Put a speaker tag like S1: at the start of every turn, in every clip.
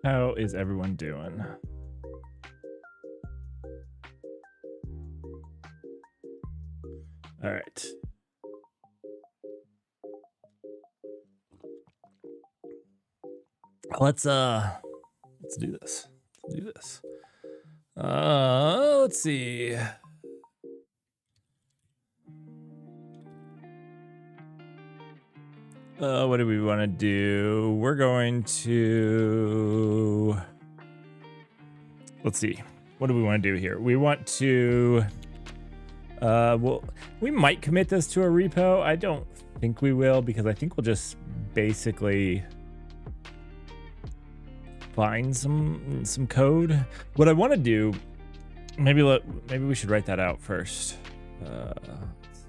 S1: How is everyone doing? All right. Let's do this. Let's see. What do we want to do? We're going to, let's see. What do we want to do here? We want to well, we might commit this to a repo. I don't think we will, because I think we'll just basically find some code. What I want to do, maybe we should write that out first. Let's see.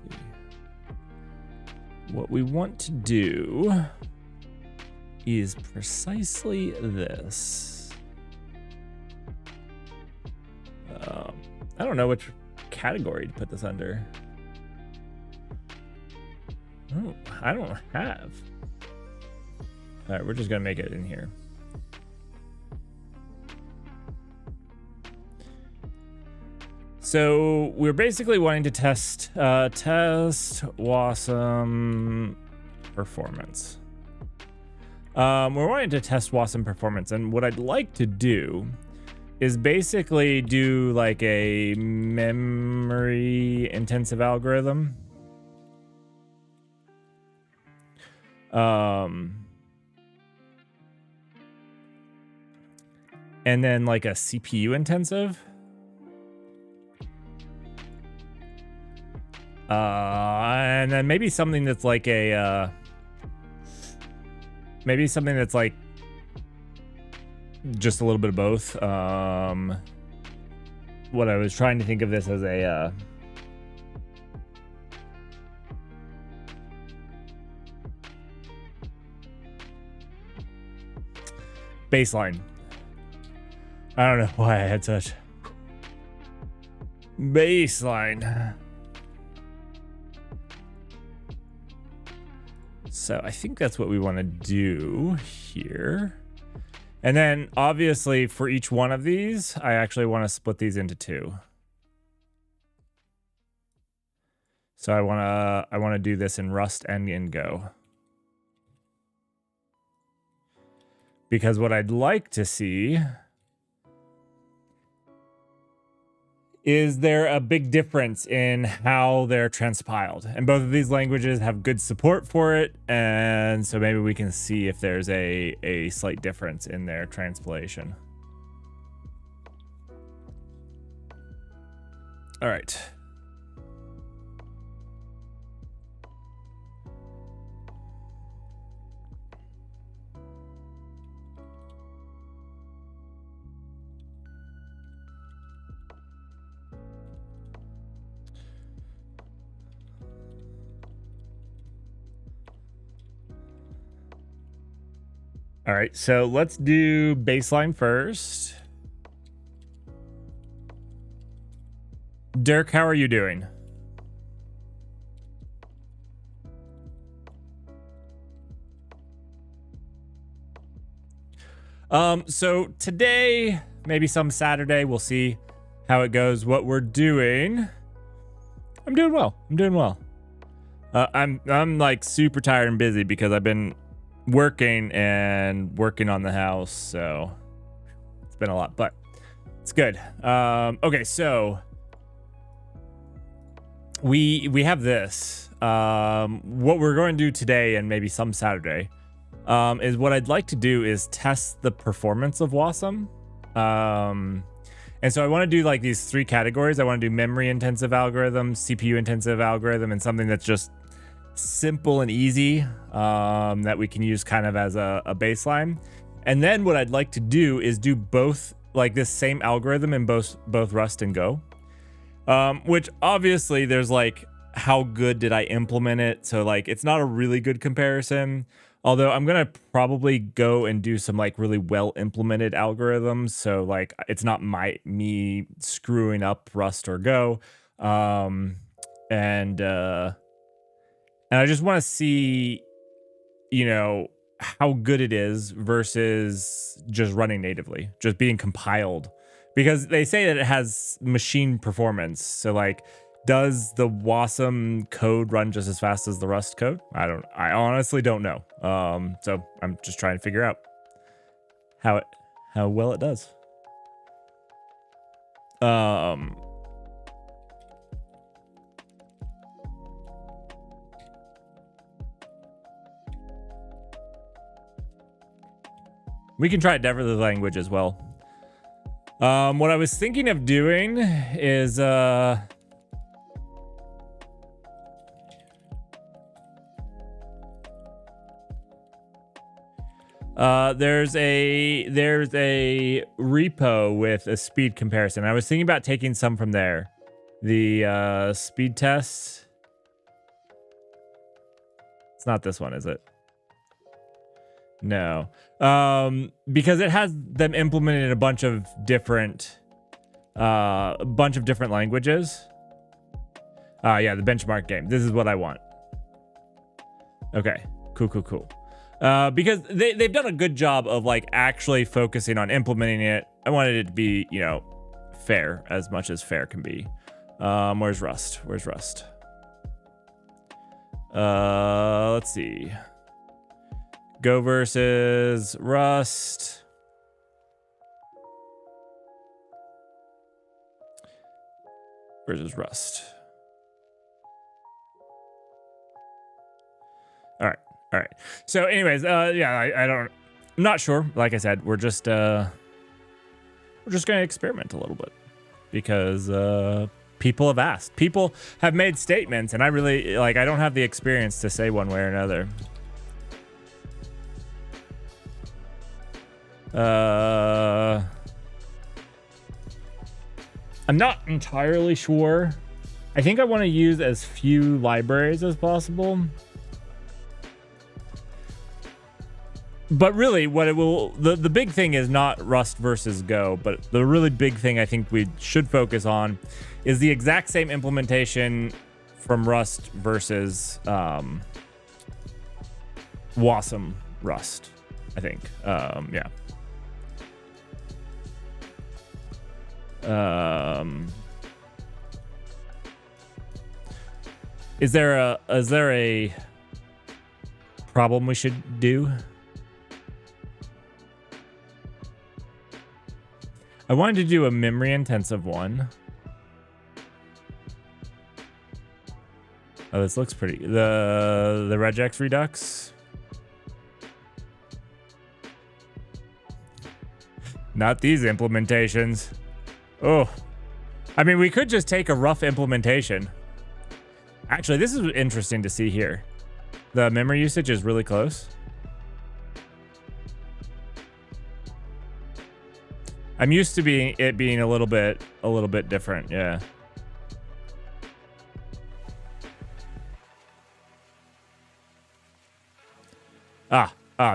S1: What we want to do is precisely this. I don't know which category to put this under. Oh, I don't have. All right, we're just gonna make it in here. So we're basically wanting to test Wasm performance. We're wanting to test Wasm performance, and what I'd like to do is basically do like a memory intensive algorithm. And then like a CPU intensive. And then maybe something that's like a maybe something that's like just a little bit of both. What I was trying to think of this as a baseline. I don't know why I had such baseline. So I think that's what we want to do here. And then obviously for each one of these, I actually want to split these into two. So I want to do this in Rust and in Go. Because what I'd like to see is there a big difference in how they're transpiled, and both of these languages have good support for it, and so maybe we can see if there's a slight difference in their translation. All right. All right, so let's do baseline first. Dirk, how are you doing? So today, maybe some Saturday, we'll see how it goes. What we're doing, I'm doing well. I'm like super tired and busy because I've been working on the house, so it's been a lot, but it's good. Okay, so we have this. What we're going to do today and maybe some Saturday is what I'd like to do is test the performance of Wasm. And so I want to do like these three categories. I want to do memory intensive algorithm, CPU intensive algorithm, and something that's just simple and easy that we can use kind of as a baseline. And then what I'd like to do is do both, like this same algorithm in both Rust and Go, which obviously there's like how good did I implement it, so like it's not a really good comparison, although I'm gonna probably go and do some like really well implemented algorithms, so like it's not me screwing up Rust or Go. And I just want to see, you know, how good it is versus just running natively, just being compiled, because they say that it has machine performance. So like, does the Wasm code run just as fast as the Rust code? I honestly don't know. So I'm just trying to figure out how well it does. We can try a different language as well. What I was thinking of doing is there's a repo with a speed comparison. I was thinking about taking some from there. The speed test. It's not this one, is it? No. Because it has them implemented in a bunch of different languages. Yeah, the benchmark game. This is what I want. Okay. Cool. Because they've done a good job of like actually focusing on implementing it. I wanted it to be, you know, fair, as much as fair can be. Where's Rust? Let's see. Go versus Rust. Versus Rust. All right. So anyways, yeah, I'm not sure. Like I said, we're just going to experiment a little bit because people have asked. People have made statements, and I really I don't have the experience to say one way or another. I'm not entirely sure. I think I want to use as few libraries as possible. But really, what it will, the big thing is not Rust versus Go, but the really big thing I think we should focus on is the exact same implementation from Rust versus Wasm Rust, I think. Yeah. Is there a problem we should do? I wanted to do a memory intensive one. Oh, this looks pretty. The regex redux. Not these implementations. Oh, I mean, we could just take a rough implementation. Actually, this is interesting to see here. The memory usage is really close. I'm used to it being a little bit different. Yeah.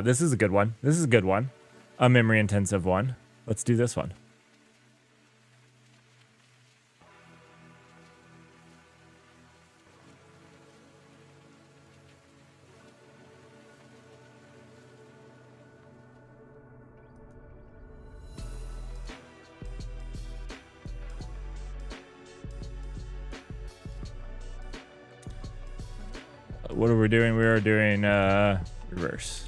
S1: This is a good one. A memory intensive one. Let's do this one. What are we doing? We are doing reverse.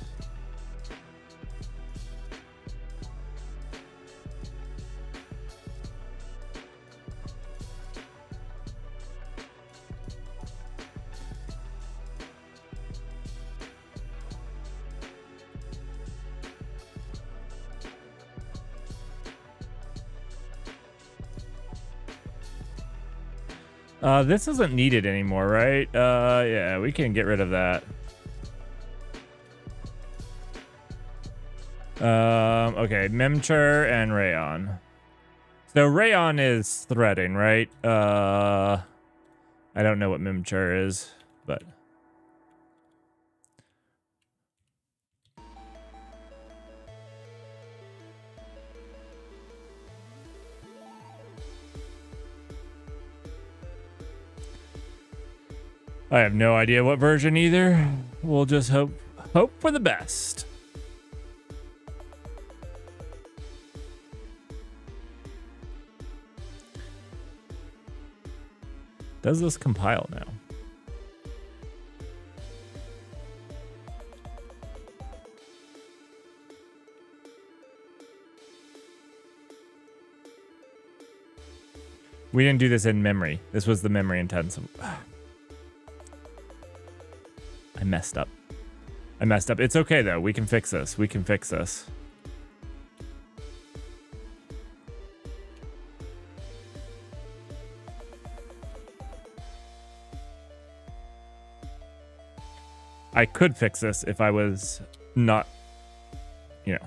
S1: This isn't needed anymore, right? Yeah, we can get rid of that. Okay, Memchur and Rayon. So Rayon is threading, right? I don't know what Memchur is, but... I have no idea what version either. We'll just hope Hope for the best. Does this compile now? We didn't do this in memory. This was the memory intensive. I messed up. It's okay though. We can fix this. I could fix this if I was not, you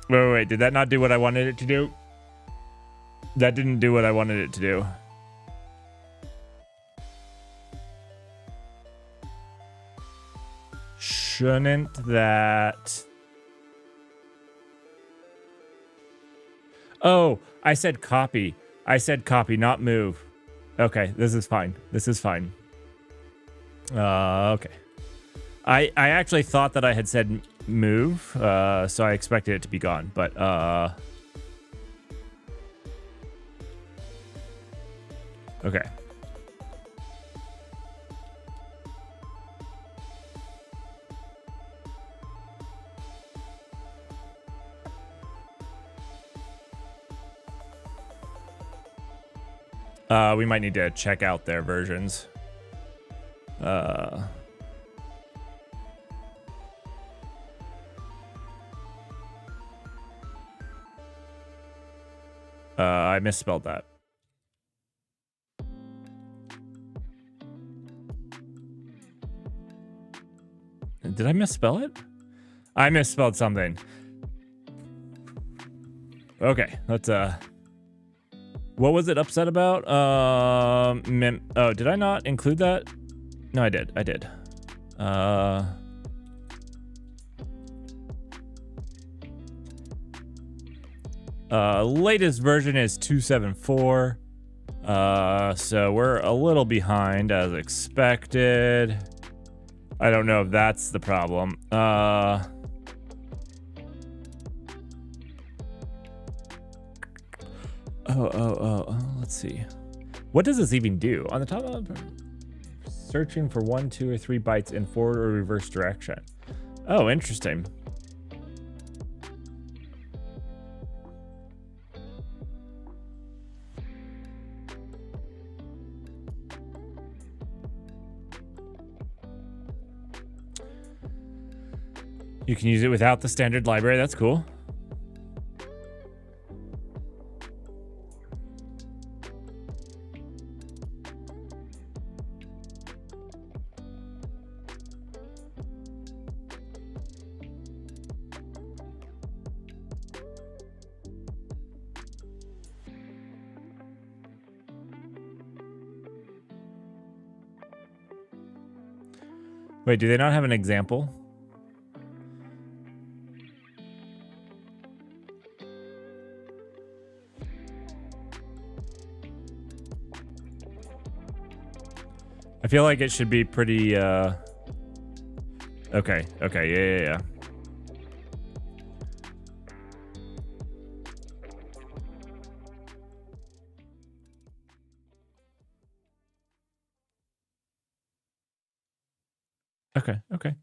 S1: know. Wait, did that not do what I wanted it to do? That didn't do what I wanted it to do. Shouldn't that... Oh, I said copy. Not move. Okay, this is fine. Okay. I actually thought that I had said move, so I expected it to be gone, but okay. We might need to check out their versions. I misspelled that. Did I misspell it? I misspelled something. Okay, let's what was it upset about? Oh, did I not include that? No, I did. Latest version is 2.7.4. So we're a little behind as expected. I don't know if that's the problem. Let's see. What does this even do? On the top of searching for 1, 2, or 3 bytes in forward or reverse direction. Oh, interesting. You can use it without the standard library. That's cool. Wait, do they not have an example? I feel like it should be pretty, okay, yeah. Okay,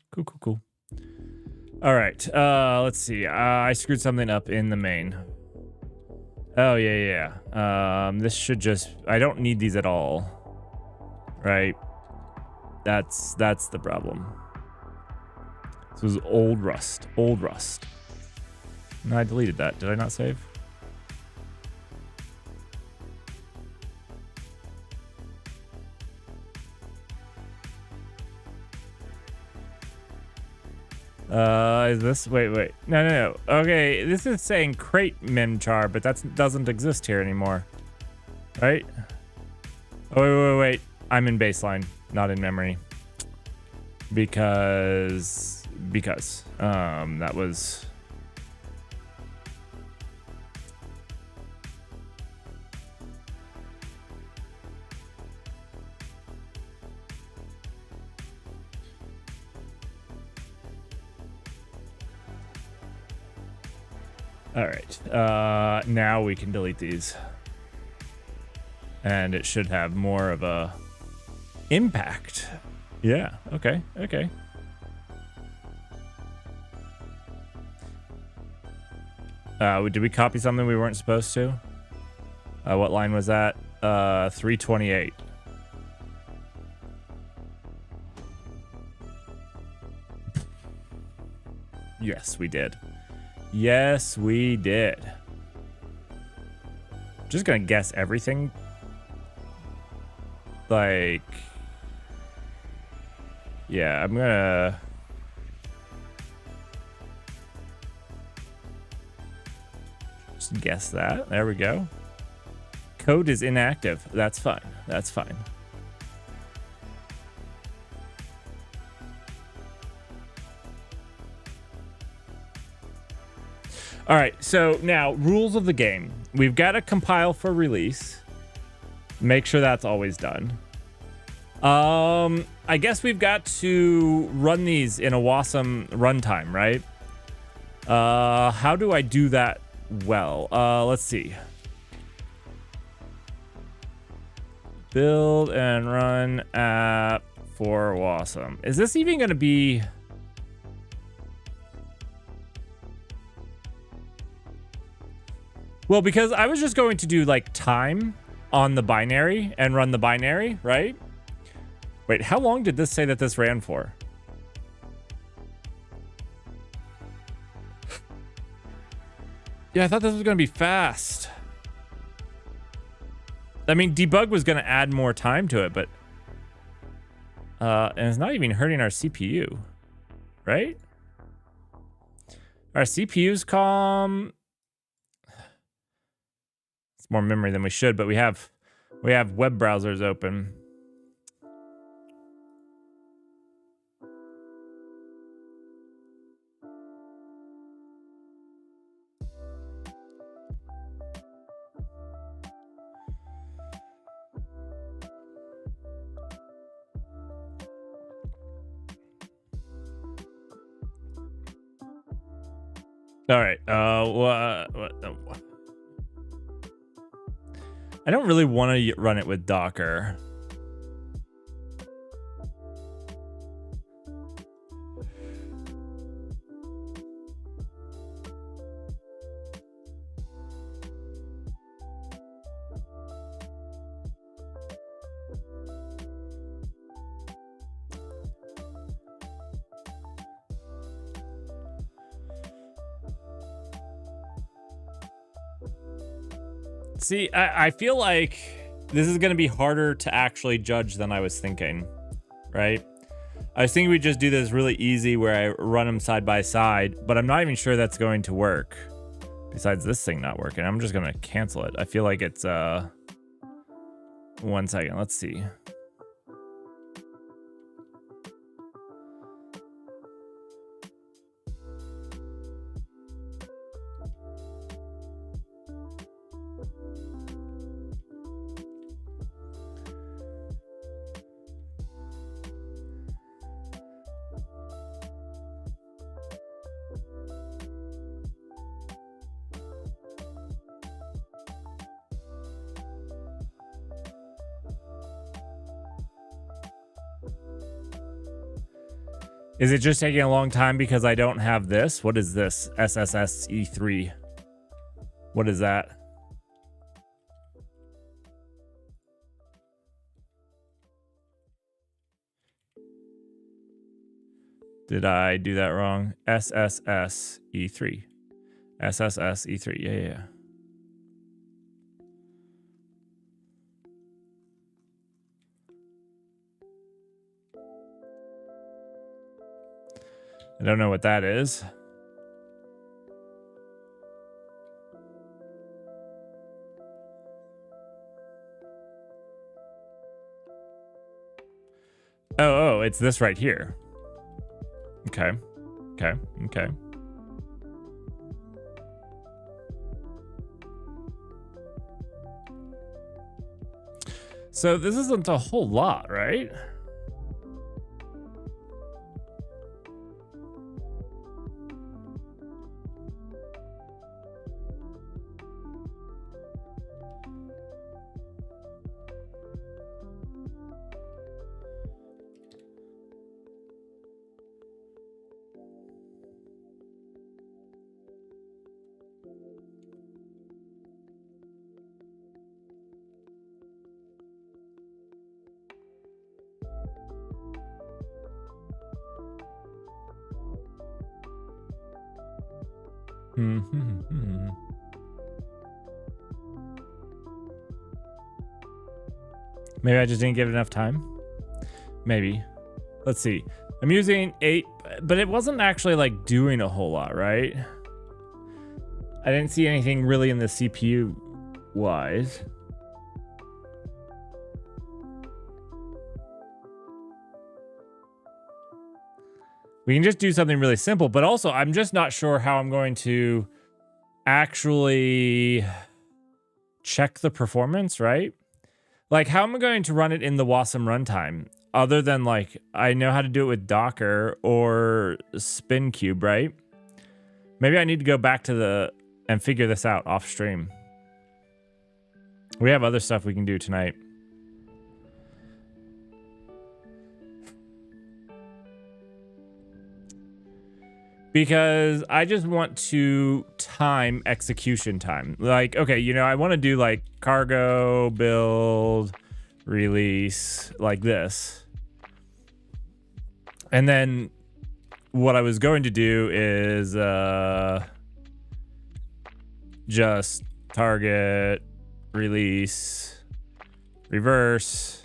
S1: cool. All right, let's see. I screwed something up in the main. Oh, yeah. This should just, I don't need these at all. Right? That's the problem. This was old Rust. No, I deleted that. Did I not save? Is this, wait. No. Okay, this is saying crate memchar, but that doesn't exist here anymore. Right? Oh, wait. I'm in baseline, not in memory. Because that was... All right. Now we can delete these. And it should have more of a impact. Yeah. Okay. Okay. Did we copy something we weren't supposed to? What line was that? 328. Yes, we did. Yes, we did. Just gonna guess everything. Like, yeah, I'm gonna. Just guess that. There we go. Code is inactive. That's fine. That's fine. All right, so now rules of the game. We've got to compile for release. Make sure that's always done. I guess we've got to run these in a Wasm runtime, right? How do I do that well? Let's see. Build and run app for Wasm. Is this even going to be... Well, because I was just going to do like time on the binary and run the binary, right? Wait, how long did this say that this ran for? Yeah, I thought this was going to be fast. I mean, debug was going to add more time to it, but... and it's not even hurting our CPU, right? Our CPU's calm... It's more memory than we should, but we have web browsers open. All right. What? I don't really want to run it with Docker. See, I feel like this is going to be harder to actually judge than I was thinking, right? I was thinking we'd just do this really easy where I run them side by side, but I'm not even sure that's going to work. Besides this thing not working, I'm just going to cancel it. I feel like it's, 1 second, let's see. Is it just taking a long time because I don't have this? What is this? SSS E3. What is that? Did I do that wrong? SSS E3. SSS E3. Yeah. I don't know what that is. Oh, it's this right here. Okay. So this isn't a whole lot, right? Maybe I just didn't give it enough time. Maybe. Let's see. I'm using 8, but it wasn't actually like doing a whole lot, right? I didn't see anything really in the CPU wise. We can just do something really simple, but also I'm just not sure how I'm going to actually check the performance, right? Like, how am I going to run it in the Wasm runtime? Other than, like, I know how to do it with Docker or SpinCube, right? Maybe I need to go back to and figure this out off stream. We have other stuff we can do tonight. Because I just want to time execution time. Like, okay, you know, I want to do like cargo, build, release, like this. And then what I was going to do is just target, release, reverse.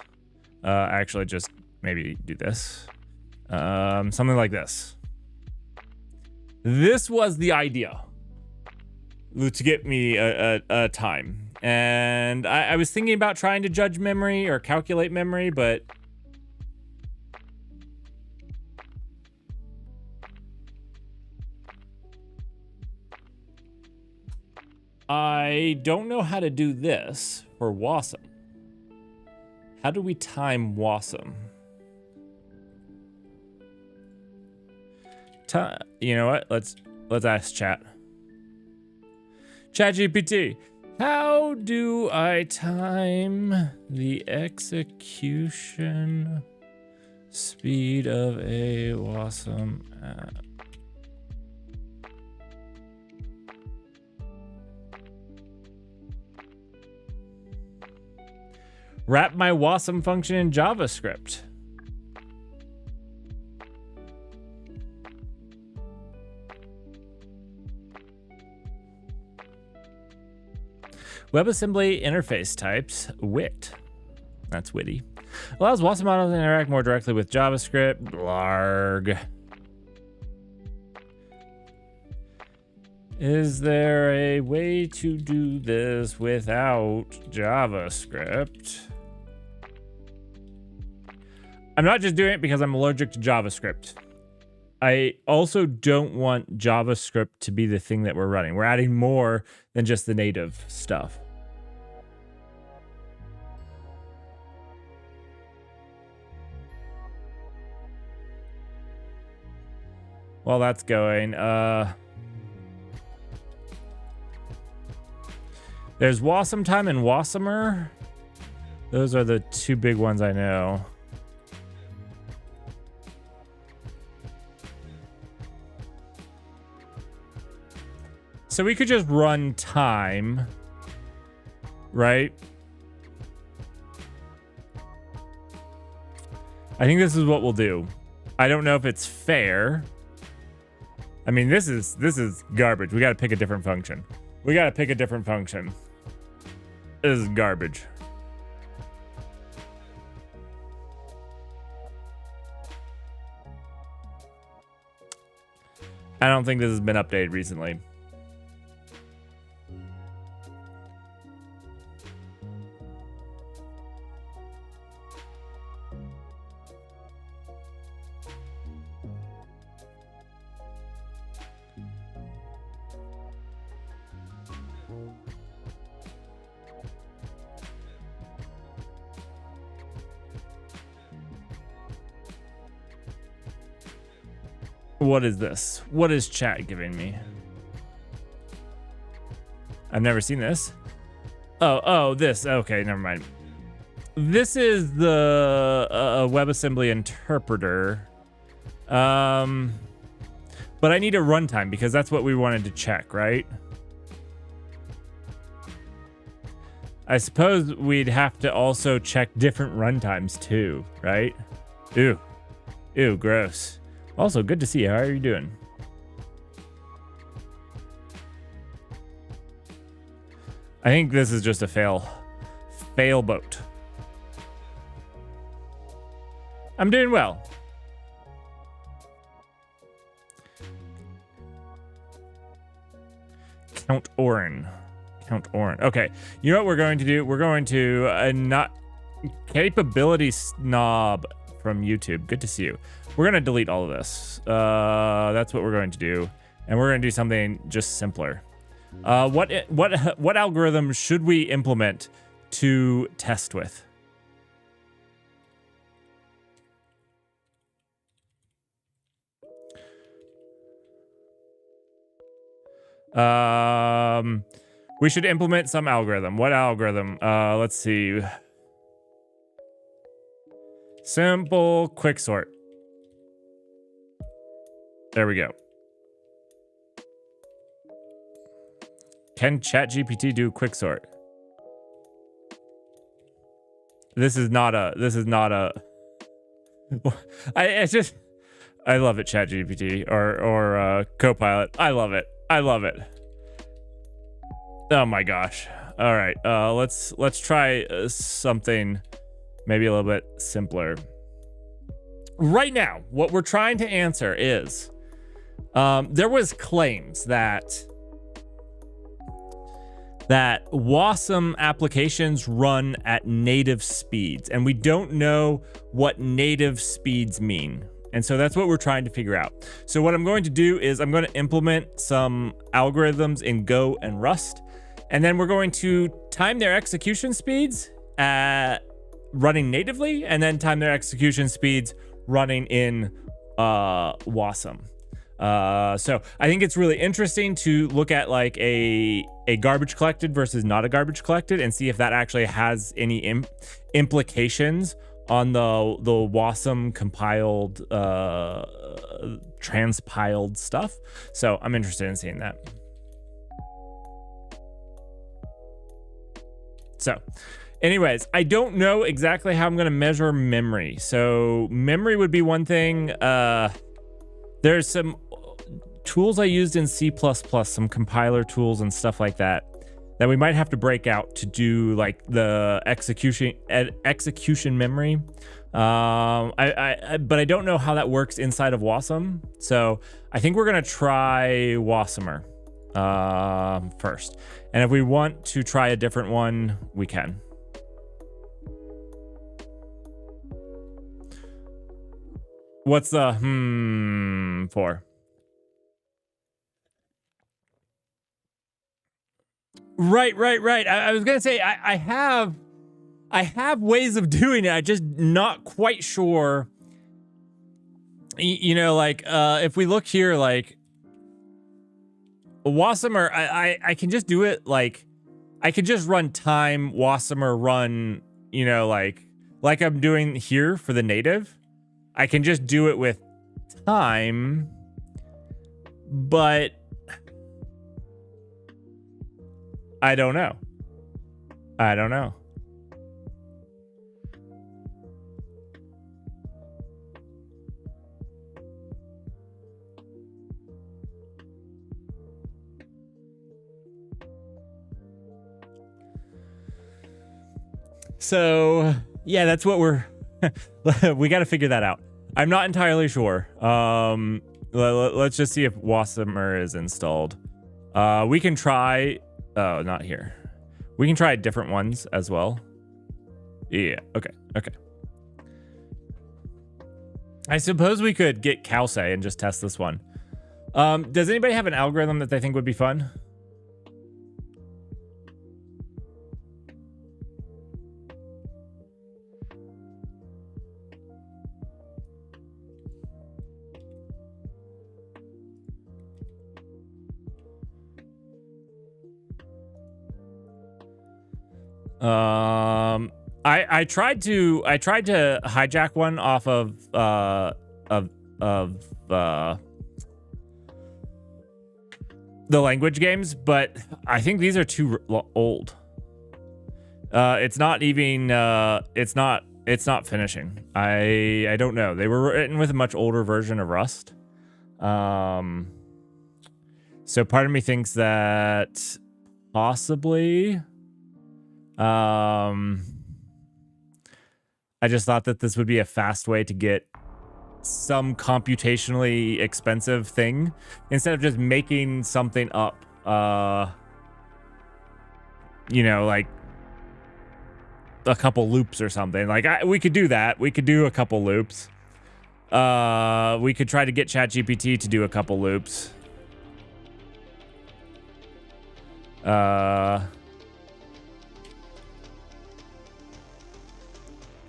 S1: Actually, just maybe do this. Something like this. This was the idea to get me a time. And I was thinking about trying to judge memory or calculate memory, but I don't know how to do this for Wasm. How do we time Wasm? You know what? Let's ask chat. ChatGPT, how do I time the execution speed of a Wasm app? Wrap my Wasm function in JavaScript. WebAssembly interface types, WIT. That's witty. Allows Wasm models to interact more directly with JavaScript. Blarg. Is there a way to do this without JavaScript? I'm not just doing it because I'm allergic to JavaScript. I also don't want JavaScript to be the thing that we're running. We're adding more than just the native stuff. While that's going, there's Wasm Time and Wasmer. Those are the two big ones I know. So we could just run time, right? I think this is what we'll do. I don't know if it's fair. I mean, this is garbage. We got to pick a different function. We got to pick a different function. This is garbage. I don't think this has been updated recently. What is this? What is chat giving me? I've never seen this. Oh, this. Okay, never mind. This is the WebAssembly interpreter. But I need a runtime because that's what we wanted to check, right? I suppose we'd have to also check different runtimes too, right? Ew. Ew, gross. Also, good to see you. How are you doing? I think this is just a fail boat. I'm doing well. Count Orin. Okay, you know what we're going to do? We're going to not capability snob from YouTube. Good to see you. We're gonna delete all of this. That's what we're going to do, and we're gonna do something just simpler. What algorithm should we implement to test with? We should implement some algorithm. What algorithm? Let's see. Simple quicksort. There we go. Can ChatGPT do quicksort? This is not a I love it, ChatGPT or Copilot. I love it. Oh my gosh. All right. Let's try something maybe a little bit simpler. Right now, what we're trying to answer is there was claims that WASM applications run at native speeds, and we don't know what native speeds mean. And so that's what we're trying to figure out. So what I'm going to do is I'm going to implement some algorithms in Go and Rust, and then we're going to time their execution speeds running natively, and then time their execution speeds running in WASM. So I think it's really interesting to look at like a garbage collected versus not a garbage collected and see if that actually has any implications on the WASM compiled transpiled stuff. So I'm interested in seeing that. So anyways, I don't know exactly how I'm going to measure memory. So memory would be one thing. There's some tools I used in C++, some compiler tools and stuff like that we might have to break out to do like the execution memory. But I don't know how that works inside of WASM. So I think we're going to try WASMer first. And if we want to try a different one, we can. What's the for? Right. I was gonna say I have ways of doing it. I'm just not quite sure. You know, like if we look here, like WASMer, I can just do it like I could just run time WASMer run. You know, like I'm doing here for the native. I can just do it with time, but I don't know. So yeah, that's what we got to figure that out. I'm not entirely sure. Let's just see if WASMer is installed. We can try. Oh, not here. We can try different ones as well. Yeah. Okay. I suppose we could get Calce and just test this one. Does anybody have an algorithm that they think would be fun? I tried to hijack one off of the language games, but I think these are too old. It's not even it's not finishing. I don't know. They were written with a much older version of Rust. So part of me thinks that Possibly. I just thought that this would be a fast way to get some computationally expensive thing instead of just making something up. You know, like a couple loops or something. Like we could do that. We could do a couple loops. We could try to get ChatGPT to do a couple loops.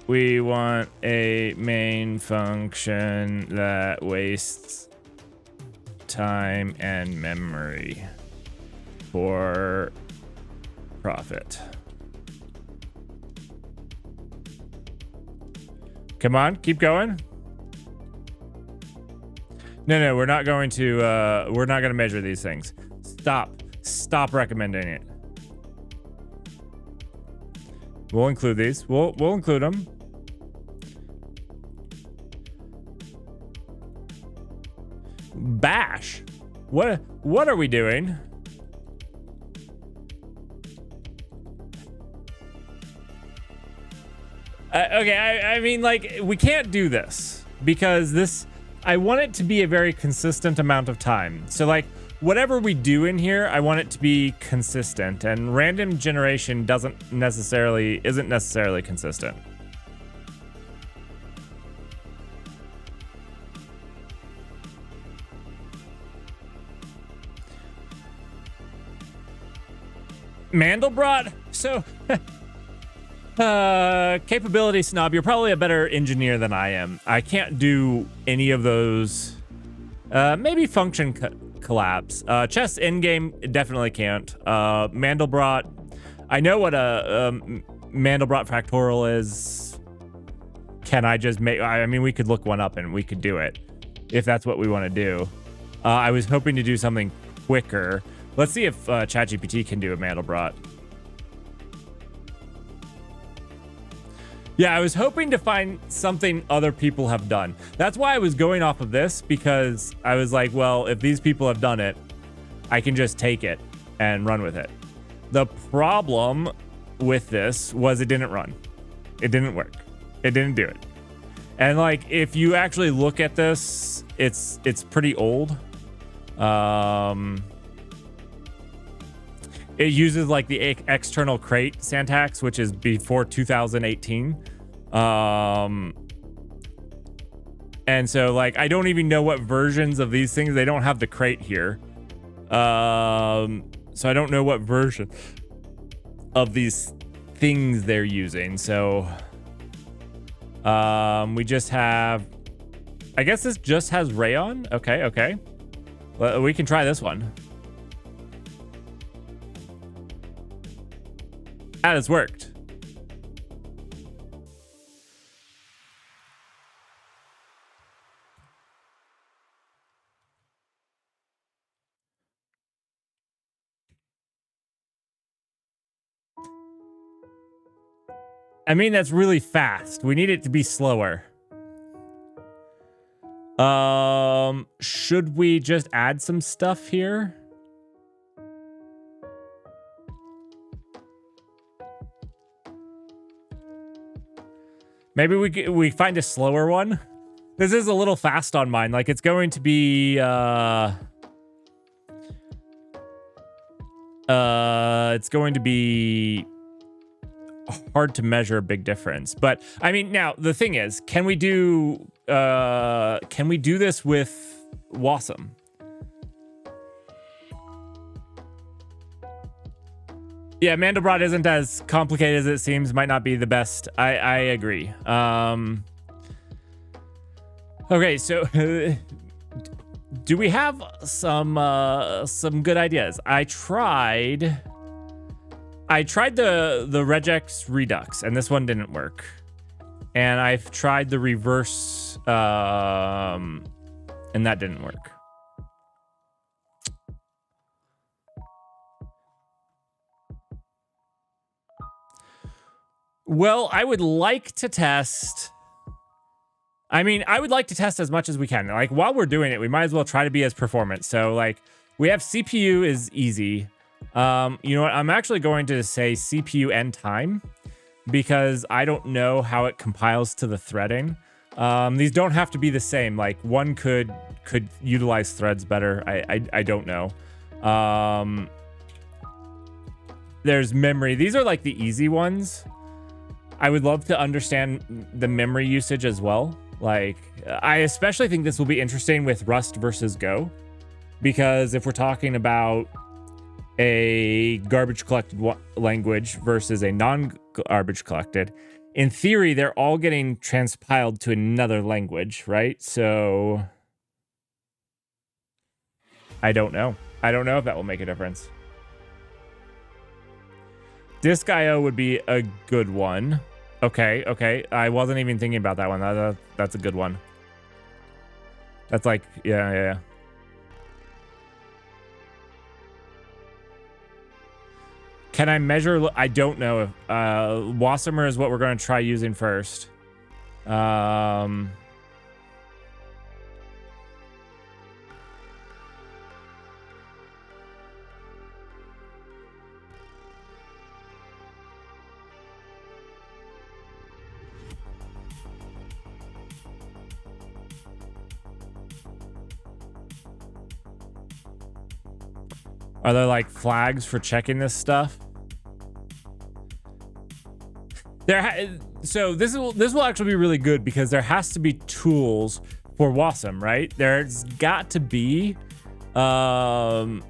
S1: We want a main function that wastes time and memory for profit. Come on, keep going. No, we're not going to measure these things. Stop recommending it. We'll include these. We'll include them. Bash. What are we doing? Okay, I mean, like, we can't do this because this, I want it to be a very consistent amount of time. So, like, whatever we do in here, I want it to be consistent, and random generation isn't necessarily consistent. Mandelbrot? So, capability snob, you're probably a better engineer than I am. I can't do any of those. Maybe function collapse. Chess endgame definitely can't. Mandelbrot, I know what a Mandelbrot factorial is. Can I just make, I mean, we could look one up and we could do it if that's what we want to do. I was hoping to do something quicker. Let's see if ChatGPT can do a Mandelbrot. Yeah, I was hoping to find something other people have done. That's why I was going off of this, because I was like, well, if these people have done it, I can just take it and run with it. The problem with this was it didn't run. It didn't work. It didn't do it. And like, if you actually look at this, it's pretty old. It uses like the external crate syntax, which is before 2018. And so like, I don't even know what versions of these things. They don't have the crate here. So I don't know what version of these things they're using. So we just have, I guess this just has Rayon. Okay. Well, we can try this one. That has worked. I mean, that's really fast. We need it to be slower. Should we just add some stuff here? Maybe we find a slower one. This is a little fast on mine. Like, it's going to be it's going to be hard to measure a big difference. But I mean, now the thing is, can we do this with Wasm? Yeah, Mandelbrot isn't as complicated as it seems. Might not be the best. I agree. Okay, so do we have some good ideas? I tried the regex redux, and this one didn't work. And I've tried the reverse, and that didn't work. Well, I would like to test. I mean, I would like to test as much as we can. Like, while we're doing it, we might as well try to be as performant. So, like, we have CPU is easy. You know what? I'm actually going to say CPU and time because I don't know how it compiles to the threading. These don't have to be the same. Like one could utilize threads better. I don't know. There's memory. These are like the easy ones. I would love to understand the memory usage as well. Like, I especially think this will be interesting with Rust versus Go, because if we're talking about a garbage collected language versus a non-garbage collected, in theory, they're all getting transpiled to another language, right? So I don't know. I don't know if that will make a difference. Disk IO would be a good one. Okay. I wasn't even thinking about that one. That's a good one. That's like, yeah. Can I measure? I don't know. If Wasmer is what we're going to try using first. Are there like flags for checking this stuff? So this will actually be really good because there has to be tools for Wasm, right? There's got to be there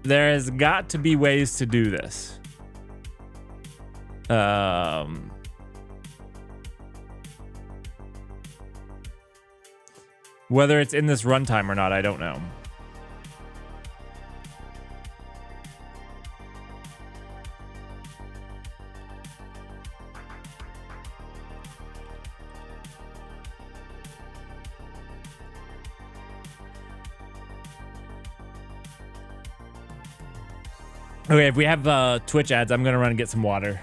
S1: has got to be ways to do this. Whether it's in this runtime or not, I don't know. Okay, if we have Twitch ads, I'm gonna run and get some water.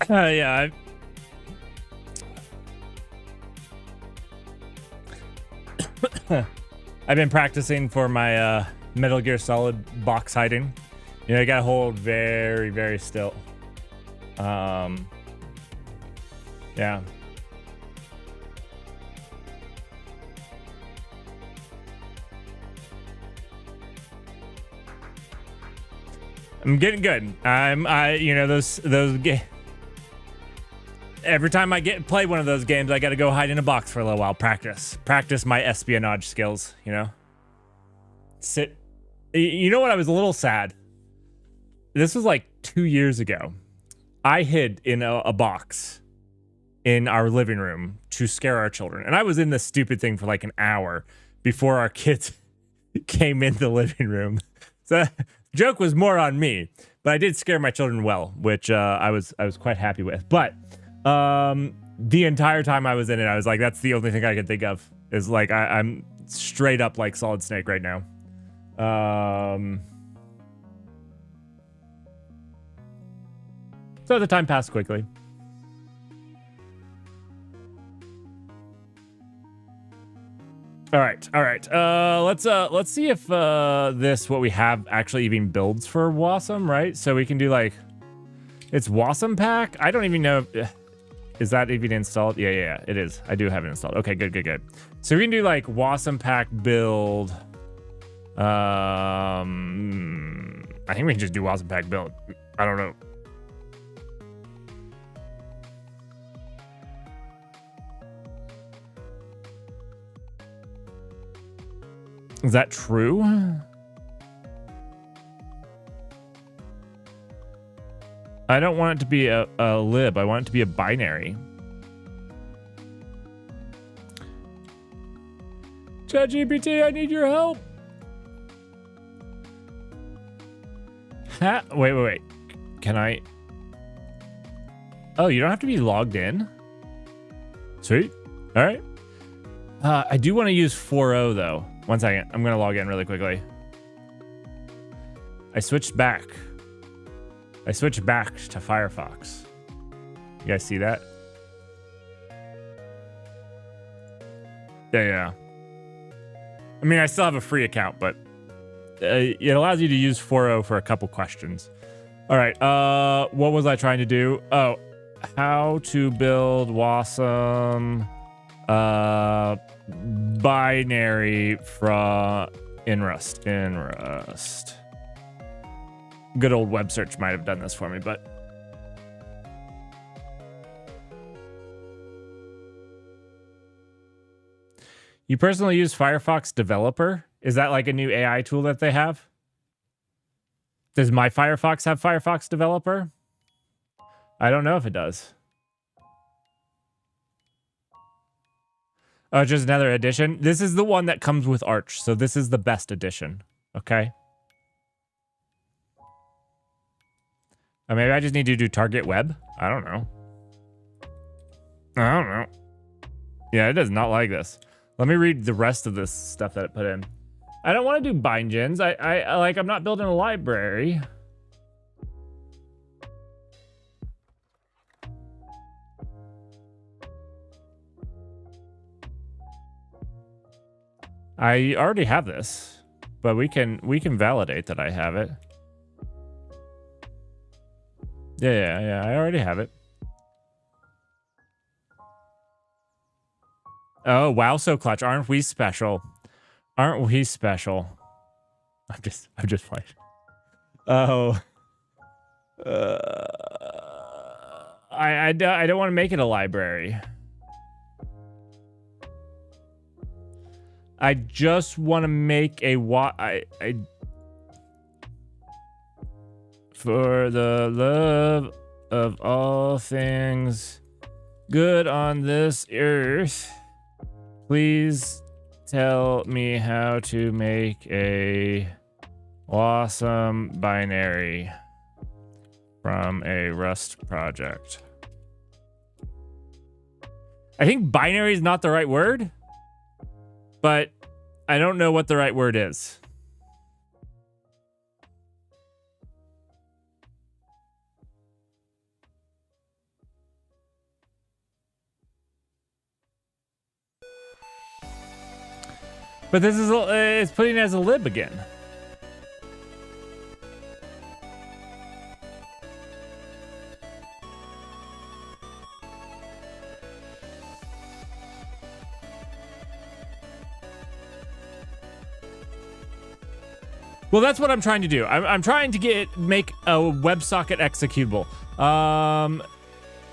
S1: Yeah. I've been practicing for my Metal Gear Solid box hiding. You know, you gotta hold very, very still. Yeah. I'm getting good. You know, those every time I play one of those games, I got to go hide in a box for a little while. Practice my espionage skills. You know. You know what? I was a little sad. This was like 2 years ago. I hid in a box in our living room to scare our children, and I was in this stupid thing for like an hour before our kids came in the living room. So Joke was more on me, but I did scare my children well, which I was quite happy with. But the entire time I was in it, I was like, that's the only thing I could think of is like I'm straight up like Solid Snake right now. So the time passed quickly. All right. Let's see if this what we have actually even builds for Wasm, right? So we can do like it's Wasm pack. I don't even know if, is that even installed? Yeah, it is. I do have it installed. Okay, good. So we can do like Wasm pack build. I think we can just do Wasm pack build. I don't know. Is that true? I don't want it to be a lib. I want it to be a binary. ChatGPT, I need your help. Wait. Can I? Oh, you don't have to be logged in? Sweet. All right. I do want to use 4.0 though. 1 second. I'm going to log in really quickly. I switched back to Firefox. You guys see that? Yeah. I mean, I still have a free account, but it allows you to use 4.0 for a couple questions. All right. What was I trying to do? Oh, how to build Wasm binary from in Rust. Good old web search might have done this for me, but you personally use Firefox Developer? Is that like a new AI tool that they have? Does my Firefox have Firefox Developer? I don't know if it does. Oh, just another edition. This is the one that comes with Arch, so this is the best edition. Okay. Maybe I just need to do target web. I don't know. Yeah, it does not like this. Let me read the rest of this stuff that it put in. I don't want to do bindgens. I'm not building a library. I already have this, but we can validate that I have it. Yeah, I already have it. Oh, wow, so clutch. Aren't we special? I'm just playing. Oh. I don't want to make it a library. I just want to make a for the love of all things good on this earth, please tell me how to make a Wasm binary from a Rust project. I think binary is not the right word, but I don't know what the right word is. But this is it's putting it as a lib again. Well, that's what I'm trying to do. I'm trying to make a WebSocket executable.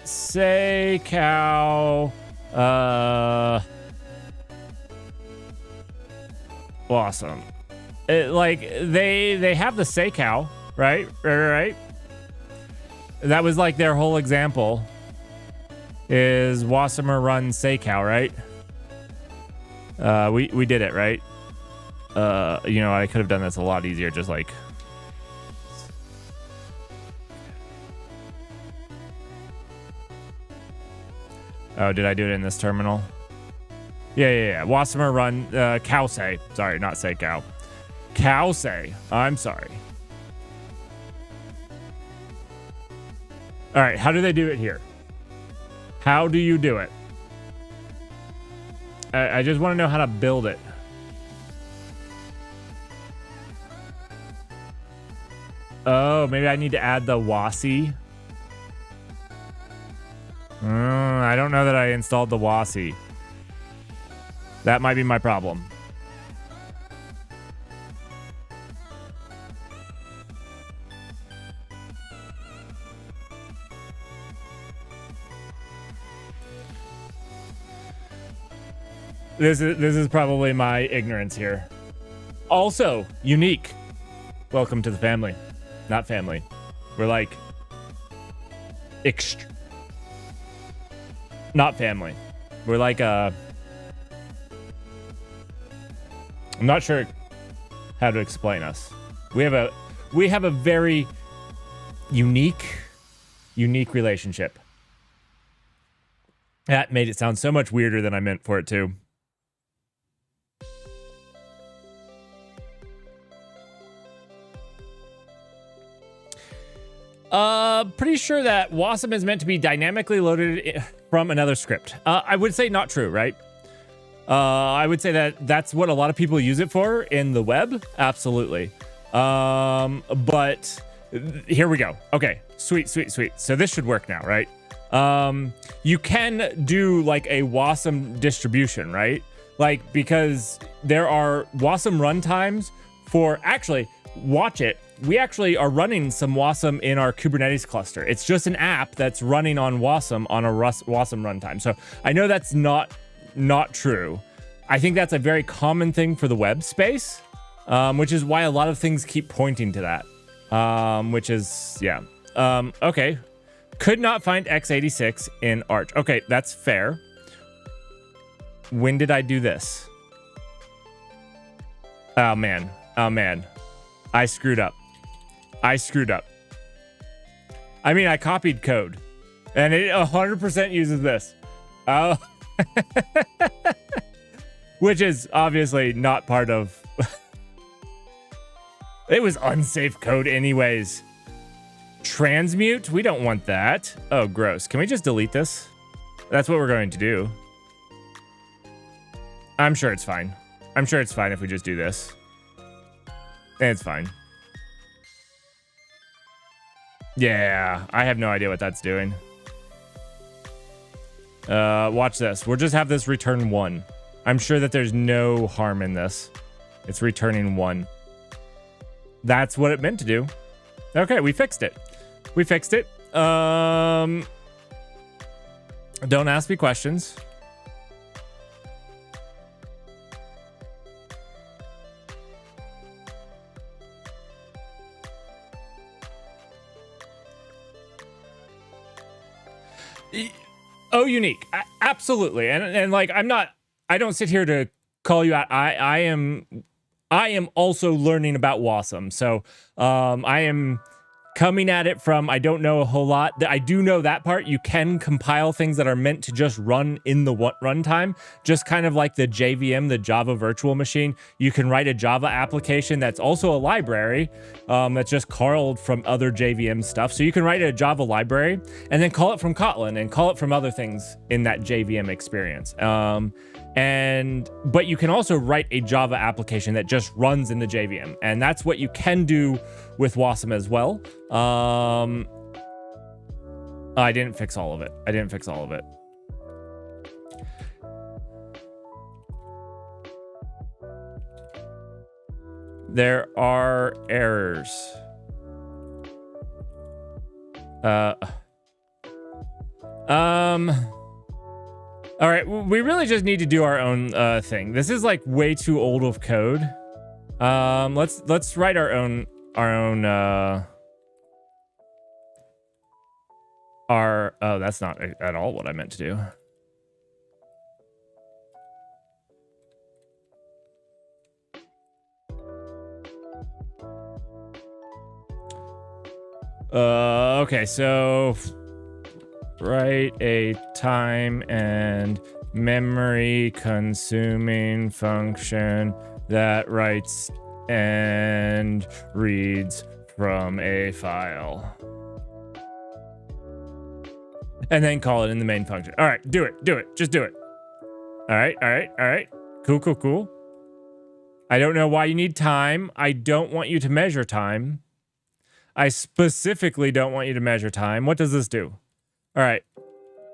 S1: Say cow. Awesome. Like they have the say cow, right? Right. That was like their whole example. Is Wasmer run say cow, right? We did it, right? You know, I could have done this a lot easier, just like Oh, did I do it in this terminal? Yeah. Wasmer run, Cowsay. Sorry, not say cow. Cowsay. I'm sorry. All right, how do they do it here? How do you do it? I just want to know how to build it. Oh, maybe I need to add the WASI. I don't know that I installed the WASI. That might be my problem. This is probably my ignorance here. Also, unique. Welcome to the family. Not family. We're like not family. We're like I'm not sure how to explain us. We have a very unique relationship. That made it sound so much weirder than I meant for it to. Pretty sure that Wasm is meant to be dynamically loaded from another script. I would say not true, right? I would say that that's what a lot of people use it for in the web. Absolutely. But here we go. Okay, sweet. So this should work now, right? You can do like a Wasm distribution, right? Like, because there are Wasm runtimes for, actually, watch it. We actually are running some Wasm in our Kubernetes cluster. It's just an app that's running on Wasm on a Wasm runtime. So I know that's not true. I think that's a very common thing for the web space, which is why a lot of things keep pointing to that, which is, yeah. Okay. Could not find x86 in Arch. Okay, that's fair. When did I do this? Oh, man. I screwed up. I mean, I copied code, and it 100% uses this. Oh. Which is obviously not part of... It was unsafe code anyways. Transmute? We don't want that. Oh, gross. Can we just delete this? That's what we're going to do. I'm sure it's fine. I'm sure it's fine if we just do this. It's fine. Yeah, I have no idea what that's doing. Watch this. We'll just have this return 1. I'm sure that there's no harm in this. It's returning 1. That's what it meant to do. Okay, we fixed it. Don't ask me questions. Oh, unique. Absolutely. And like, I don't sit here to call you out. I am also learning about Wasm. So, I am coming at it from, I don't know a whole lot. I do know that part. You can compile things that are meant to just run in the runtime, just kind of like the JVM, the Java Virtual Machine. You can write a Java application that's also a library that's just called from other JVM stuff. So you can write a Java library and then call it from Kotlin and call it from other things in that JVM experience. But you can also write a Java application that just runs in the JVM, and that's what you can do with Wasm as well. I didn't fix all of it. There are errors. All right, we really just need to do our own thing. This is like way too old of code. Let's write our own oh, that's not at all what I meant to do. Okay, so write a time and memory consuming function that writes and reads from a file. And then call it in the main function. All right, do it, just do it. All right. Cool. I don't know why you need time. I don't want you to measure time. I specifically don't want you to measure time. What does this do? All right,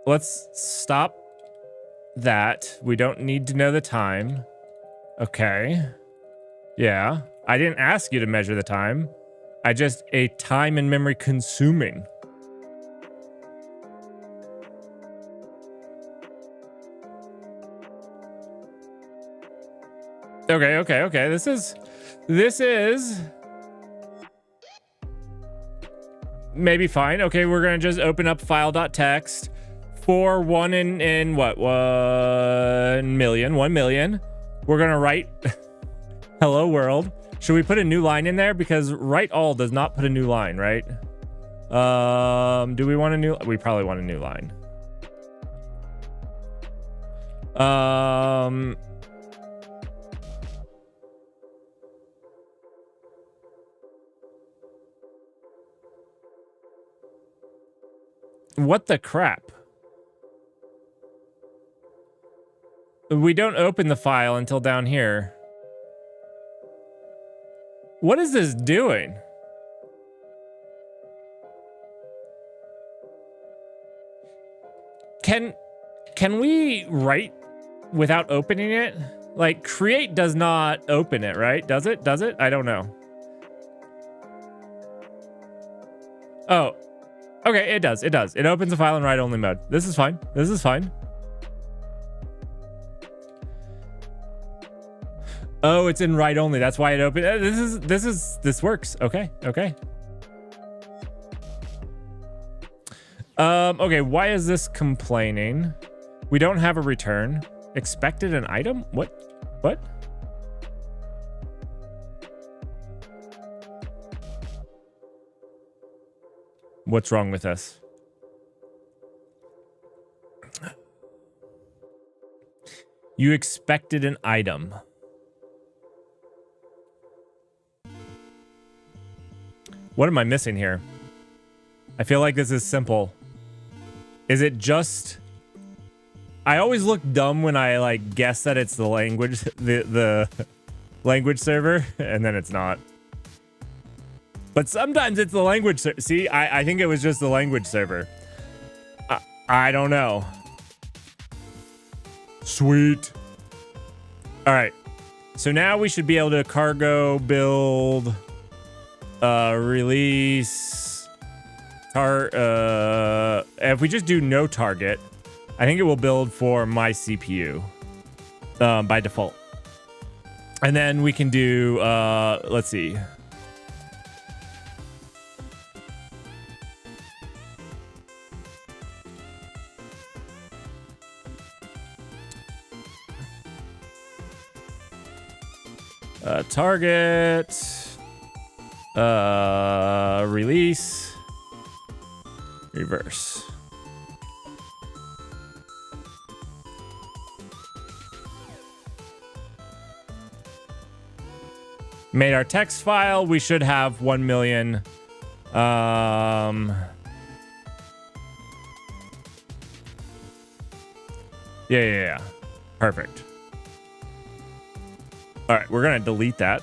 S1: let's stop that. We don't need to know the time. Okay. Yeah, I didn't ask you to measure the time. I just a time and memory consuming. Okay. This is maybe fine. Okay, we're gonna just open up file.txt for 1 in what? 1 million. We're gonna write hello world. Should we put a new line in there? Because write all does not put a new line, right? Do we want a new? We probably want a new line. What the crap? We don't open the file until down here. What is this doing? Can we write without opening it? Like, create does not open it, right? Does it? I don't know. Oh, okay, it does. It opens the file in write-only mode. This is fine. Oh, it's in write-only. That's why it opened. This works. Okay. Okay, why is this complaining? We don't have a return. Expected an item? What? What's wrong with us? You expected an item. What am I missing here? I feel like this is simple. Is it just... I always look dumb when I like guess that it's the language, the language server, and then it's not. But sometimes it's the language server. See, I think it was just the language server. I don't know. Sweet. All right. So now we should be able to cargo build, release, if we just do no target, I think it will build for my CPU by default. And then we can do, let's see. Target, release, reverse. Made our text file. We should have 1 million. Yeah. Perfect. All right, we're gonna delete that.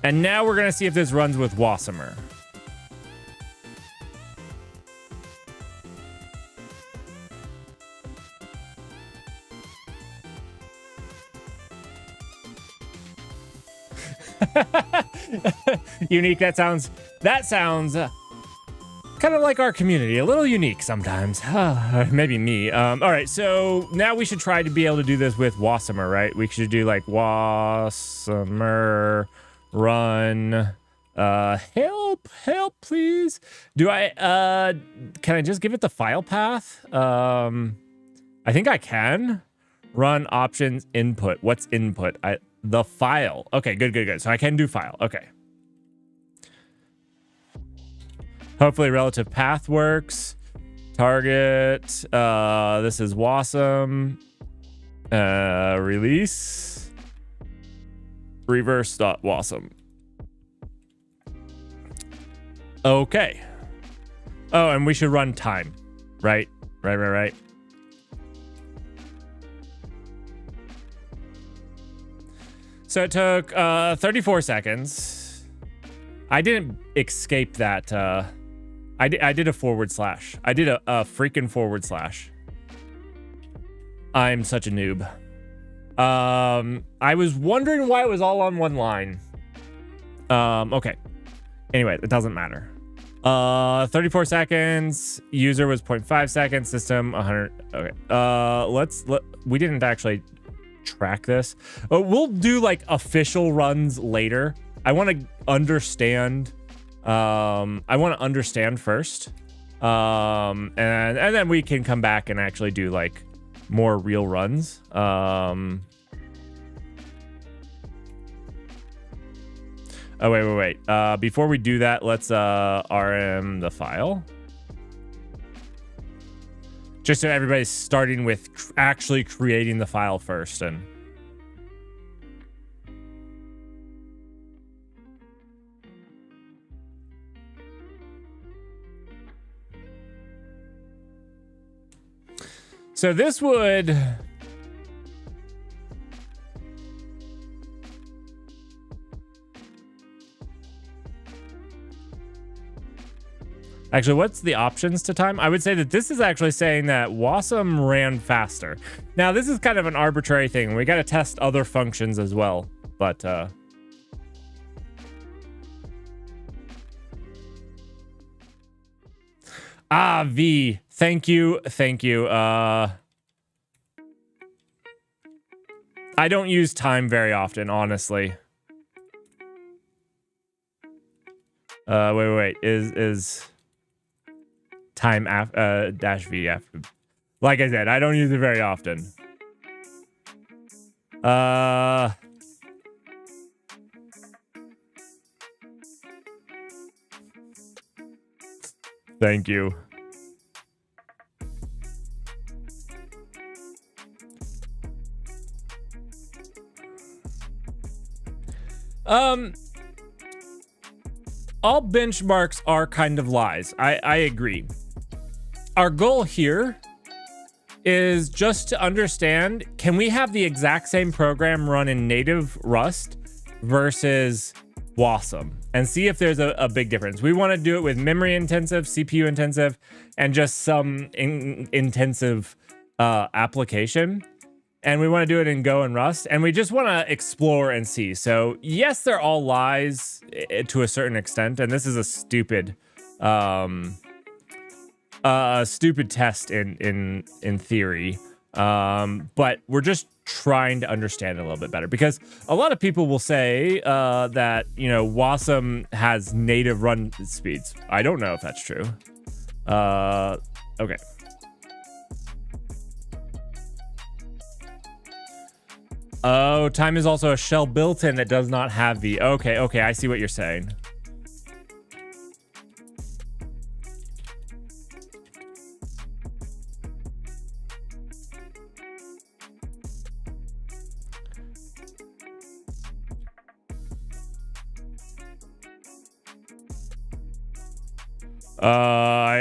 S1: And now we're gonna see if this runs with Wasmer. Unique. That sounds kind of like our community, a little unique sometimes. Maybe me. All right, so now we should try to be able to do this with Wasmer, right? We should do like Wasmer run. Help, please. Do I? Can I just give it the file path? I think I can. Run options input. What's input? The file. Okay, good. So I can do file. Okay. Hopefully relative path works. Target. This is Wasm. Release. Reverse.wasm. Okay. Oh, and we should run time. Right. So it took 34 seconds. I didn't escape that. I did a forward slash. I did a freaking forward slash. I'm such a noob. I was wondering why it was all on one line. Okay. Anyway, it doesn't matter. 34 seconds. User was 0.5 seconds. System 100. Okay. We didn't actually track this. We'll do like official runs later. I want to understand. I want to understand first. And then we can come back and actually do like more real runs. Oh, wait. Before we do that, let's RM the file. Just so everybody's starting with actually creating the file first. And so this would... Actually, what's the options to time? I would say that this is actually saying that Wasm ran faster. Now, this is kind of an arbitrary thing. We got to test other functions as well. But, V. Thank you. I don't use time very often, honestly. Wait. Is time dash V after? Like I said, I don't use it very often. Thank you. All benchmarks are kind of lies. I agree. Our goal here is just to understand, can we have the exact same program run in native Rust versus Wasm and see if there's a big difference. We want to do it with memory intensive, CPU intensive, and just some intensive application. And we want to do it in Go and Rust, and we just want to explore and see. So yes, they're all lies to a certain extent, and this is a stupid test in theory. But we're just trying to understand it a little bit better, because a lot of people will say that, you know, Wasm has native run speeds. I don't know if that's true. Okay. Oh, time is also a shell built-in that does not have V. Okay, I see what you're saying.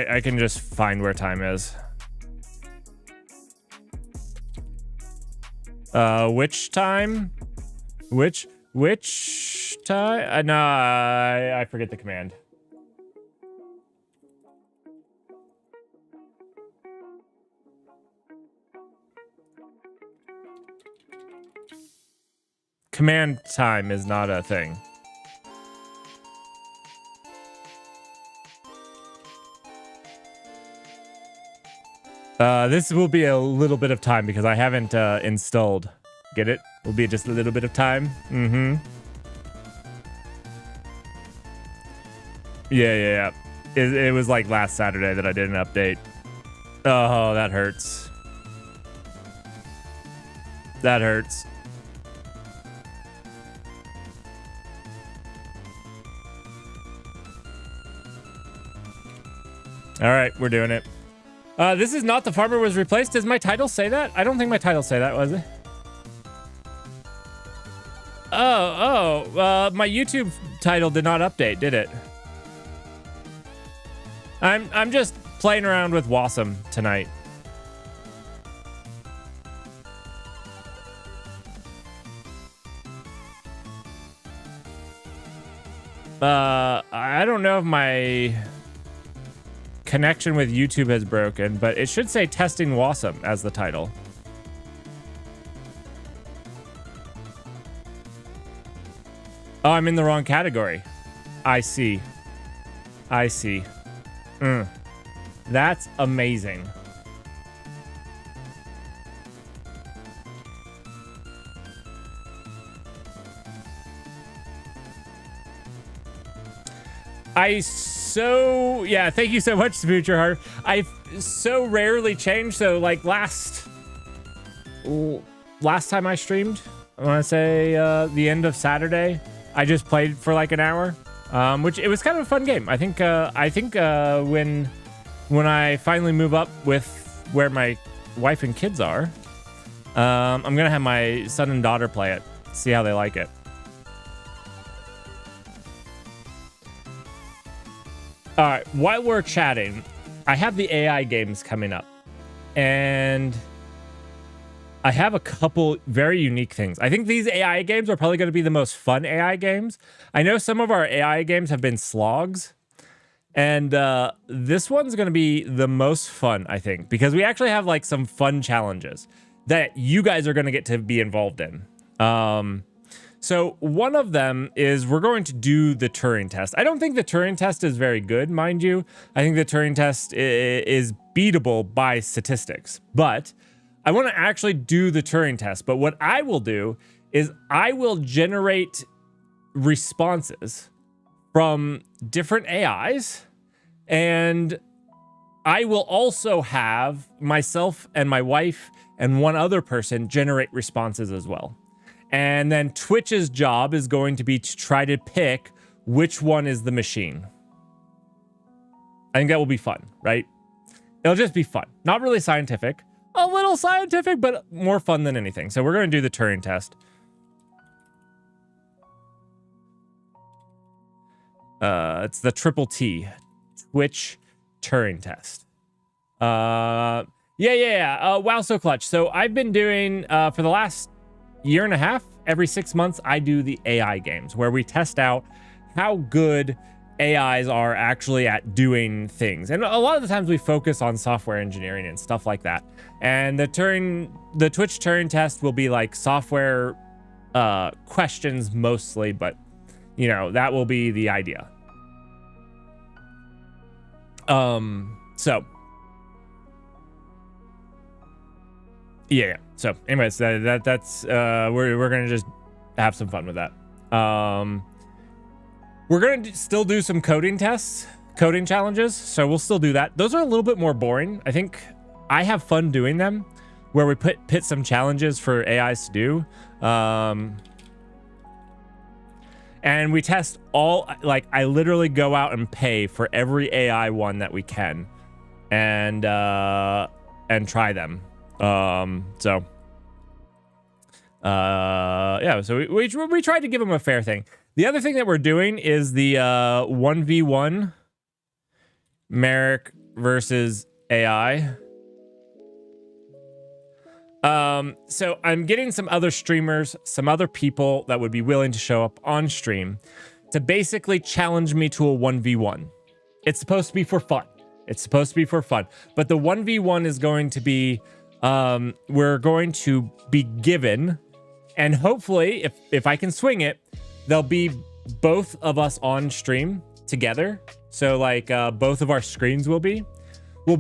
S1: I can just find where time is. Which time? Which time? No, I forget the command. Command time is not a thing. This will be a little bit of time because I haven't installed. Get it? Will be just a little bit of time. Yeah. It was like last Saturday that I did an update. Oh, that hurts. That hurts. All right, we're doing it. This is not The Farmer Was Replaced. Does my title say that? I don't think my title say that, was it? My YouTube title did not update, did it? I'm just playing around with Wasm tonight. I don't know if my connection with YouTube has broken, but it should say Testing Wasm as the title. Oh, I'm in the wrong category. I see. That's amazing. Yeah, thank you so much, Future Heart. I so rarely change. So like last time I streamed, I want to say the end of Saturday, I just played for like an hour, which it was kind of a fun game. I think when I finally move up with where my wife and kids are, I'm gonna have my son and daughter play it, see how they like it. All right, while we're chatting, I have the AI games coming up, and I have a couple very unique things. I think these AI games are probably going to be the most fun AI games. I know some of our AI games have been slogs, and this one's going to be the most fun, I think, because we actually have like some fun challenges that you guys are going to get to be involved in. So one of them is we're going to do the Turing test. I don't think the Turing test is very good, mind you. I think the Turing test is beatable by statistics, but I want to actually do the Turing test. But what I will do is I will generate responses from different AIs, and I will also have myself and my wife and one other person generate responses as well. And then Twitch's job is going to be to try to pick which one is the machine. I think that will be fun, right? It'll just be fun. Not really scientific. A little scientific, but more fun than anything. So we're going to do the Turing test. It's the triple T. Twitch Turing test. Wow, so clutch. So I've been doing, for the last year and a half, every 6 months, I do the AI games where we test out how good AIs are actually at doing things. And a lot of the times we focus on software engineering and stuff like that. And the Twitch Turing test will be like software questions mostly, but you know, that will be the idea. Yeah. So anyways, that's we're gonna just have some fun with that. We're gonna still do some coding tests, coding challenges. So we'll still do that. Those are a little bit more boring. I think I have fun doing them, where we pit some challenges for AIs to do. And we test all, like I literally go out and pay for every AI one that we can, and try them. So we tried to give them a fair thing. The other thing that we're doing is the 1v1 Merrick versus AI. So I'm getting some other streamers, some other people that would be willing to show up on stream to basically challenge me to a 1v1. It's supposed to be for fun. But the 1v1 is going to be, we're going to be given, and hopefully if I can swing it, there'll be both of us on stream together. So like, both of our screens we'll be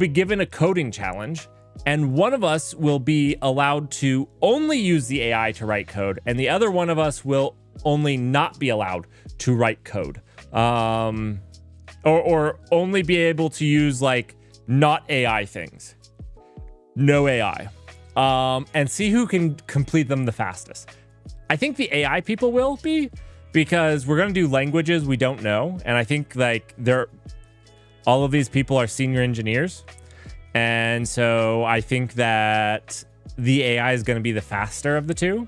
S1: given a coding challenge, and one of us will be allowed to only use the AI to write code, and the other one of us will only not be allowed to write code. Or only be able to use like not AI things. No AI. And see who can complete them the fastest. I think the AI people will be, because we're going to do languages we don't know. And I think like All of these people are senior engineers. And so I think that the AI is going to be the faster of the two.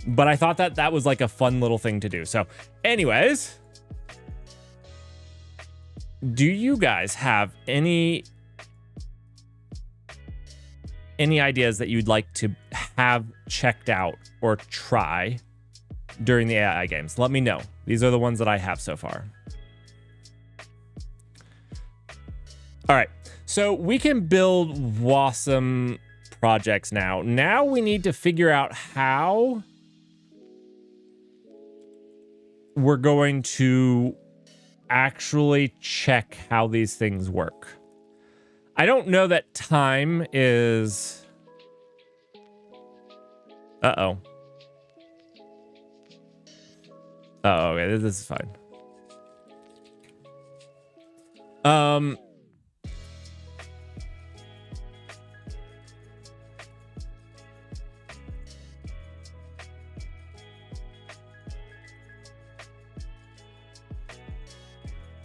S1: But I thought that that was like a fun little thing to do. So anyways, do you guys have any ideas that you'd like to have checked out or try during the AI games? Let me know. These are the ones that I have so far. All right, so we can build Wasm projects now. Now we need to figure out how we're going to actually check how these things work. I don't know that time is... Uh-oh. Oh, okay, this is fine.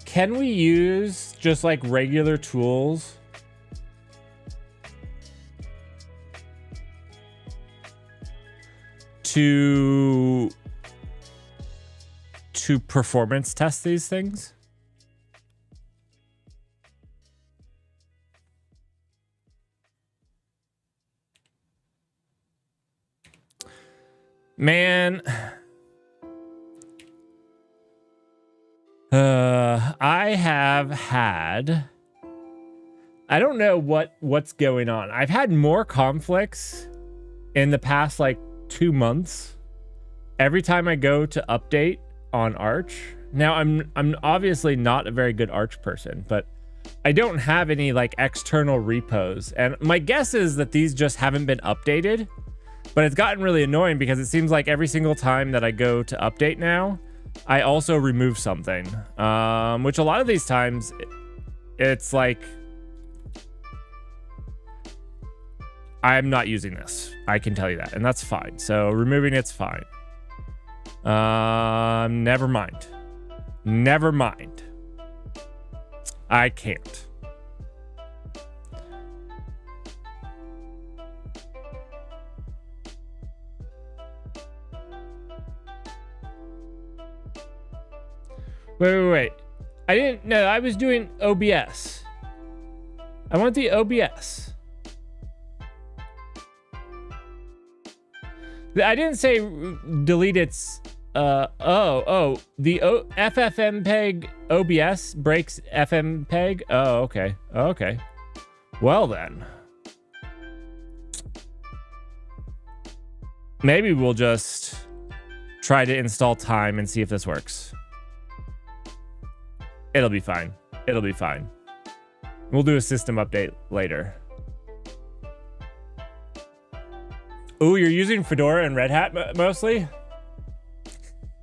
S1: Can we use just like regular tools to performance test these things? Man, I have had, I don't know what's going on. I've had more conflicts in the past like 2 months every time I go to update on Arch. Now I'm obviously not a very good Arch person, but I don't have any like external repos, and my guess is that these just haven't been updated. But it's gotten really annoying because it seems like every single time that I go to update now, I also remove something, which a lot of these times it's like I'm not using this. I can tell you that, and that's fine. So removing it's fine. Never mind. Never mind. I can't. Wait. I didn't know. I was doing OBS. I want the OBS. I didn't say delete its... the FFmpeg OBS breaks Fmpeg? Oh, okay. Okay. Well then. Maybe we'll just try to install time and see if this works. It'll be fine. It'll be fine. We'll do a system update later. Ooh, you're using Fedora and Red Hat mostly?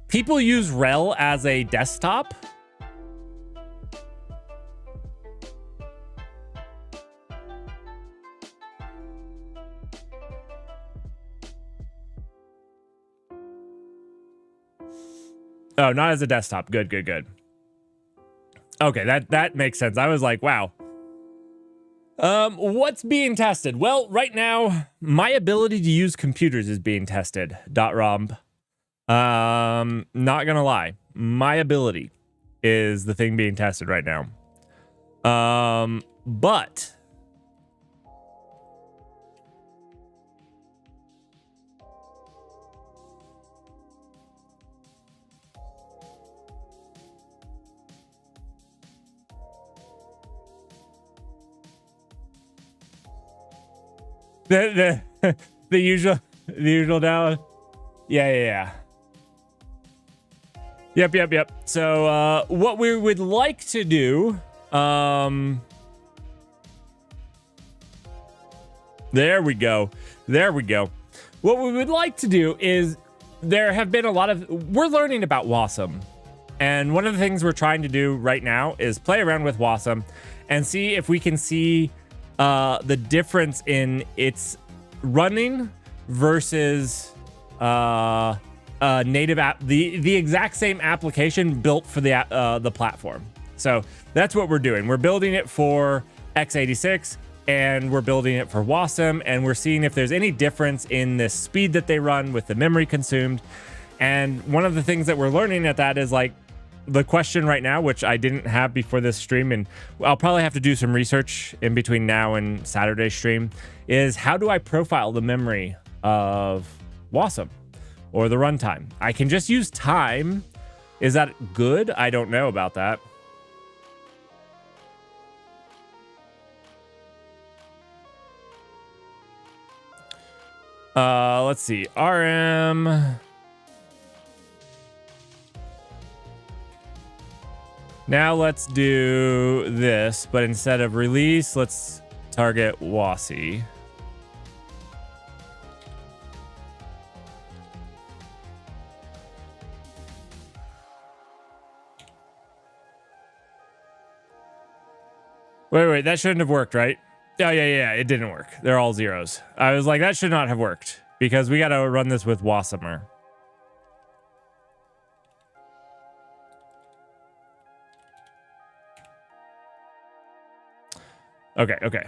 S1: People use RHEL as a desktop? Oh, not as a desktop. Good. Okay, that makes sense. I was like, wow. What's being tested? Well, right now, my ability to use computers is being tested. .romp. Not gonna lie, my ability is the thing being tested right now. But the usual down. Yeah. Yep. So what we would like to do, there we go. What we would like to do is, there have been a lot of, we're learning about Wasm, and one of the things we're trying to do right now is play around with Wasm and see if we can see the difference in its running versus native app, the exact same application built for the platform. So that's what we're doing. We're building it for x86 and we're building it for Wasm, and we're seeing if there's any difference in the speed that they run with the memory consumed. And one of the things that we're learning at that is like the question right now, which I didn't have before this stream, and I'll probably have to do some research in between now and Saturday's stream, is how do I profile the memory of Wasm or the runtime? I can just use time. Is that good? I don't know about that. Let's see. RM. Now let's do this, but instead of release, let's target WASI. Wait, that shouldn't have worked, right? Oh, yeah, it didn't work. They're all zeros. I was like, that should not have worked because we got to run this with Wasamer. Okay.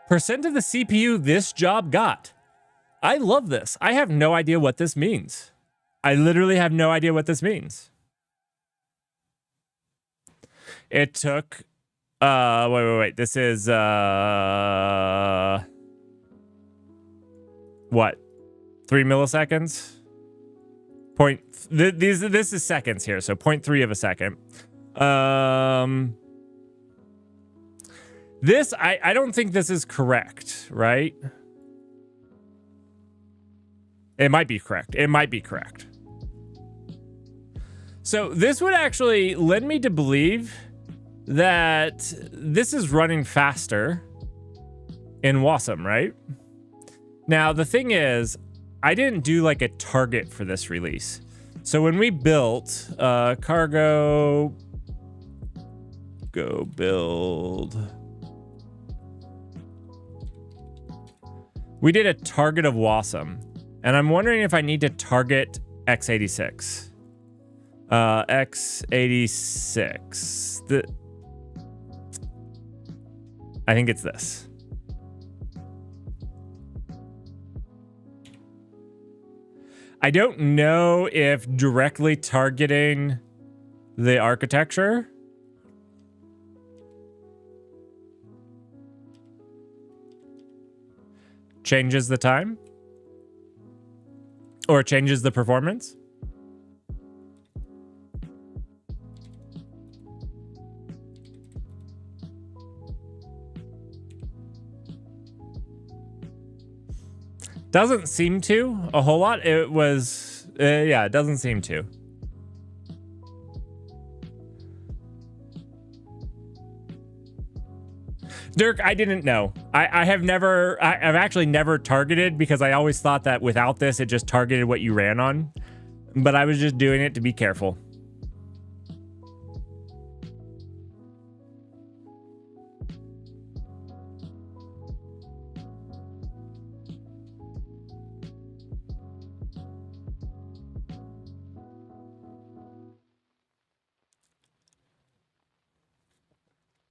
S1: Percent of the CPU this job got. I love this. I have no idea what this means. I literally have no idea what this means. It took... wait. This is, what? 3 milliseconds? This is seconds here, so 0.3 of a second. This, I don't think this is correct, right? It might be correct. So this would actually led me to believe that this is running faster in Wasm, right? Now, the thing is, I didn't do like a target for this release. So when we built cargo, go build. We did a target of Wasm, and I'm wondering if I need to target x86. x86. I think it's this. I don't know if directly targeting the architecture changes the time or changes the performance. Doesn't seem to a whole lot. It was, yeah, it doesn't seem to. Dirk, I didn't know. I've actually never targeted because I always thought that without this, it just targeted what you ran on. But I was just doing it to be careful.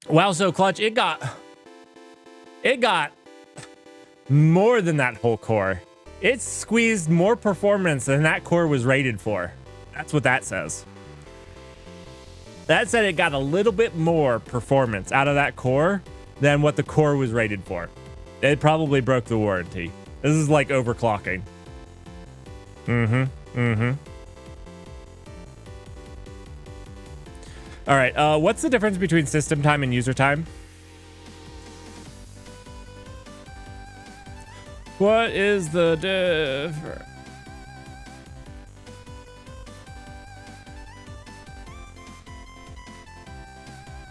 S1: Wow, so Clutch, it got more than that whole core. It squeezed more performance than that core was rated for. That's what that says. That said it got a little bit more performance out of that core than what the core was rated for. It probably broke the warranty. This is like overclocking. All right, what's the difference between system time and user time? What is the difference?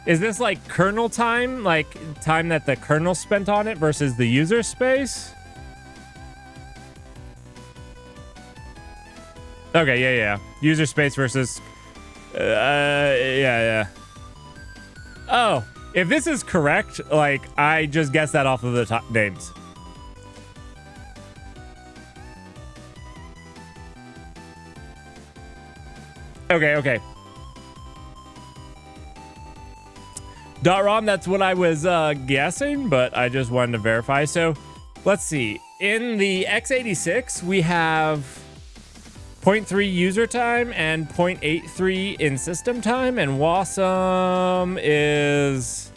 S1: Is this like kernel time? Like time that the kernel spent on it versus the user space? Okay, yeah. User space versus... yeah. Oh, if this is correct, like, I just guessed that off of the top names. Okay. .rom, that's what I was guessing, but I just wanted to verify. So let's see. In the x86, we have 0.3 user time and 0.83 in system time, and Wasm is...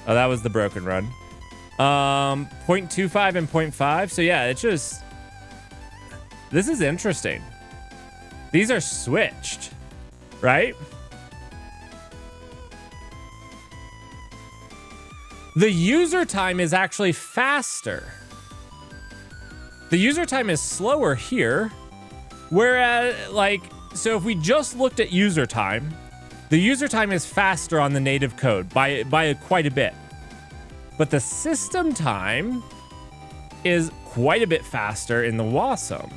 S1: Oh, that was the broken run. 0.25 and 0.5. So yeah, it's just... This is interesting. These are switched, right? The user time is actually faster. The user time is slower here. Whereas, like, so if we just looked at user time, the user time is faster on the native code by quite a bit. But the system time is quite a bit faster in the Wasm.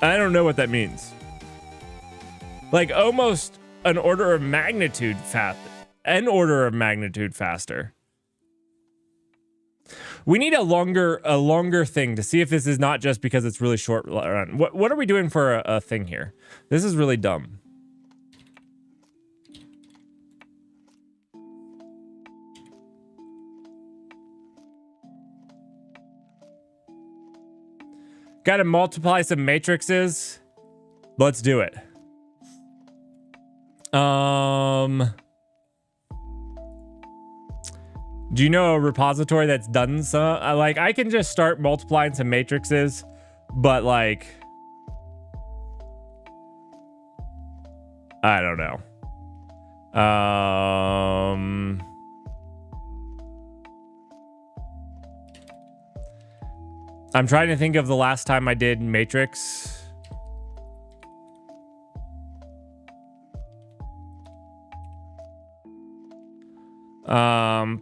S1: I don't know what that means. Like almost an order of magnitude faster. We need a longer thing to see if this is not just because it's really short run. What are we doing for a thing here? This is really dumb. Got to multiply some matrices. Let's do it. Do you know a repository that's done so? Like, I can just start multiplying some matrices, but like, I don't know. I'm trying to think of the last time I did matrix.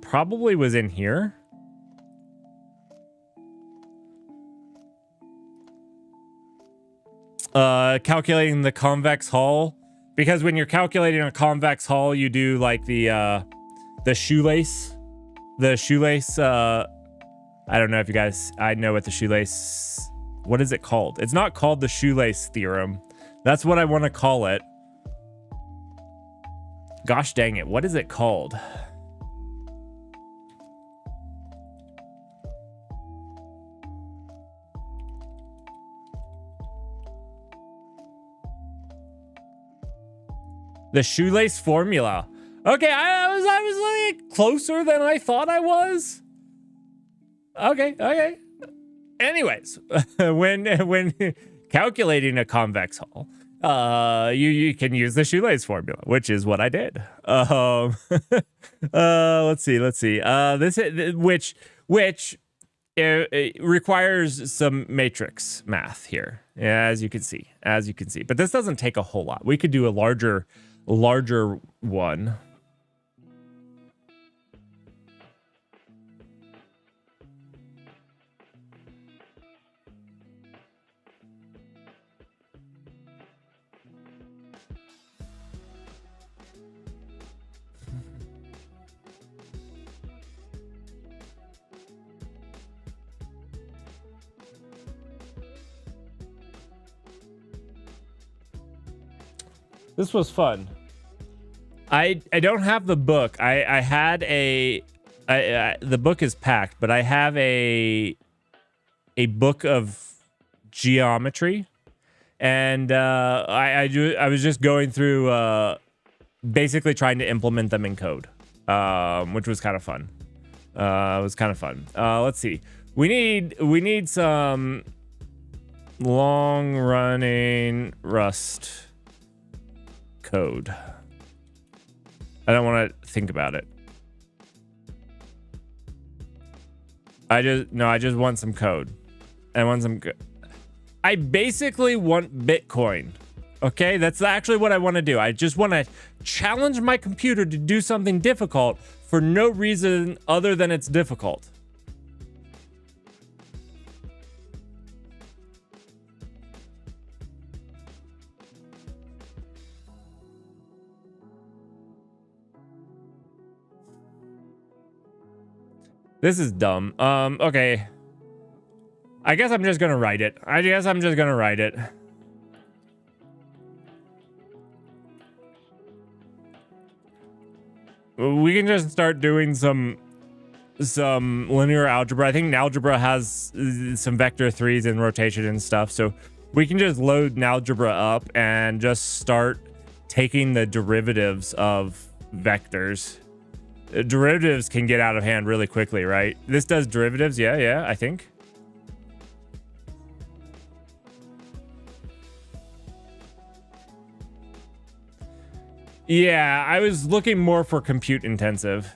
S1: Probably was in here. Calculating the convex hull, because when you're calculating a convex hull, you do like the shoelace. I don't know if you guys, I know what the shoelace, what is it called? It's not called the shoelace theorem. That's what I want to call it. Gosh dang it, what is it called? The shoelace formula. Okay, I was like closer than I thought I was. Okay. Anyways, when calculating a convex hull, you can use the shoelace formula, which is what I did. Let's see. Which it requires some matrix math here, as you can see. But this doesn't take a whole lot. We could do a larger one. This was fun. I don't have the book. I had the book is packed, but I have a book of geometry, and I was just going through basically trying to implement them in code, which was kind of fun. Let's see. We need some long running Rust code. I don't want to think about it. I just want some code. I basically want Bitcoin. Okay, that's actually what I want to do. I just want to challenge my computer to do something difficult for no reason other than it's difficult. This is dumb. Okay. I guess I'm just gonna write it. We can just start doing some linear algebra. I think algebra has some vector 3s in rotation and stuff. So we can just load algebra up and just start taking the derivatives of vectors. Derivatives can get out of hand really quickly, right? This does derivatives. Yeah, I think. Yeah, I was looking more for compute intensive.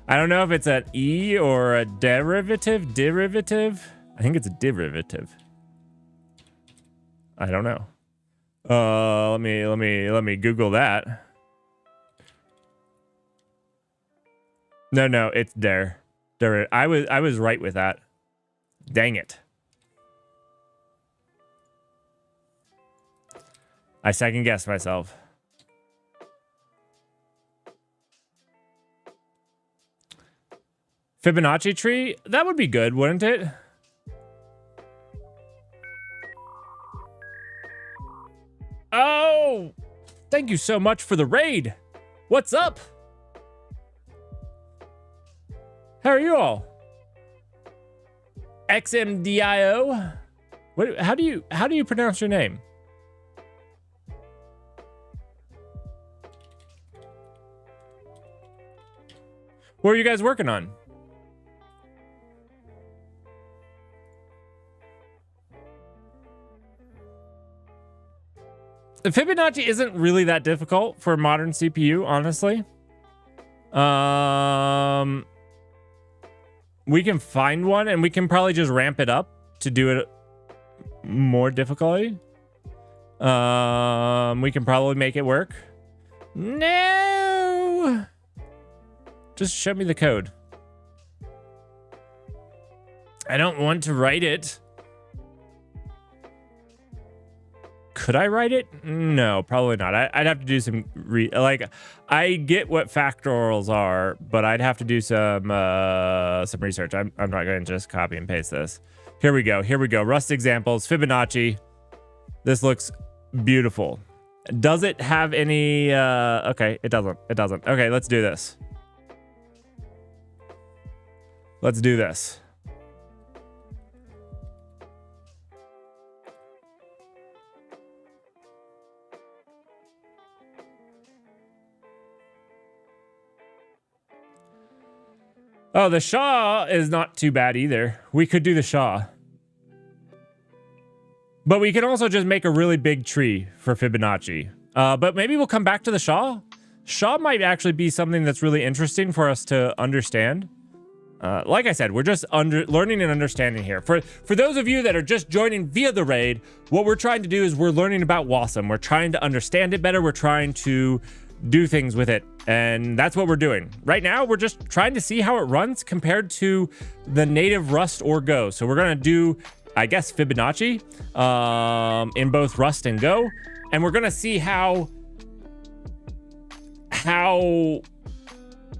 S1: I don't know if it's an E or a derivative. Derivative? I think it's a derivative. I don't know. Let me Google that. No, it's der. I was right with that. Dang it. I second guessed myself. Fibonacci tree? That would be good, wouldn't it? Oh! Thank you so much for the raid. What's up? How are you all? XMDIO? What? How do you pronounce your name? What are you guys working on? Fibonacci isn't really that difficult for a modern CPU, honestly. We can find one and we can probably just ramp it up to do it more difficulty. We can probably make it work. No! Just show me the code. I don't want to write it. Could I write it? No, probably not. I'd have to do some I get what factorials are, but I'd have to do some research. I'm not going to just copy and paste this. Here we go. Rust examples, Fibonacci. This looks beautiful. Does it have any okay, it doesn't. Okay, let's do this. Let's do this. Oh, the SHA is not too bad either. We could do the SHA. But we can also just make a really big tree for Fibonacci. But maybe we'll come back to the SHA. SHA might actually be something that's really interesting for us to understand. Like I said, we're just learning and understanding here. For those of you that are just joining via the raid, what we're trying to do is we're learning about Wasm. We're trying to understand it better. We're trying to do things with it. And that's what we're doing. Right now, we're just trying to see how it runs compared to the native Rust or Go. So we're going to do, I guess, Fibonacci in both Rust and Go. And we're going to see how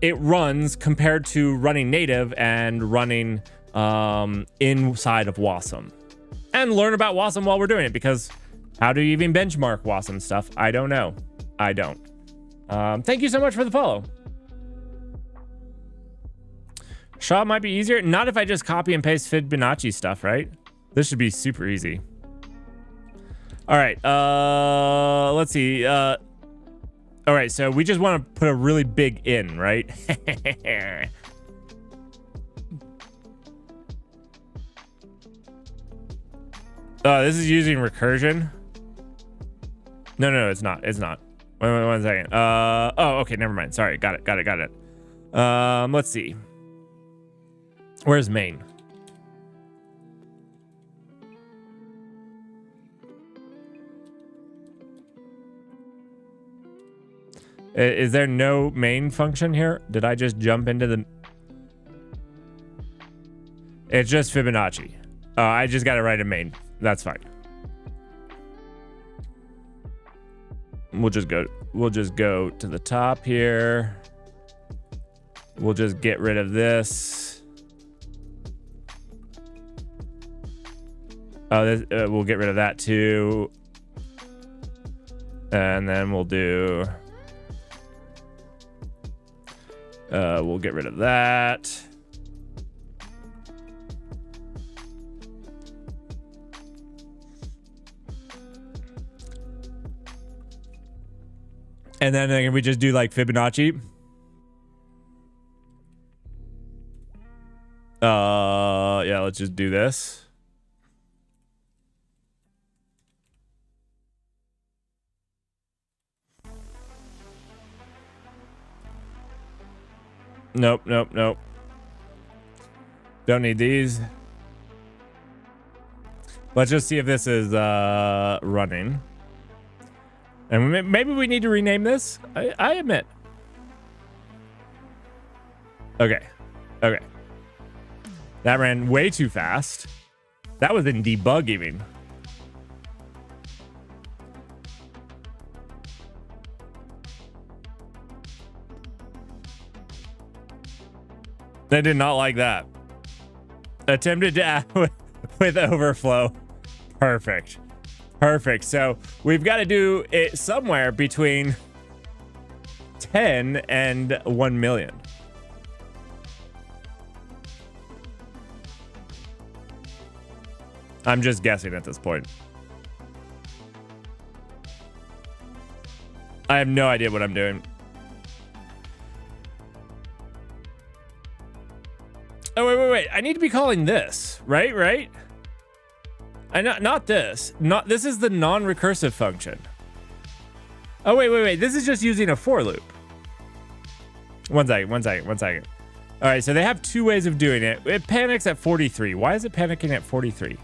S1: it runs compared to running native and running inside of Wasm. And learn about Wasm while we're doing it, because how do you even benchmark Wasm stuff? I don't know. I don't. Thank you so much for the follow. SHA might be easier. Not if I just copy and paste Fibonacci stuff, right? This should be super easy. All right. Let's see. All right. So we just want to put a really big in, right? This is using recursion. No, it's not. It's not. Wait, one second. Oh, okay, never mind. Sorry, got it. Let's see. Where's main? Is there no main function here? Did I just jump into the... It's just Fibonacci. I just got to write a main. That's fine. We'll just go to the top here. We'll just get rid of this. Oh, this, we'll get rid of that too. And then we'll do... we'll get rid of that. And then can we just do like Fibonacci? Yeah, let's just do this. Nope, nope, nope. Don't need these. Let's just see if this is running. And maybe we need to rename this. I admit. Okay. Okay. That ran way too fast. That was in debug even. They did not like that. Attempted to add with overflow. Perfect. Perfect. So we've got to do it somewhere between 10 and 1 million. I'm just guessing at this point. I have no idea what I'm doing. Oh, wait. I need to be calling this, right? Right? Not this. This is the non-recursive function. Oh, wait. This is just using a for loop. One second. All right, so they have two ways of doing it. It panics at 43. Why is it panicking at 43?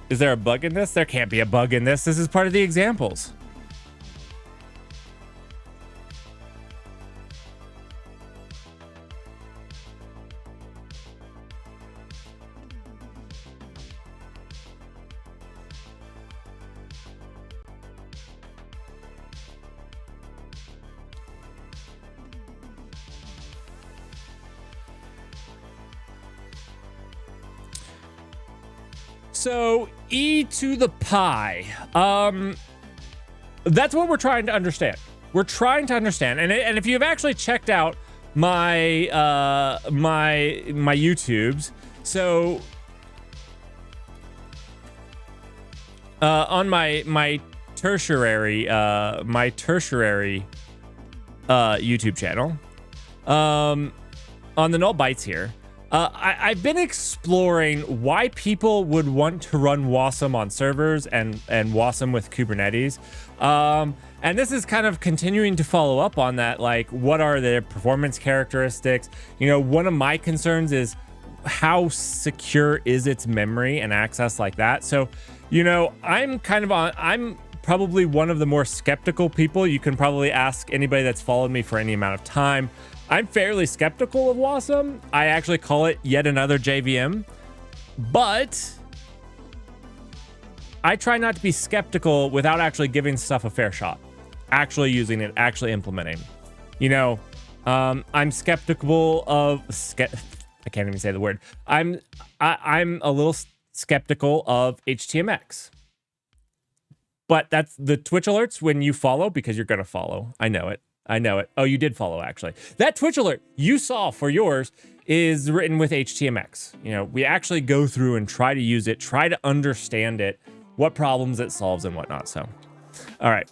S1: Is there a bug in this? There can't be a bug in this. This is part of the examples. So e to the pi, that's what we're trying to understand. We're trying to understand, and if you've actually checked out my my YouTubes, so on my tertiary YouTube channel, on the Null Bytes here. I've been exploring why people would want to run Wasm on servers and Wasm with Kubernetes. And this is kind of continuing to follow up on that. Like, what are the performance characteristics? You know, one of my concerns is how secure is its memory and access like that. So, you know, I'm probably one of the more skeptical people. You can probably ask anybody that's followed me for any amount of time. I'm fairly skeptical of Wasm. I actually call it yet another JVM, but I try not to be skeptical without actually giving stuff a fair shot, actually using it, actually implementing. You know, I'm skeptical of I can't even say the word. I'm a little skeptical of HTMX, but that's the Twitch alerts when you follow, because you're gonna follow. I know it. Oh, you did follow, actually. That Twitch alert you saw for yours is written with HTMX. You know, we actually go through and try to use it, try to understand it, what problems it solves and whatnot. So, all right.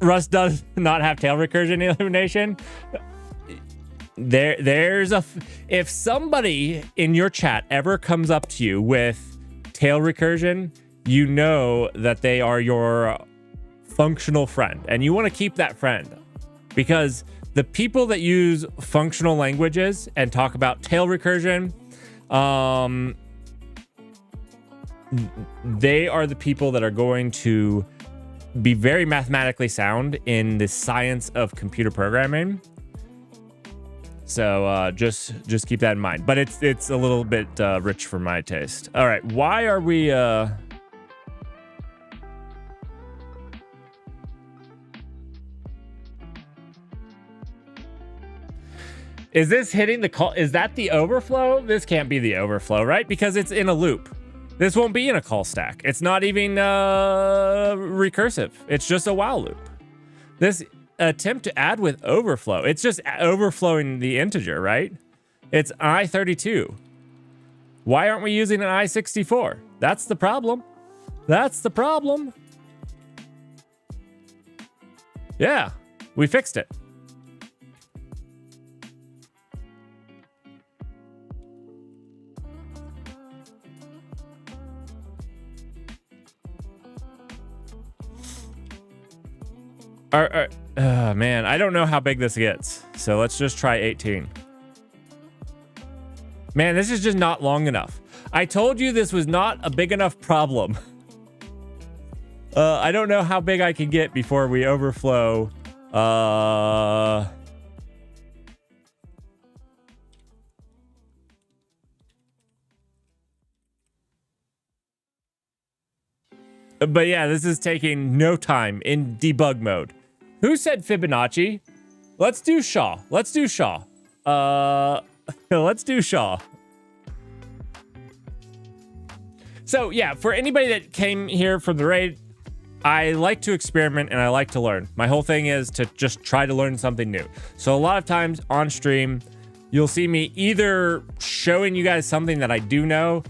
S1: Rust does not have tail recursion elimination. If somebody in your chat ever comes up to you with tail recursion, you know that they are your functional friend, and you want to keep that friend, because the people that use functional languages and talk about tail recursion, they are the people that are going to be very mathematically sound in the science of computer programming. So just keep that in mind. But it's a little bit rich for my taste. All right, why are we? Is this hitting the call? Is that the overflow? This can't be the overflow, right? Because it's in a loop. This won't be in a call stack. It's not even recursive. It's just a while loop. This attempt to add with overflow, it's just overflowing the integer, right? It's I32. Why aren't we using an I64? That's the problem. That's the problem. Yeah, we fixed it. Man, I don't know how big this gets. So let's just try 18. Man, this is just not long enough. I told you this was not a big enough problem. I don't know how big I can get before we overflow. But yeah, this is taking no time in debug mode. Who said Fibonacci? Let's do Shaw. Let's do Shaw. Let's do Shaw. So yeah, for anybody that came here from the raid, I like to experiment and I like to learn. My whole thing is to just try to learn something new. So a lot of times on stream, you'll see me either showing you guys something that I do know.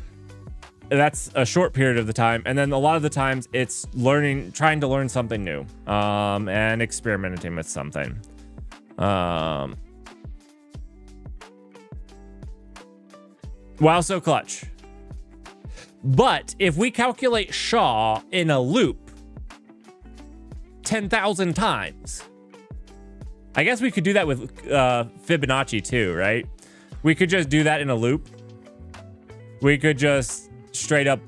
S1: That's a short period of the time, and then a lot of the times it's trying to learn something new, and experimenting with something. Wow, so clutch. But if we calculate Shaw in a loop 10,000 times, I guess we could do that with Fibonacci too, right? We could just do that in a loop. We could just straight up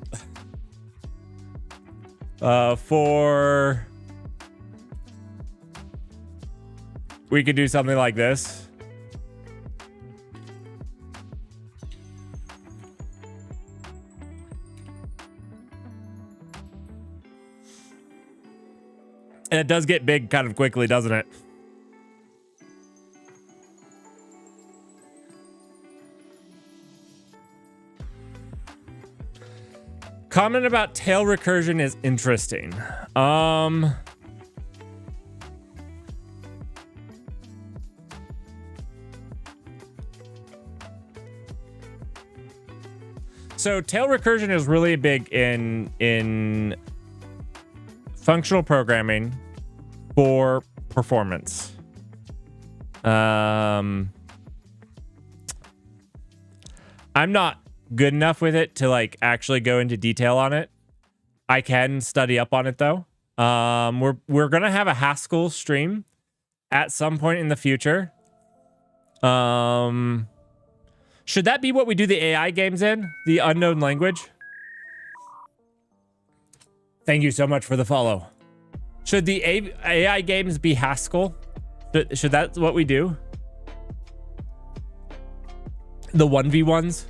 S1: we could do something like this. And it does get big kind of quickly, doesn't it? Comment about tail recursion is interesting. So tail recursion is really big in functional programming for performance. I'm not good enough with it to like actually go into detail on it. I can study up on it though. We're gonna have a Haskell stream at some point in the future. Should that be what we do the AI games in? The unknown language? Thank you so much for the follow. Should the AI games be Haskell? Should that what we do? The 1v1s?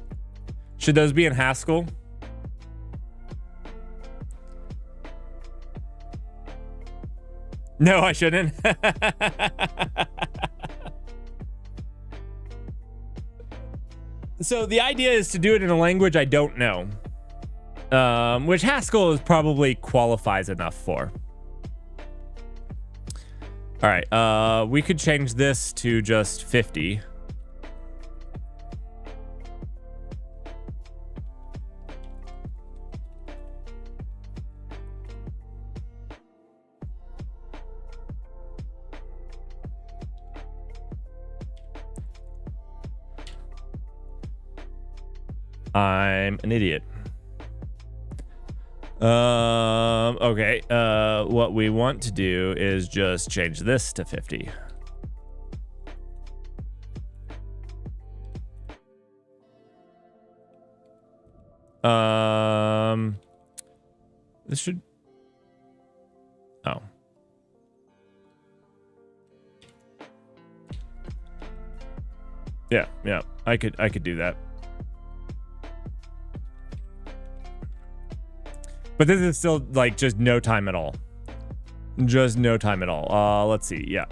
S1: Should those be in Haskell? No, I shouldn't. So the idea is to do it in a language I don't know. Which Haskell is probably qualifies enough for. All right, we could change this to just 50. I'm an idiot. Okay. What we want to do is just change this to 50. This should. Oh. Yeah. I could do that. But this is still like just no time at all. Just no time at all. Let's see. Yeah.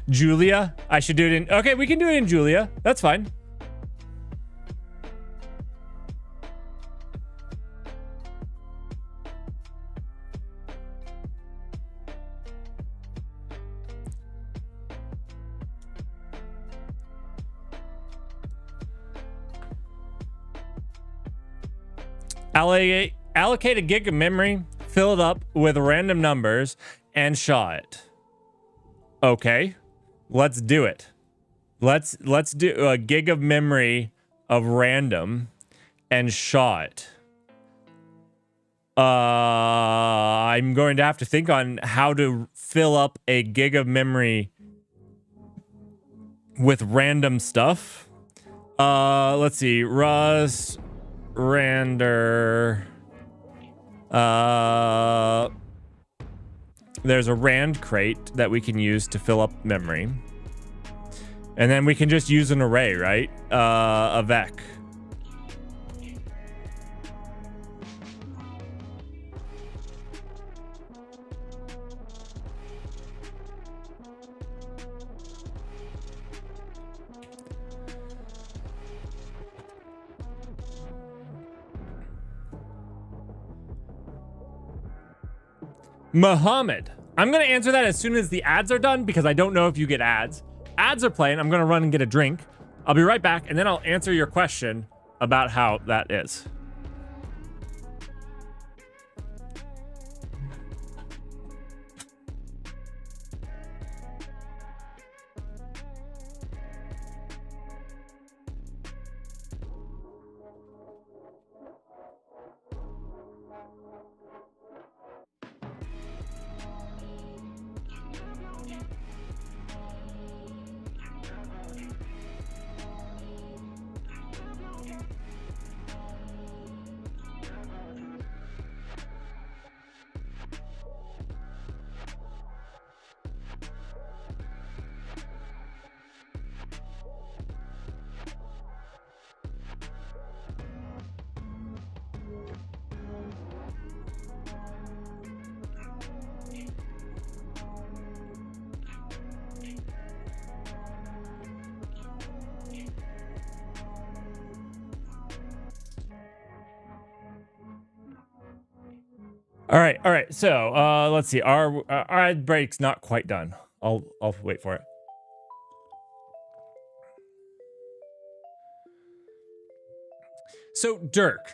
S1: Julia. I should do it in... Okay, we can do it in Julia. That's fine. Allocate a gig of memory, fill it up with random numbers, and SHA it. Okay, let's do it. Let's do a gig of memory of random and SHA it. I'm going to have to think on how to fill up a gig of memory with random stuff. Let's see. Rust, Rander. There's a rand crate that we can use to fill up memory. And then we can just use an array, right? A vec. Muhammad. I'm going to answer that as soon as the ads are done because I don't know if you get ads. Ads are playing. I'm going to run and get a drink. I'll be right back, and then I'll answer your question about how that is. All right. So let's see. Our ad break's not quite done. I'll wait for it. So Dirk,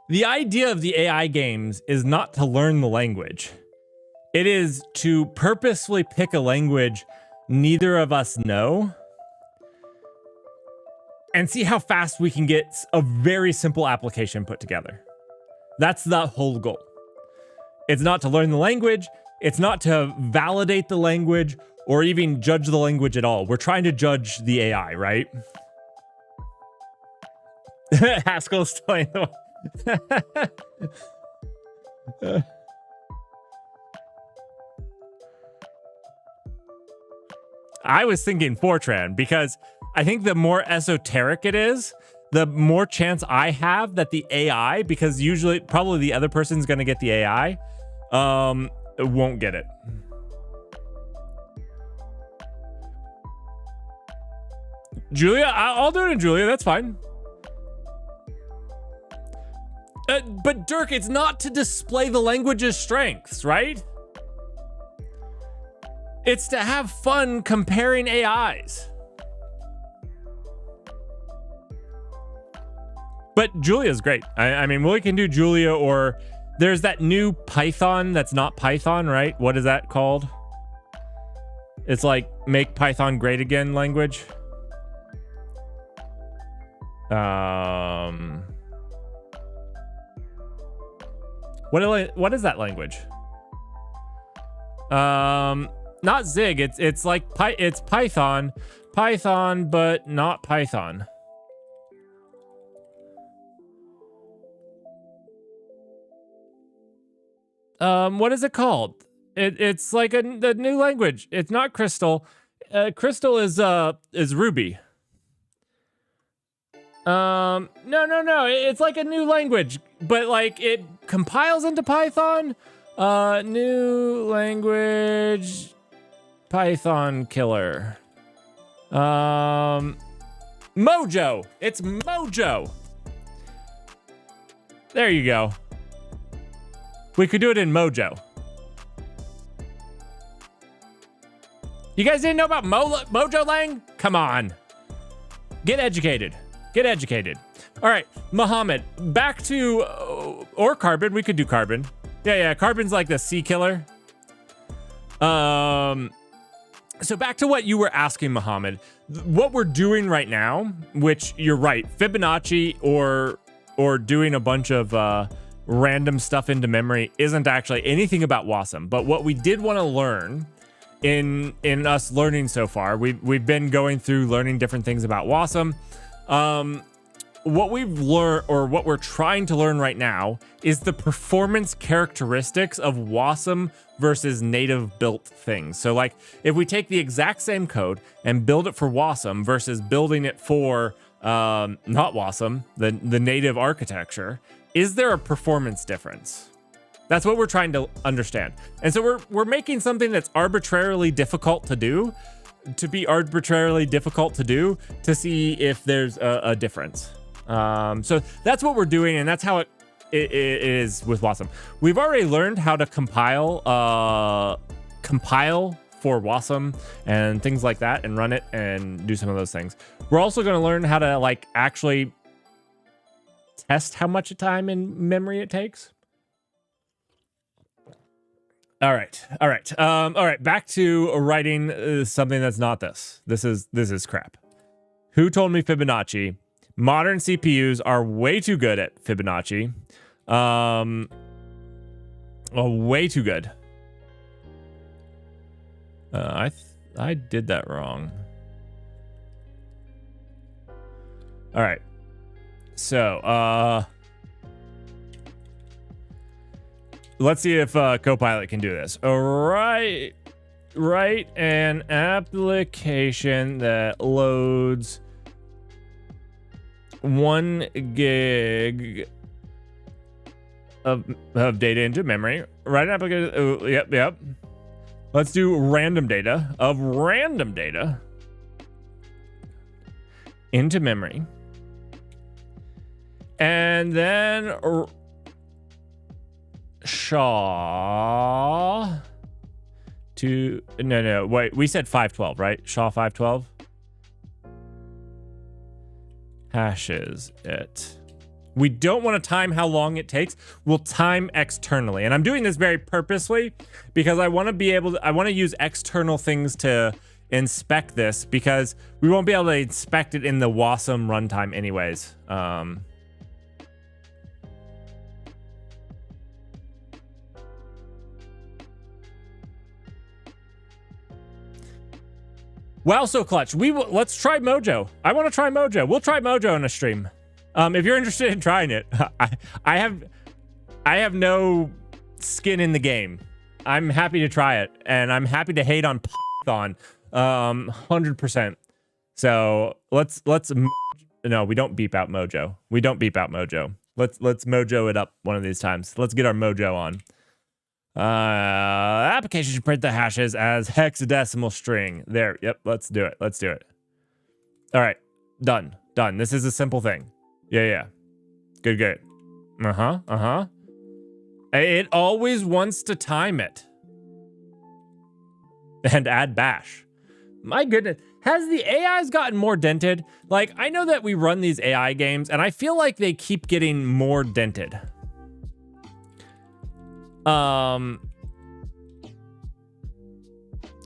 S1: the idea of the AI games is not to learn the language. It is to purposefully pick a language neither of us know and see how fast we can get a very simple application put together. That's the whole goal. It's not to learn the language. It's not to validate the language or even judge the language at all. We're trying to judge the AI, right? Haskell's still in the I was thinking Fortran because I think the more esoteric it is, the more chance I have that the AI, because usually probably the other person's going to get the AI, won't get it. Julia, I'll do it in Julia. That's fine. But Dirk, it's not to display the language's strengths, right? It's to have fun comparing AIs. But Julia's great. I mean, we can do Julia, or there's that new Python that's not Python, right? What is that called? It's like make Python great again language. What is that language? Not Zig. It's like it's Python, but not Python. What is it called? It's like the new language. It's not Crystal. Crystal is Ruby. No. It's like a new language, but like it compiles into Python. New language, Python killer. Mojo. It's Mojo. There you go. We could do it in Mojo. You guys didn't know about Mojo Lang? Come on. Get educated. Get educated. All right, Muhammad, back to, or Carbon. We could do Carbon. Yeah, Carbon's like the sea killer. So back to what you were asking, Muhammad. What we're doing right now, which you're right, Fibonacci or doing a bunch of random stuff into memory isn't actually anything about WASM. But what we did want to learn in us learning so far, we've been going through learning different things about WASM. What we've learned, or what we're trying to learn right now, is the performance characteristics of WASM versus native built things. So like if we take the exact same code and build it for WASM versus building it for not WASM, the native architecture, is there a performance difference? That's what we're trying to understand. And so we're making something that's arbitrarily difficult to do, to see if there's a difference. So that's what we're doing, and that's how it is with WASM. We've already learned how to compile for WASM and things like that, and run it and do some of those things. We're also going to learn how to like actually test how much time in memory it takes. All right. Back to writing something that's not this. This is crap. Who told me Fibonacci? Modern CPUs are way too good at Fibonacci. Way too good. I did that wrong. All right. So, let's see if Copilot can do this. All right. Write an application that loads 1 gig of data into memory. Write an application. Oh, yep. Let's do random data into memory. And then SHA to no wait, we said 512, right? SHA 512 hashes it. We don't want to time how long it takes. We'll time externally, and I'm doing this very purposely because I want to be able to, I want to use external things to inspect this, because we won't be able to inspect it in the WASM runtime anyways. Wow, so clutch. Let's try Mojo. I want to try Mojo. We'll try Mojo on a stream. If you're interested in trying it, I have no skin in the game. I'm happy to try it, and I'm happy to hate on Python, 100%. So let's no, we don't beep out Mojo. We don't beep out Mojo. Let's Mojo it up one of these times. Let's get our Mojo on. Application should print the hashes as hexadecimal string. There. Yep. Let's do it. All right. Done. This is a simple thing. Yeah. Good. It always wants to time it. And add bash. My goodness. Has the AIs gotten more dented? Like, I know that we run these AI games, and I feel like they keep getting more dented.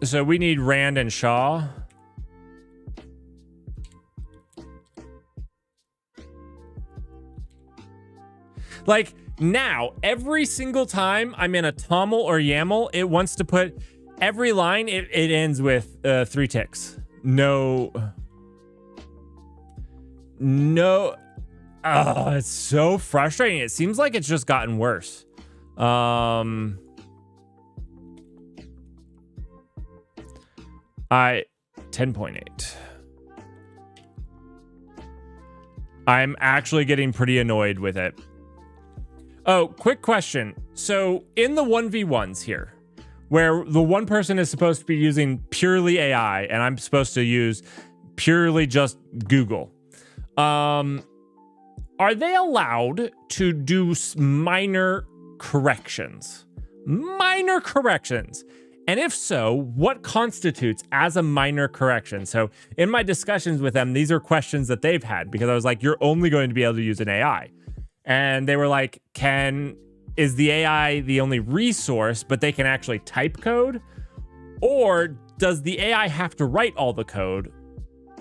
S1: So we need Rand and Shaw. Like now, every single time I'm in a TOML or YAML, it wants to put every line, it ends with 3 ticks. No. Oh, it's so frustrating. It seems like it's just gotten worse. 10.8. I'm actually getting pretty annoyed with it. Oh, quick question. So in the 1v1s here, where the one person is supposed to be using purely AI and I'm supposed to use purely just Google. Are they allowed to do minor corrections? Minor corrections. And if so, what constitutes as a minor correction? So in my discussions with them, these are questions that they've had, because I was like, you're only going to be able to use an AI. And they were like, is the AI the only resource, but they can actually type code? Or does the AI have to write all the code?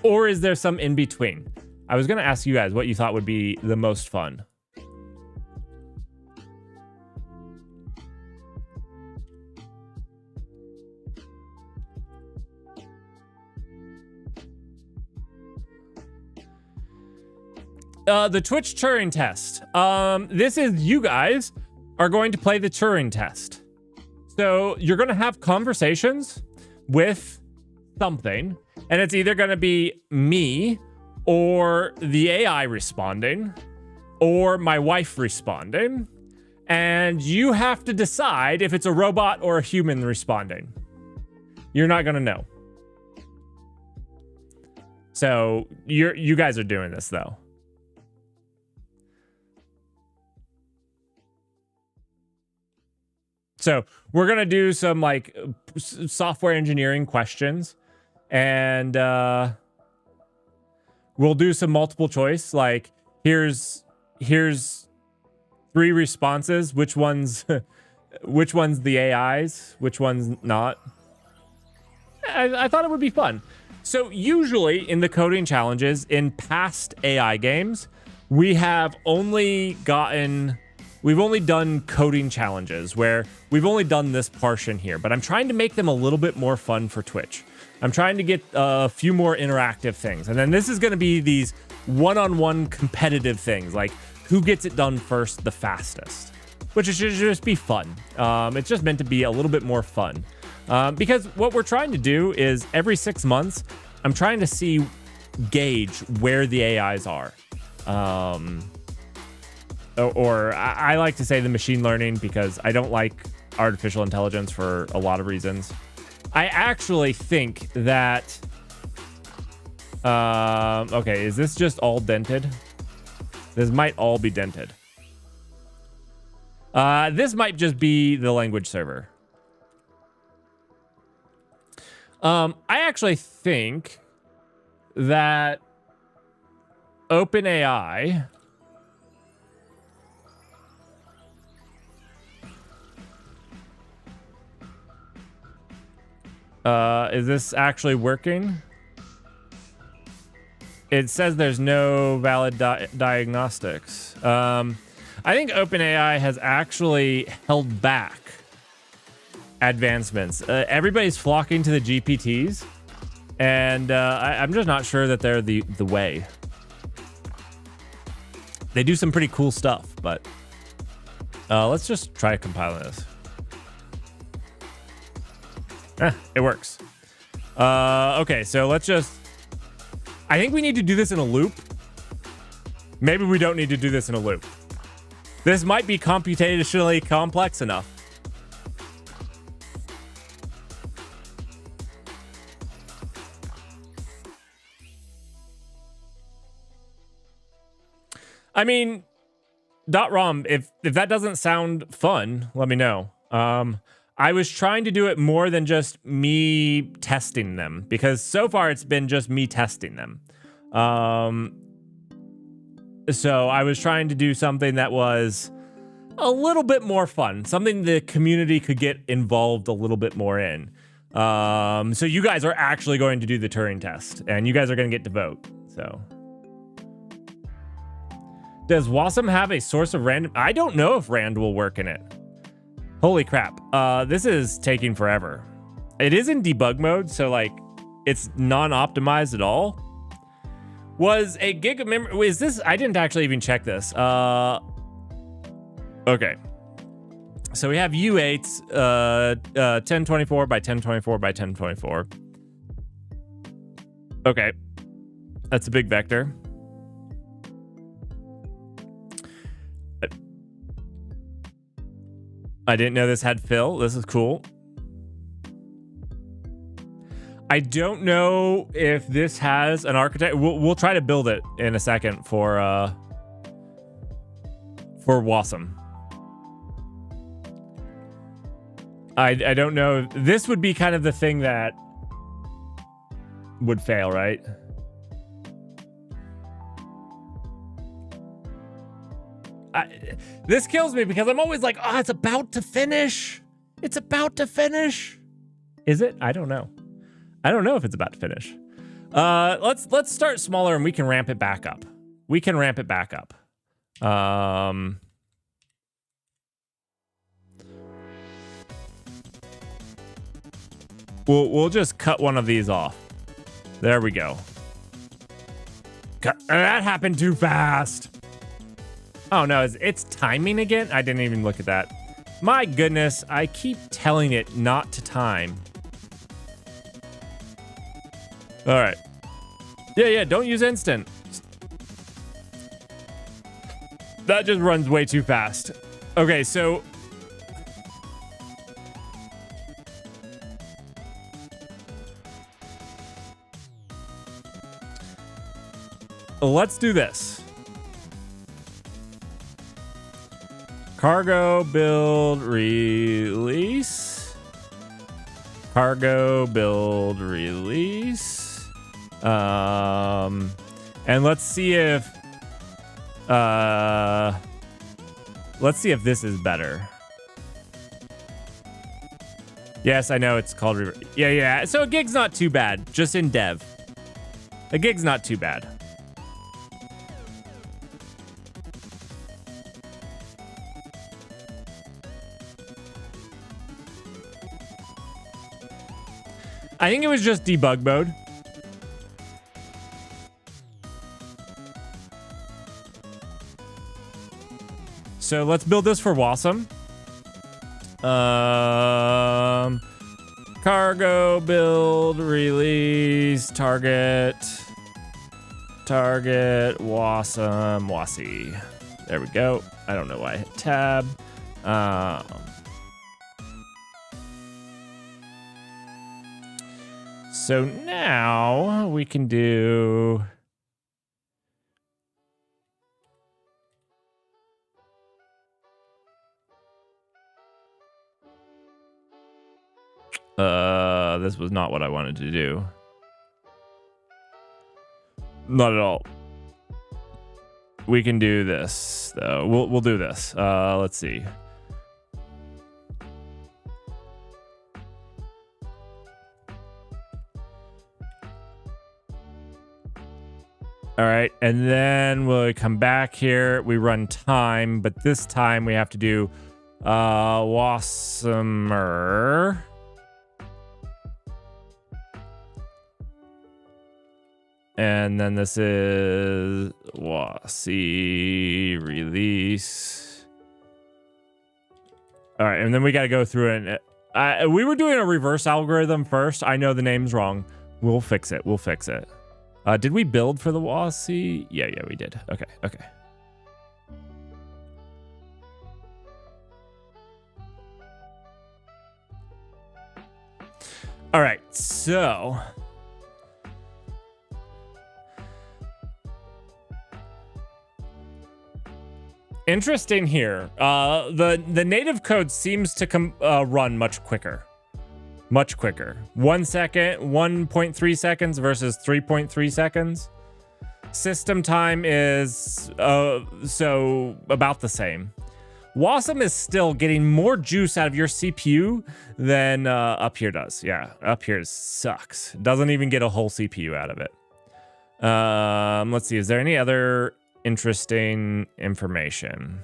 S1: Or is there some in between? I was going to ask you guys what you thought would be the most fun. The Twitch Turing test. This is, you guys are going to play the Turing test. So you're going to have conversations with something, and it's either going to be me or the AI responding or my wife responding. And you have to decide if it's a robot or a human responding. You're not going to know. So you guys are doing this though. So we're going to do some like software engineering questions, and we'll do some multiple choice. Like here's 3 responses. Which one's the AIs? Which one's not? I thought it would be fun. So usually in the coding challenges in past AI games, we've only done coding challenges where we've only done this portion here, but I'm trying to make them a little bit more fun for Twitch. I'm trying to get a few more interactive things. And then this is going to be these one-on-one competitive things, like who gets it done first the fastest, which should just be fun. It's just meant to be a little bit more fun. Because what we're trying to do is every 6 months, I'm trying to gauge where the AIs are. Or I like to say the machine learning, because I don't like artificial intelligence for a lot of reasons. I actually think that... okay, is this just all dented? This might all be dented. This might just be the language server. I actually think that OpenAI... is this actually working? It says there's no valid diagnostics. I think OpenAI has actually held back advancements. Everybody's flocking to the GPTs, and I'm just not sure that they're the way. They do some pretty cool stuff, but let's just try compiling this. It works. Okay, so let's just... I think we need to do this in a loop. Maybe we don't need to do this in a loop. This might be computationally complex enough. I mean, .rom, if that doesn't sound fun, let me know. I was trying to do it more than just me testing them, because so far it's been just me testing them. So I was trying to do something that was a little bit more fun, something the community could get involved a little bit more in. So you guys are actually going to do the Turing test, and you guys are going to get to vote. So does Wasm have a source of random? I don't know if Rand will work in it. Holy crap. This is taking forever. It is in debug mode, so like it's non-optimized at all. Was a gig of memory... Is this... I didn't actually even check this. Okay. So we have U8s, 1024 by 1024 by 1024. Okay. That's a big vector. I didn't know this had fill. This is cool. I don't know if this has an architect. We'll try to build it in a second for Wasm. I don't know. This would be kind of the thing that would fail, right? This kills me because I'm always like, oh, it's about to finish. It's about to finish. Is it? I don't know. I don't know if it's about to finish. Let's start smaller and we can ramp it back up. We can ramp it back up. We'll just cut one of these off. There we go. That happened too fast. Oh no, it's timing again? I didn't even look at that. My goodness, I keep telling it not to time. All right. Yeah, don't use instant. That just runs way too fast. Okay, so let's do this. Cargo, build, release. Cargo, build, release. And let's see if this is better. Yes, I know it's called yeah. So a gig's not too bad, just in dev. A gig's not too bad. I think it was just debug mode. So let's build this for Wasm. Cargo, build, release, target, Wasm, Wasi. There we go. I don't know why I hit tab. So now we can do this was not what I wanted to do. Not at all. We can do this though. We'll do this. Let's see. All right, and then we'll come back here. We run time, but this time we have to do Wasmer. And then this is Wasi release. All right, and then we got to go through it. We were doing a reverse algorithm first. I know the name's wrong. We'll fix it. We'll fix it. Did we build for the Wasi? Yeah, we did. Okay. All right, so interesting here. The native code seems to run much quicker. Much quicker. 1 second, 1.3 seconds versus 3.3 seconds. System time is so about the same. Wasm is still getting more juice out of your CPU than up here does. Yeah, up here sucks. Doesn't even get a whole CPU out of it. Let's see. Is there any other interesting information?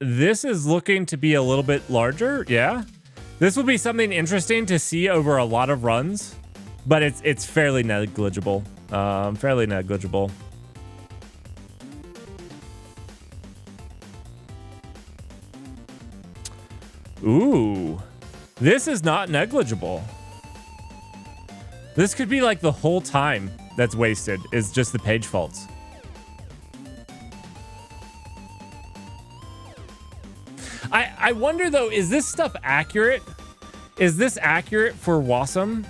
S1: This is looking to be a little bit larger. Yeah, this will be something interesting to see over a lot of runs, but it's fairly negligible. Fairly negligible. Ooh, this is not negligible. This could be like the whole time that's wasted is just the page faults. I wonder though, is this stuff accurate? Is this accurate for Wasm?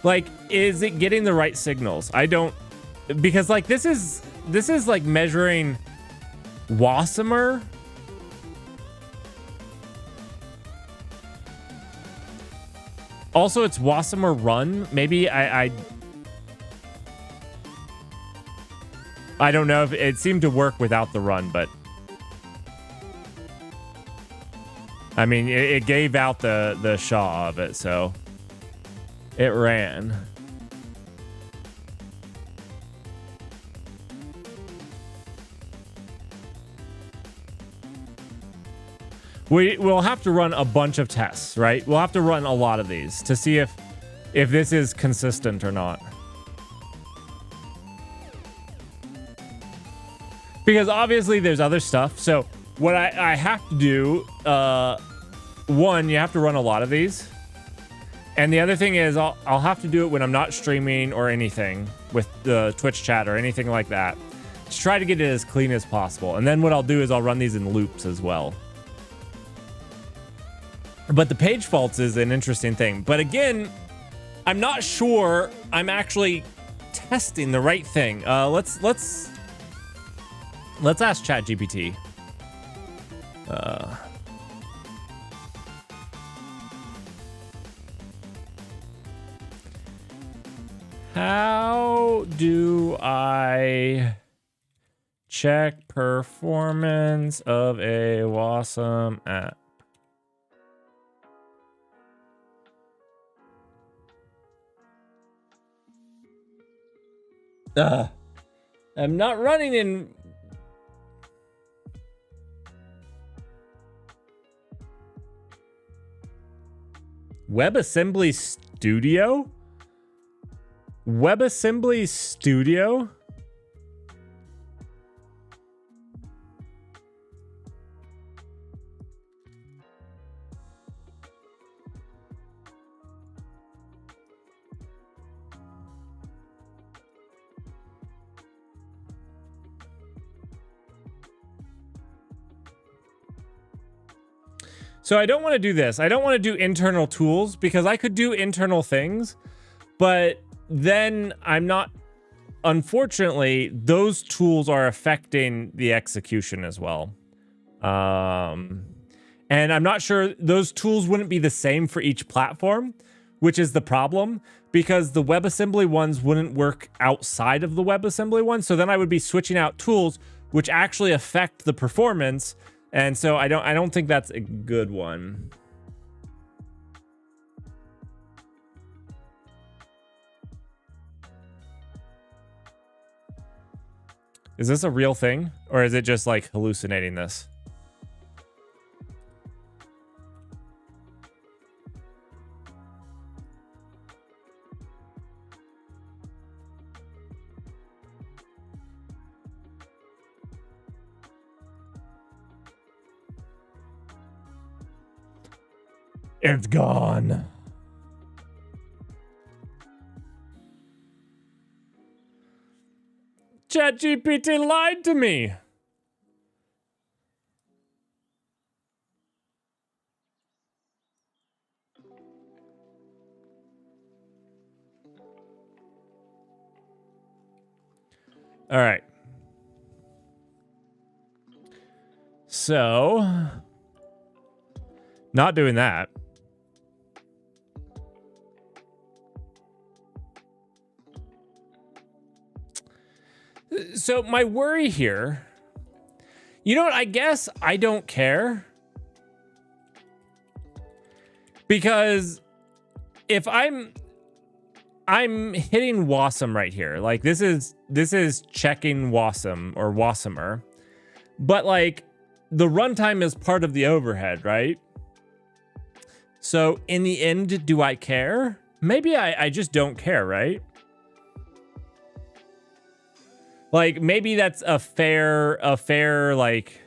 S1: Like, is it getting the right signals? I don't, because like this is like measuring Wasamer. Also, it's Wasamer Run. Maybe I don't know if it seemed to work without the run, but I mean, it gave out the Shaw of it, so it ran. We'll have to run a bunch of tests, right? We'll have to run a lot of these to see if this is consistent or not. Because obviously there's other stuff. So what I have to do, one, you have to run a lot of these. And the other thing is I'll have to do it when I'm not streaming or anything with the Twitch chat or anything like that. To try to get it as clean as possible. And then what I'll do is I'll run these in loops as well. But the page faults is an interesting thing. But again, I'm not sure I'm actually testing the right thing. Let's ask ChatGPT. How do I check performance of a Wasm app? I'm not running in. WebAssembly Studio? WebAssembly Studio? So I don't want to do this. I don't want to do internal tools because I could do internal things, but then I'm not, unfortunately, those tools are affecting the execution as well. And I'm not sure those tools wouldn't be the same for each platform, which is the problem because the WebAssembly ones wouldn't work outside of the WebAssembly one. So then I would be switching out tools which actually affect the performance. And so I don't think that's a good one. Is this a real thing or is it just like hallucinating this? It's gone. ChatGPT lied to me. All right. So, not doing that. So my worry here, you know what? I guess I don't care because if I'm hitting Wasm right here, like this is checking Wasm or Wasamer, but like the runtime is part of the overhead, right? So in the end, do I care? Maybe I just don't care, right? Like maybe that's a fair like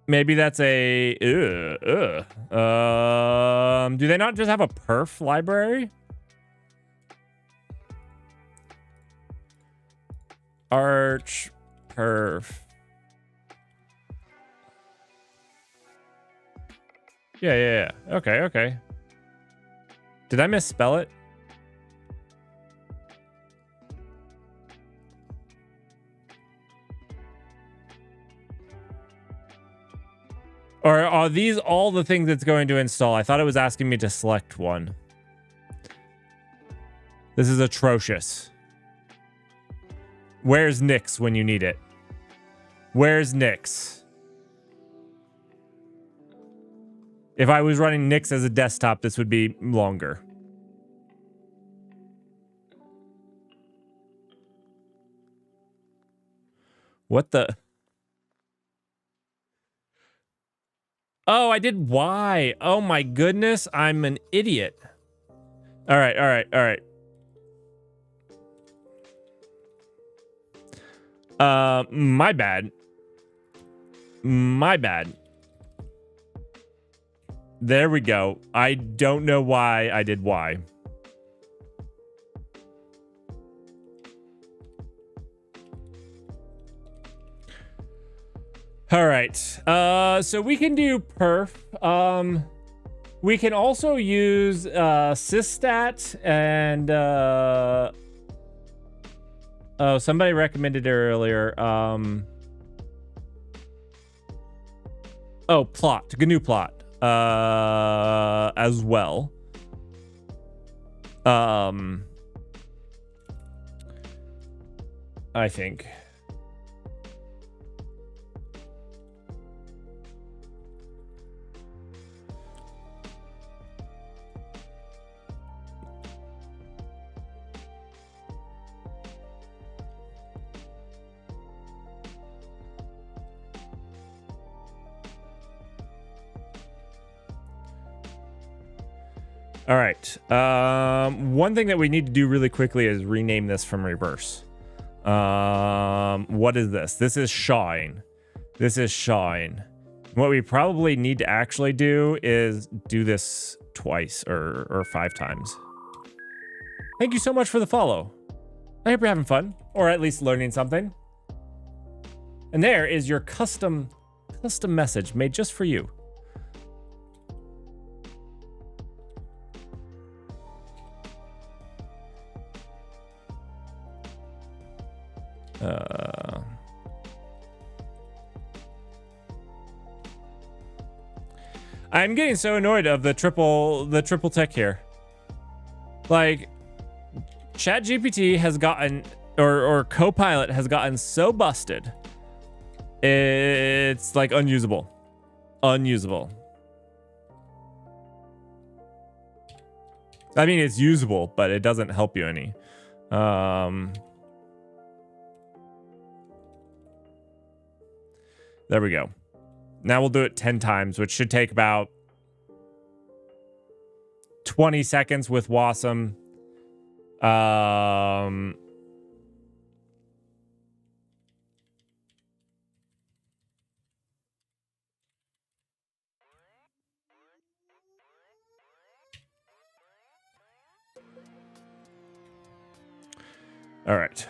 S1: Maybe that's a... do they not just have a perf library? Arch perf. Yeah. Okay. Did I misspell it? Or are these all the things it's going to install? I thought it was asking me to select one. This is atrocious. Where's Nix when you need it? Where's Nix? If I was running Nix as a desktop, this would be longer. What the... Oh, I did Y. Oh my goodness, I'm an idiot. All right. My bad. There we go. I don't know why I did Y. All right. So we can do perf. We can also use sysstat and oh, somebody recommended it earlier. Oh, plot, GNU plot, as well. I think. All right. One thing that we need to do really quickly is rename this from reverse. What is this? This is shine. What we probably need to actually do is do this twice or 5 times. Thank you so much for the follow. I hope you're having fun, or at least learning something. And there is your custom message made just for you. I'm getting so annoyed of the triple tech here. Like, ChatGPT has gotten, or Copilot has gotten so busted, it's like unusable. I mean, it's usable, but it doesn't help you any. There we go. Now we'll do it 10 times, which should take about 20 seconds with Wasm. All right.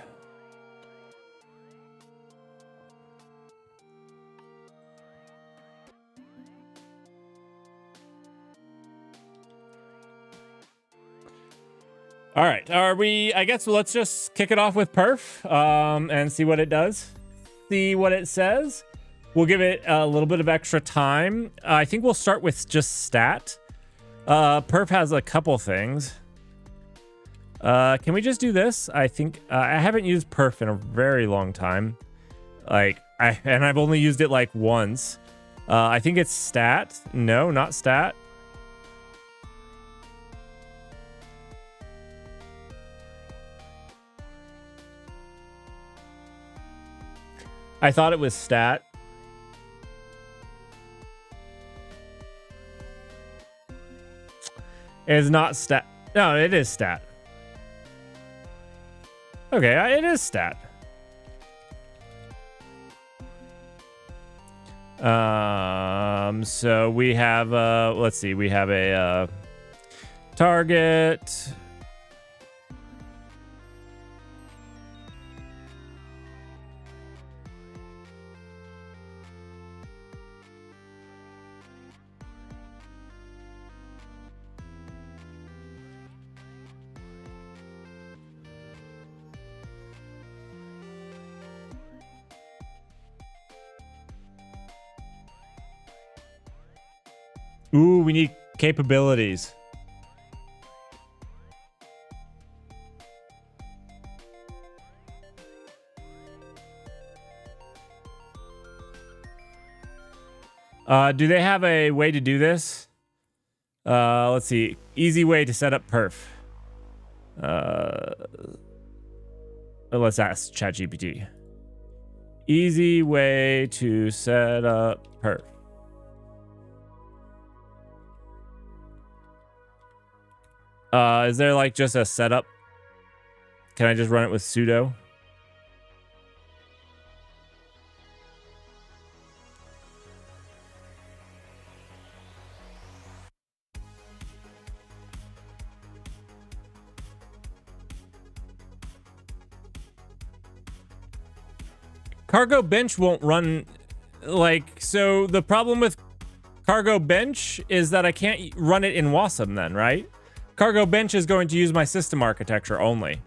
S1: All right, I guess let's just kick it off with perf and see what it does. See what it says. We'll give it a little bit of extra time. I think we'll start with just stat. Perf has a couple things. Can we just do this? I think I haven't used perf in a very long time. Like, I've only used it like once. I think it's stat. No, not stat. I thought it was stat. It is not stat. No, it is stat. Okay, it is stat. So we have let's see, we have a target. Ooh, we need capabilities. Do they have a way to do this? Let's see. Easy way to set up perf. Let's ask ChatGPT. Easy way to set up perf. Is there like just a setup? Can I just run it with sudo? Cargo bench won't run. Like, so the problem with cargo bench is that I can't run it in Wasm then, right? Cargo bench is going to use my system architecture only.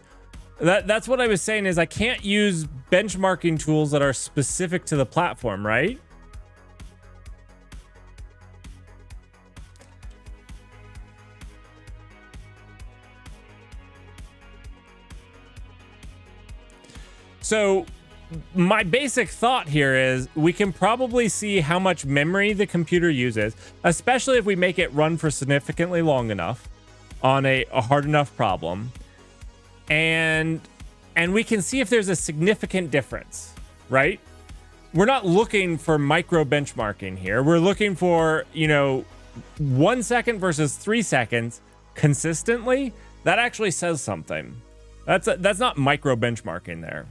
S1: That's what I was saying, is I can't use benchmarking tools that are specific to the platform, right? So my basic thought here is we can probably see how much memory the computer uses, especially if we make it run for significantly long enough on a hard enough problem, and we can see if there's a significant difference, right? We're not looking for micro benchmarking here. We're looking for, 1 second versus 3 seconds consistently. That actually says something. That's not micro benchmarking there,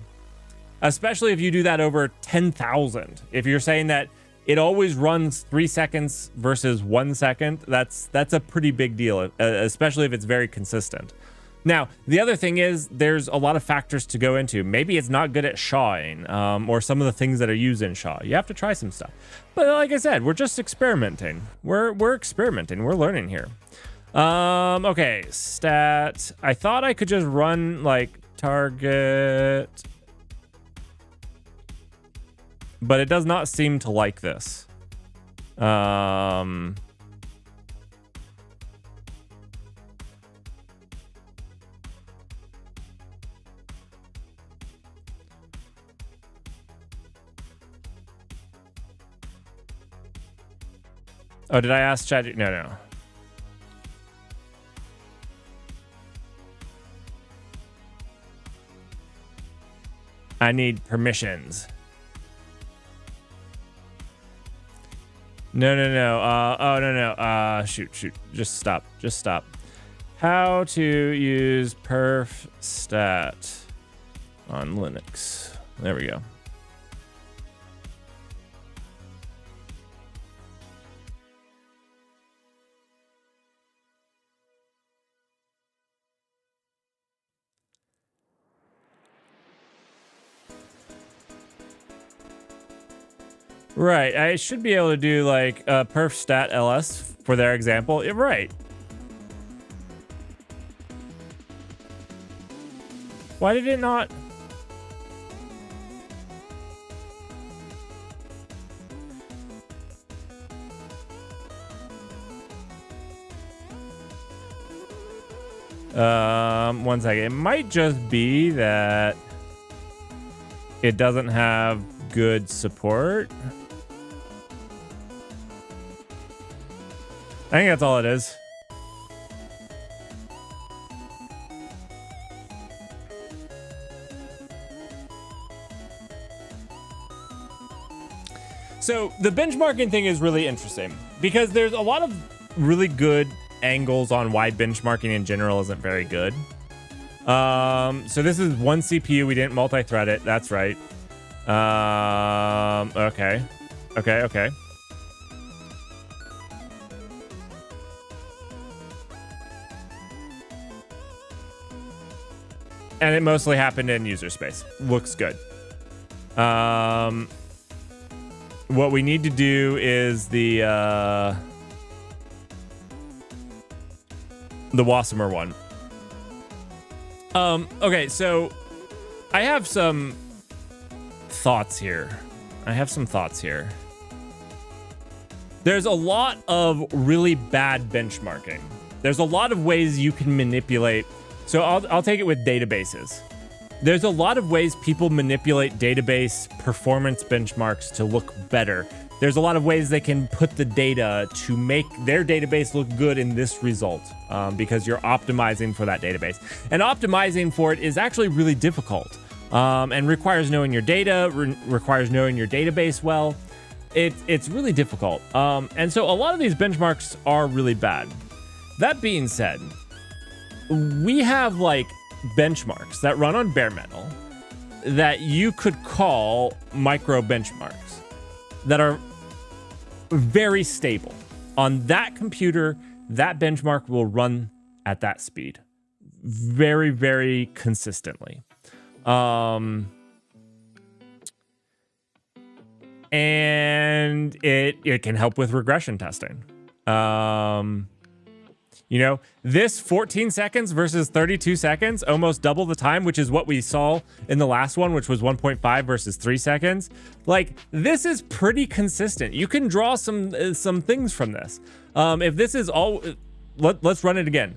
S1: especially if you do that over 10,000. If you're saying that it always runs 3 seconds versus 1 second, that's a pretty big deal, especially if it's very consistent. Now, the other thing is there's a lot of factors to go into. Maybe it's not good at SHA-ing, or some of the things that are used in SHA. You have to try some stuff. But like I said, we're just experimenting. We're experimenting. We're learning here. Okay, stat. I thought I could just run like target, but it does not seem to like this. Oh, did I ask Chat? No. I need permissions. No. Oh, no. Shoot. Just stop. How to use perf stat on Linux. There we go. Right, I should be able to do like perf stat ls for their example. Right. Why did it not? One second. It might just be that it doesn't have good support. I think that's all it is. So the benchmarking thing is really interesting because there's a lot of really good angles on why benchmarking in general isn't very good. So this is one CPU. We didn't multi-thread it. That's right. Okay. Okay. And it mostly happened in user space. Looks good. What we need to do is the Wasmer one. Okay, so I have some thoughts here. There's a lot of really bad benchmarking. There's a lot of ways you can manipulate. So I'll take it with databases. There's a lot of ways people manipulate database performance benchmarks to look better. There's a lot of ways they can put the data to make their database look good in this result, because you're optimizing for that database. And optimizing for it is actually really difficult, and requires knowing your data, requires knowing your database well. It's really difficult. And so a lot of these benchmarks are really bad. That being said, we have like benchmarks that run on bare metal that you could call micro benchmarks that are very stable. On that computer, that benchmark will run at that speed very, very consistently. And it can help with regression testing. You know, this 14 seconds versus 32 seconds, almost double the time, which is what we saw in the last one, which was 1.5 versus 3 seconds. Like, this is pretty consistent. You can draw some things from this. If this is all, let's run it again.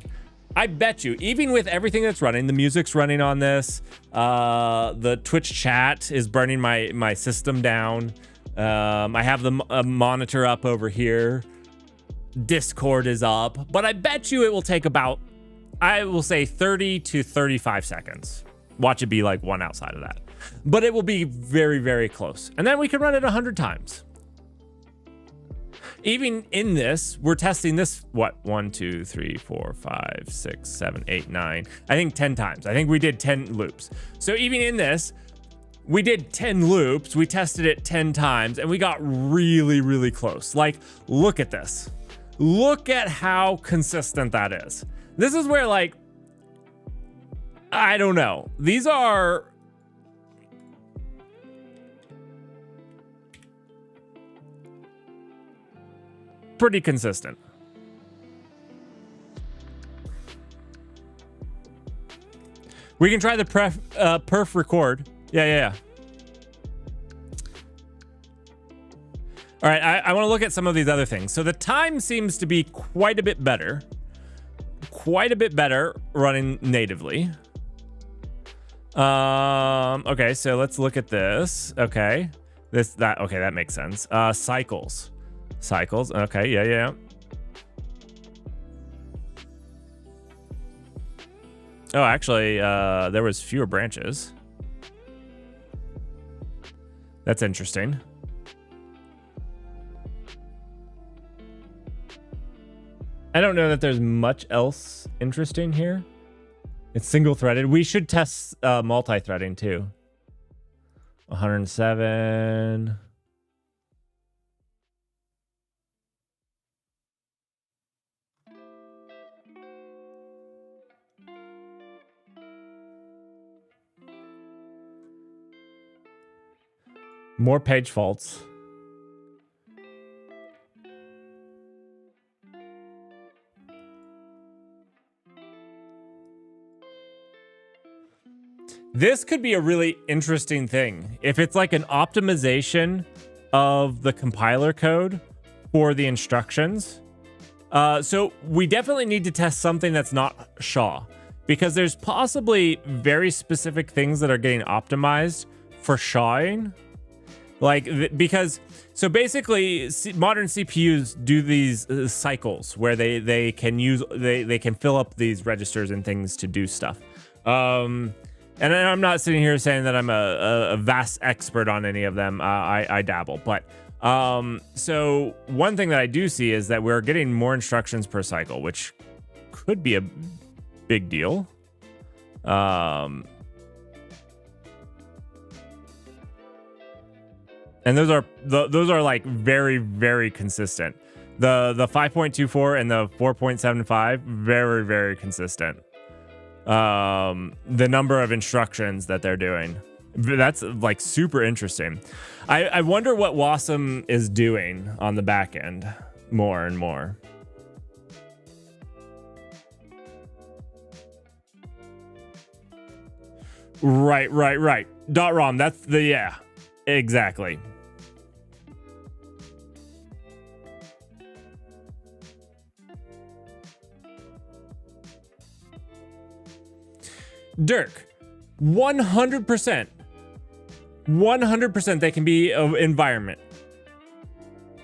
S1: I bet you, even with everything that's running, the music's running on this, the Twitch chat is burning my system down. I have the monitor up over here. Discord is up, but I bet you it will take about, I will say 30 to 35 seconds. Watch it be like one outside of that, but it will be very, very close. And then we can run it 100 times. Even in this, we're testing this, what, 1, 2, 3, 4, 5, 6, 7, 8, 9, I think 10 times. I think we did 10 loops. So even in this, we did 10 loops, we tested it 10 times, and we got really, really close. Like, look at this. Look at how consistent that is. This is where, like, I don't know. These are pretty consistent. We can try the perf record. Yeah. All right, I want to look at some of these other things. So the time seems to be quite a bit better running natively. Okay, so let's look at this. Okay, okay, that makes sense. Cycles. Okay, yeah. Oh, actually, there was fewer branches. That's interesting. I don't know that there's much else interesting here. It's single-threaded. We should test multi-threading too. 107. More page faults. This could be a really interesting thing. If it's like an optimization of the compiler code for the instructions. So we definitely need to test something that's not SHA, because there's possibly very specific things that are getting optimized for SHAing. Like, because, so basically modern CPUs do these cycles where they can fill up these registers and things to do stuff. And I'm not sitting here saying that I'm a vast expert on any of them. I dabble, but so one thing that I do see is that we're getting more instructions per cycle, which could be a big deal. And those are like very, very consistent. The 5.24 and the 4.75, very, very consistent. The number of instructions that they're doing, that's like super interesting. I wonder what Wasm is doing on the back end more and more. Right. .rom, that's the, yeah, exactly. Dirk, 100%. 100% they can be of environment.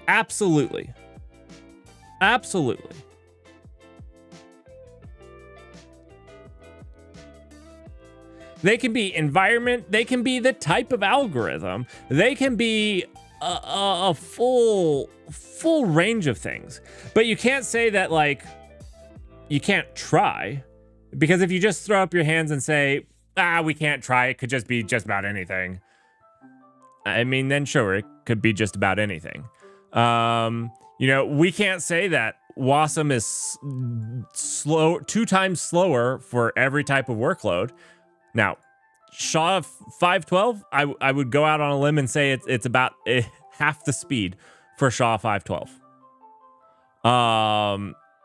S1: Absolutely. Absolutely. They can be environment. They can be the type of algorithm. They can be a full range of things. But you can't say that, like, you can't try. Because if you just throw up your hands and say, we can't try, it could just be just about anything. I mean, then sure, it could be just about anything. You know, we can't say that Wasm is slow, 2 times slower for every type of workload. Now, SHA 512, I would go out on a limb and say it's about half the speed for SHA 512.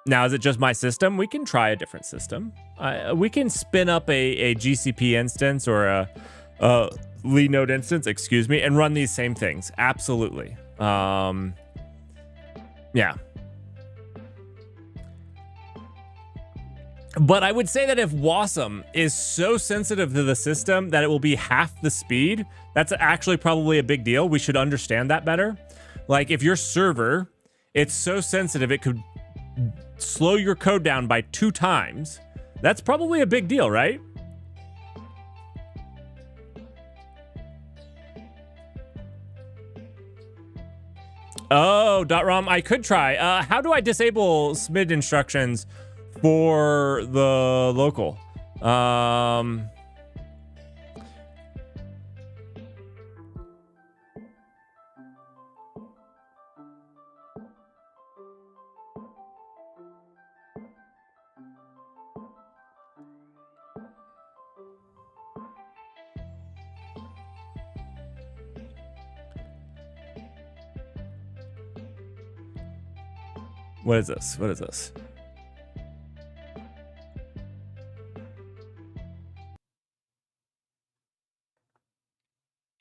S1: Now, is it just my system? We can try a different system. We can spin up a GCP instance or a Linode instance, excuse me, and run these same things. Absolutely. Yeah. But I would say that if Wasm is so sensitive to the system that it will be half the speed, that's actually probably a big deal. We should understand that better. Like, if your server, it's so sensitive it could slow your code down by 2 times, that's probably a big deal, right? Oh, .rom, I could try. How do I disable SMID instructions for the local? What is this? What is this?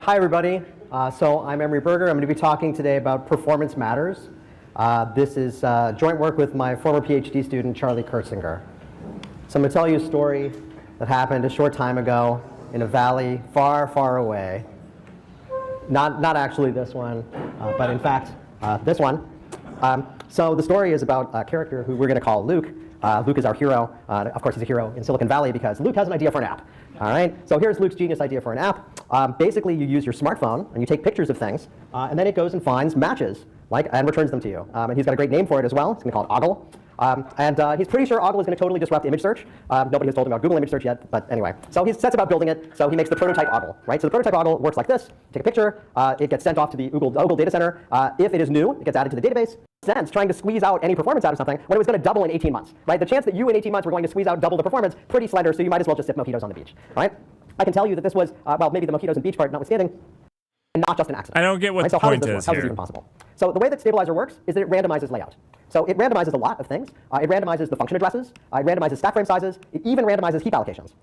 S2: Hi, everybody. So I'm Emery Berger. I'm going to be talking today about performance matters. This is joint work with my former PhD student, Charlie Kurtzinger. So I'm going to tell you a story that happened a short time ago in a valley far, far away. Not actually this one, but in fact, this one. So the story is about a character who we're going to call Luke. Luke is our hero. Of course, he's a hero in Silicon Valley because Luke has an idea for an app. All right, so here's Luke's genius idea for an app. Basically, you use your smartphone and you take pictures of things, and then it goes and finds matches, and returns them to you. And he's got a great name for it as well. It's going to be called Ogle. And he's pretty sure Ogle is going to totally disrupt image search. Nobody has told him about Google image search yet, but anyway. So he sets about building it. So he makes the prototype Ogle, right? So the prototype Ogle works like this. You take a picture. It gets sent off to the Ogle data center. If it is new, it gets added to the database. Sense trying to squeeze out any performance out of something when it was going to double in 18 months, right? The chance that you in 18 months were going to squeeze out double the performance, pretty slender, so you might as well just sip mojitos on the beach, right? I can tell you that this was, well, maybe the mojitos and beach part notwithstanding, not just an accident.
S1: I don't get what
S2: right?
S1: the point is
S2: here. How is this even possible? So the way that Stabilizer works is that it randomizes layout. So it randomizes a lot of things. It randomizes the function addresses. It randomizes stack frame sizes. It even randomizes heap allocations.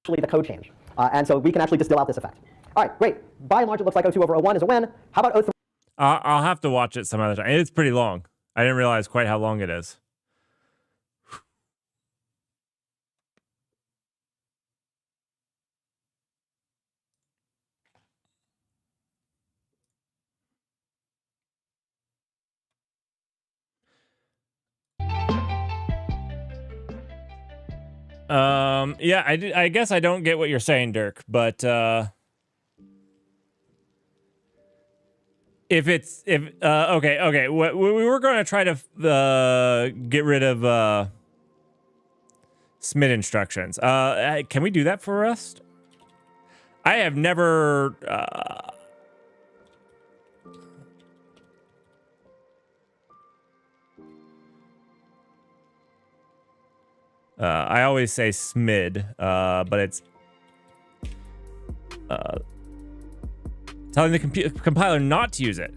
S2: Actually, the code change. And so we can actually distill out this effect. All right, great. By and large, it looks like 02 over 01 is a win. How about 03?
S1: I'll have to watch it some other time. It's pretty long. I didn't realize quite how long it is. Yeah, I guess I don't get what you're saying, Dirk, but okay, we were going to try to get rid of SMID instructions. Can we do that for Rust? I have never I always say SMID, but it's telling the compiler not to use it.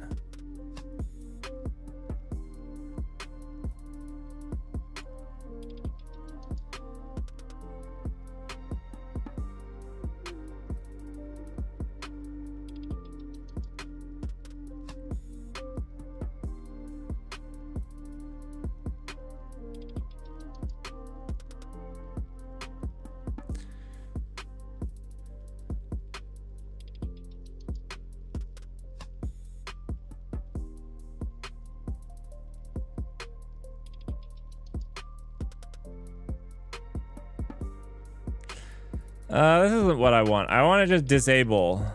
S1: This isn't what I want. I want to just disable.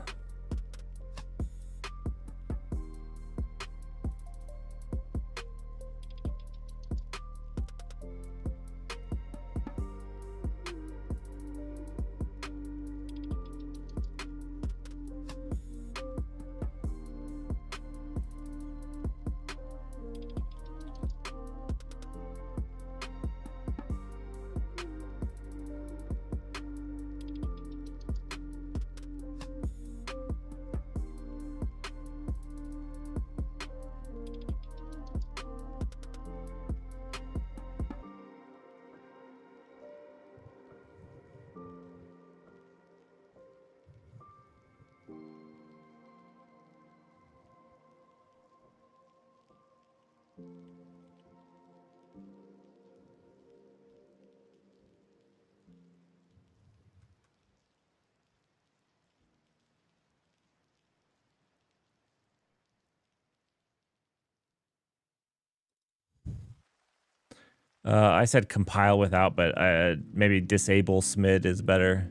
S1: I said compile without, but maybe disable SMID is better.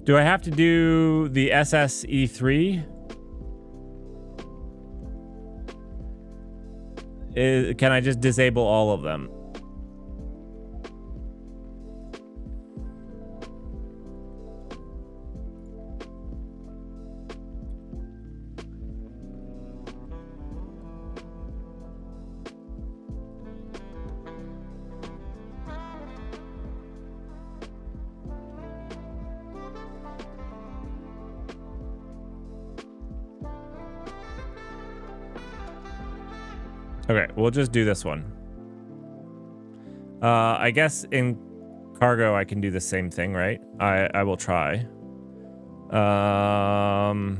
S1: Do I have to do the SSE3? Can I just disable all of them? Okay, we'll just do this one. I guess in cargo I can do the same thing, right? I will try. And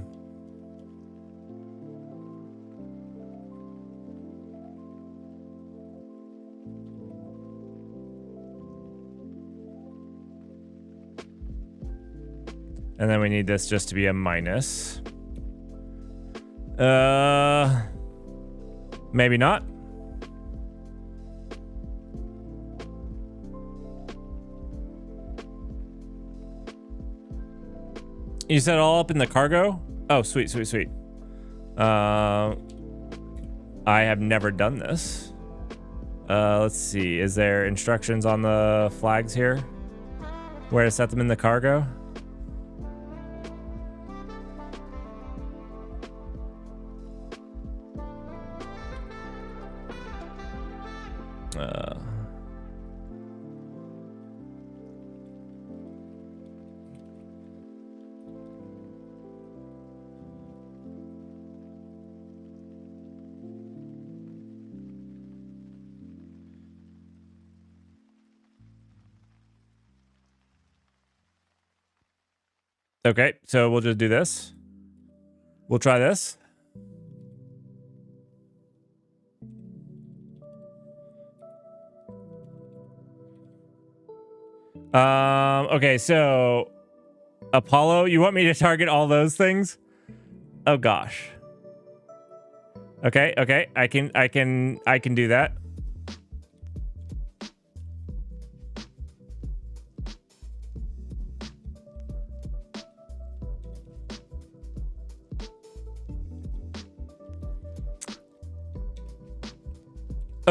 S1: then we need this just to be a minus. Maybe not. You set it all up in the cargo? Oh, sweet, sweet, sweet. I have never done this. Let's see. Is there instructions on the flags here? Where to set them in the cargo? Okay, so we'll just do this. We'll try this. Okay, so Apollo, you want me to target all those things? Oh gosh. Okay, okay, I can do that.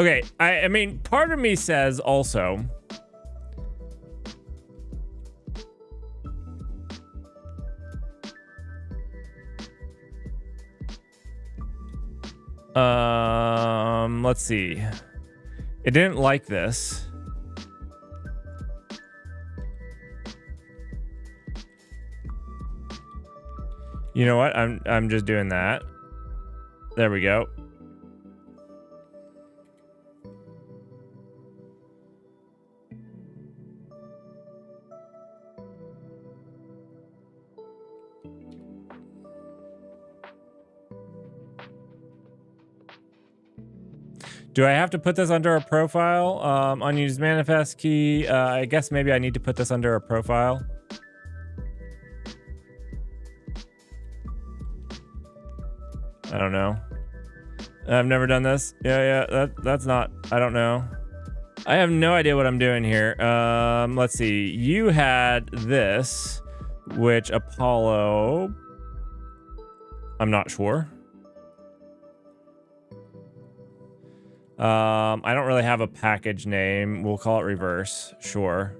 S1: Okay, I mean, part of me says also, let's see. It didn't like this. You know what? I'm just doing that. There we go. Do I have to put this under a profile? Unused manifest key. I guess maybe I need to put this under a profile. I don't know. I've never done this. Yeah, that's not, I don't know. I have no idea what I'm doing here. Let's see. You had this, which Apollo, I'm not sure. I don't really have a package name. We'll call it reverse. Sure.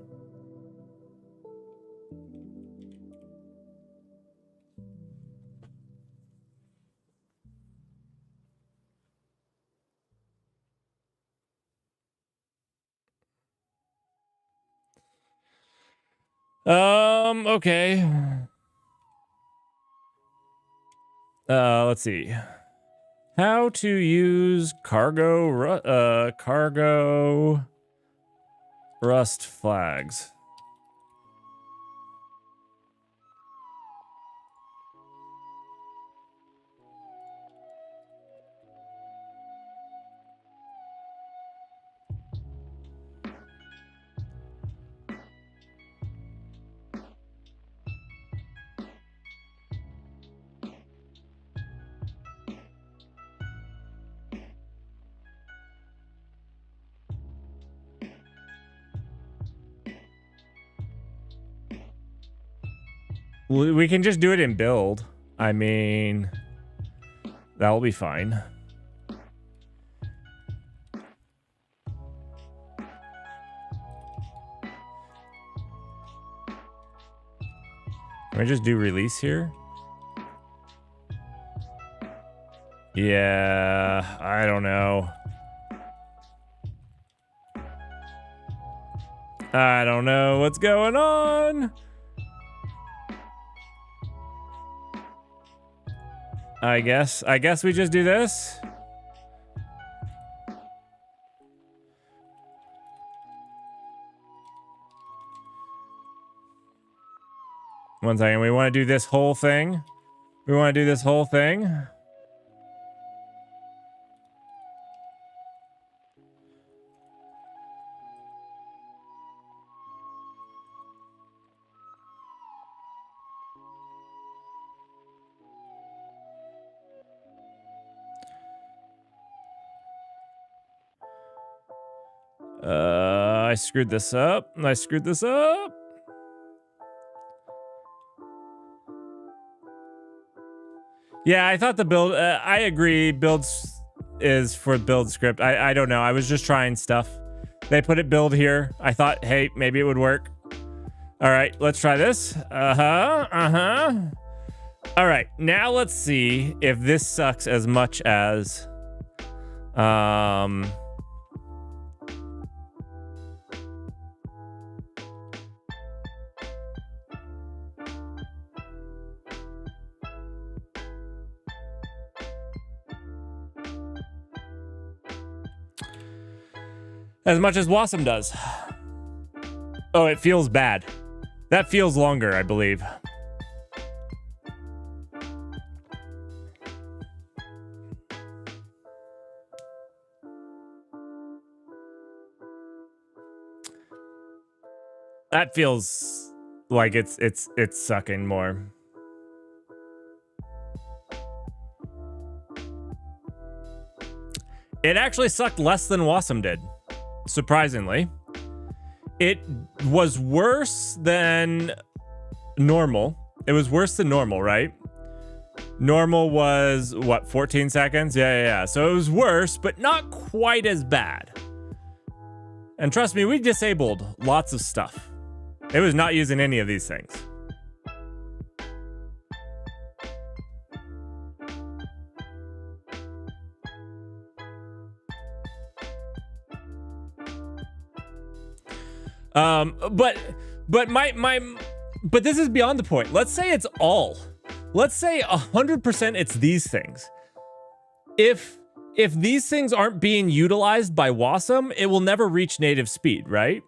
S1: Okay. Let's see. How to use cargo rust flags. We can just do it in build. I mean, that'll be fine. Can I just do release here? Yeah, I don't know. I don't know what's going on. I guess we just do this. One second, we want to do this whole thing. We want to do this whole thing. I screwed this up. I screwed this up. Yeah, I thought the build, I agree. Builds is for build script. I don't know. I was just trying stuff. They put it build here. I thought, hey, maybe it would work. All right, let's try this. All right, now let's see if this sucks as much as, as much as Wasm does. Oh, it feels bad. That feels longer, I believe. That feels like it's sucking more. It actually sucked less than Wasm did. Surprisingly, it was worse than normal. It was worse than normal, right? Normal was what, 14 seconds? Yeah. So it was worse, but not quite as bad. And trust me, we disabled lots of stuff. It was not using any of these things. But this is beyond the point. Let's say it's all. Let's say 100% it's these things. If these things aren't being utilized by Wasm, it will never reach native speed, right?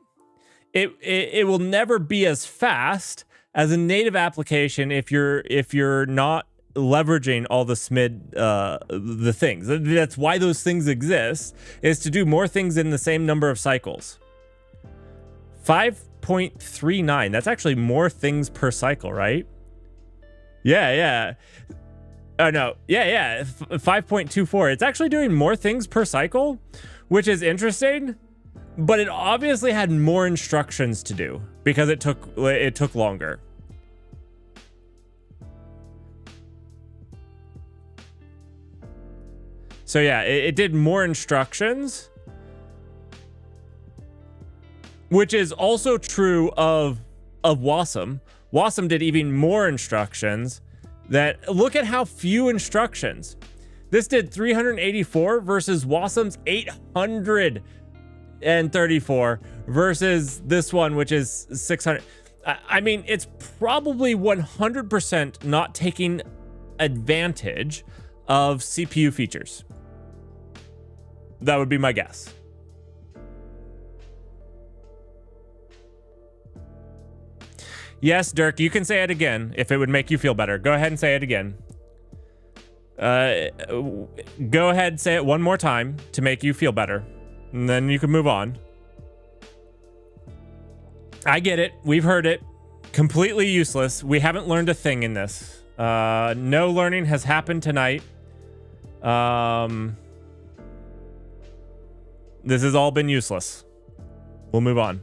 S1: It will never be as fast as a native application if you're not leveraging all the SMID the things. That's why those things exist, is to do more things in the same number of cycles. 5.39. That's actually more things per cycle, right? Yeah. Oh no. Yeah. 5.24. It's actually doing more things per cycle, which is interesting, but it obviously had more instructions to do because it took longer. So yeah, it did more instructions, which is also true of Wasm. Wasm did even more instructions. Look at how few instructions. This did 384 versus Wasm's 834 versus this one, which is 600. I mean, it's probably 100% not taking advantage of CPU features. That would be my guess. Yes, Dirk, you can say it again if it would make you feel better. Go ahead and say it again. Go ahead and say it one more time to make you feel better, and then you can move on. I get it. We've heard it. Completely useless. We haven't learned a thing in this. No learning has happened tonight. This has all been useless. We'll move on.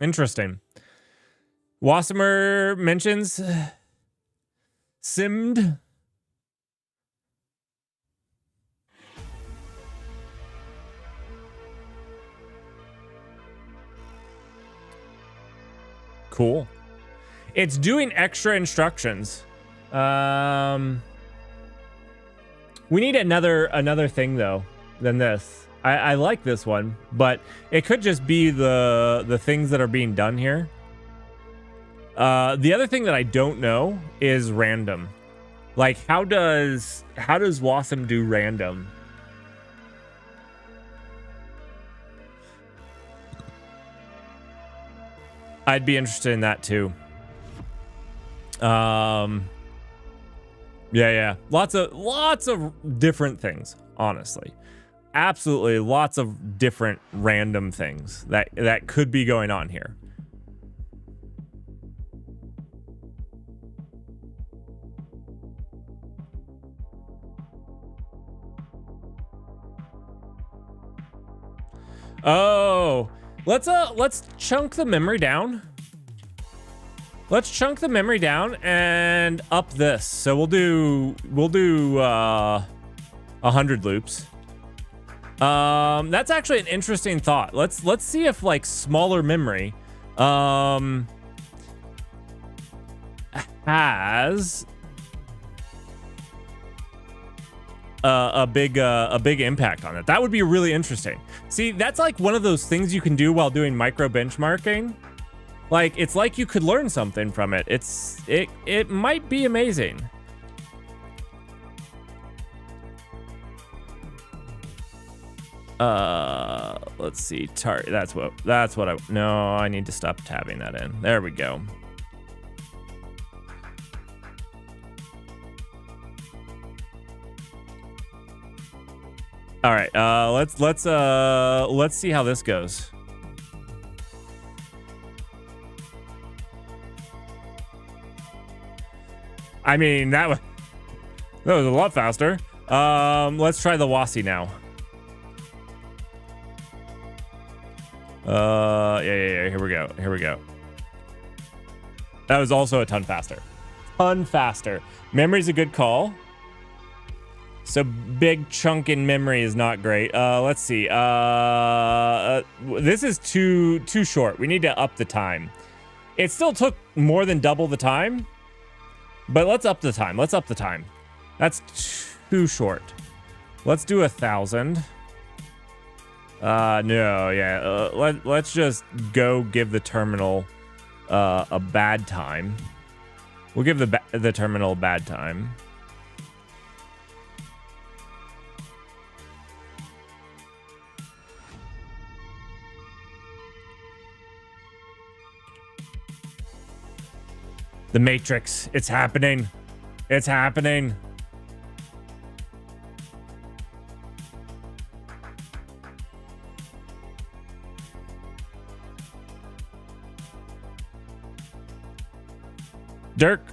S1: Interesting. Wasmer mentions SIMD. Cool. It's doing extra instructions. We need another thing though than this. I like this one, but it could just be the things that are being done here. The other thing that I don't know is random. Like, how does Wasm do random? I'd be interested in that too. Yeah. Lots of different things, honestly. Absolutely lots of different random things that could be going on here. Oh, let's chunk the memory down. Let's chunk the memory down and up this. So we'll do 100 loops. That's actually an interesting thought. Let's see if like smaller memory has a big impact on it. That would be really interesting. See, that's like one of those things you can do while doing micro benchmarking. Like, it's like you could learn something from it. It might be amazing. Let's see. That's what I need to stop tabbing that in. There we go. All right. Let's see how this goes. I mean, that was a lot faster. Let's try the WASI now. Yeah. Here we go. That was also a ton faster. Memory's a good call. So big chunk in memory is not great. Let's see. This is too short. We need to up the time. It still took more than double the time, but let's up the time. That's too short. Let's do 1,000. No, yeah. Let's just go give the terminal a bad time. We'll give the terminal a bad time. The Matrix. It's happening. It's happening. Dirk.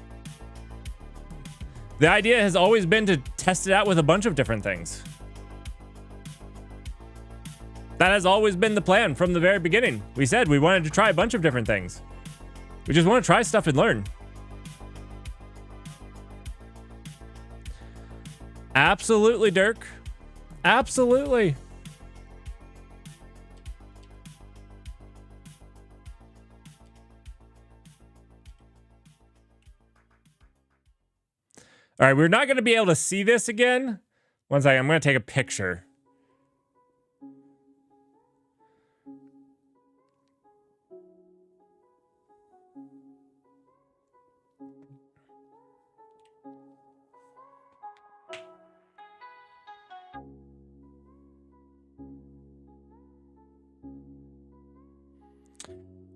S1: The idea has always been to test it out with a bunch of different things. That has always been the plan from the very beginning. We said we wanted to try a bunch of different things. We just want to try stuff and learn. Absolutely, Dirk. Absolutely. All right, we're not going to be able to see this again. One second, I'm going to take a picture.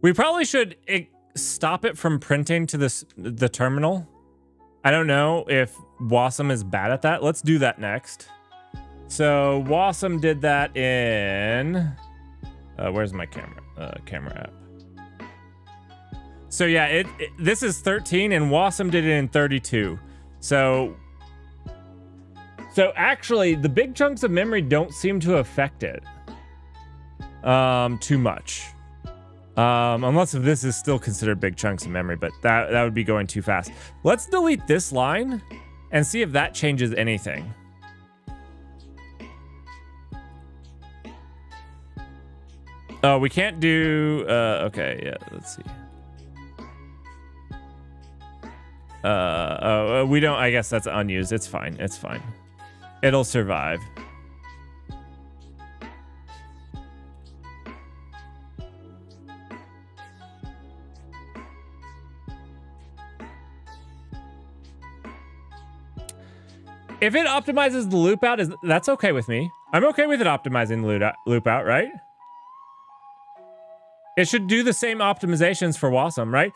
S1: We probably should stop it from printing to the terminal. I don't know if Wasm is bad at that. Let's do that next. So Wasm did that in... where's my camera app? So yeah, this is 13 and Wasm did it in 32. So actually, the big chunks of memory don't seem to affect it too much. Unless this is still considered big chunks of memory, but that would be going too fast. Let's delete this line and see if that changes anything. Oh, we can't do, okay, yeah, let's see. We don't, I guess that's unused. It's fine. It'll survive. If it optimizes the loop out, that's okay with me. I'm okay with it optimizing the loop out, right? It should do the same optimizations for Wasm, right?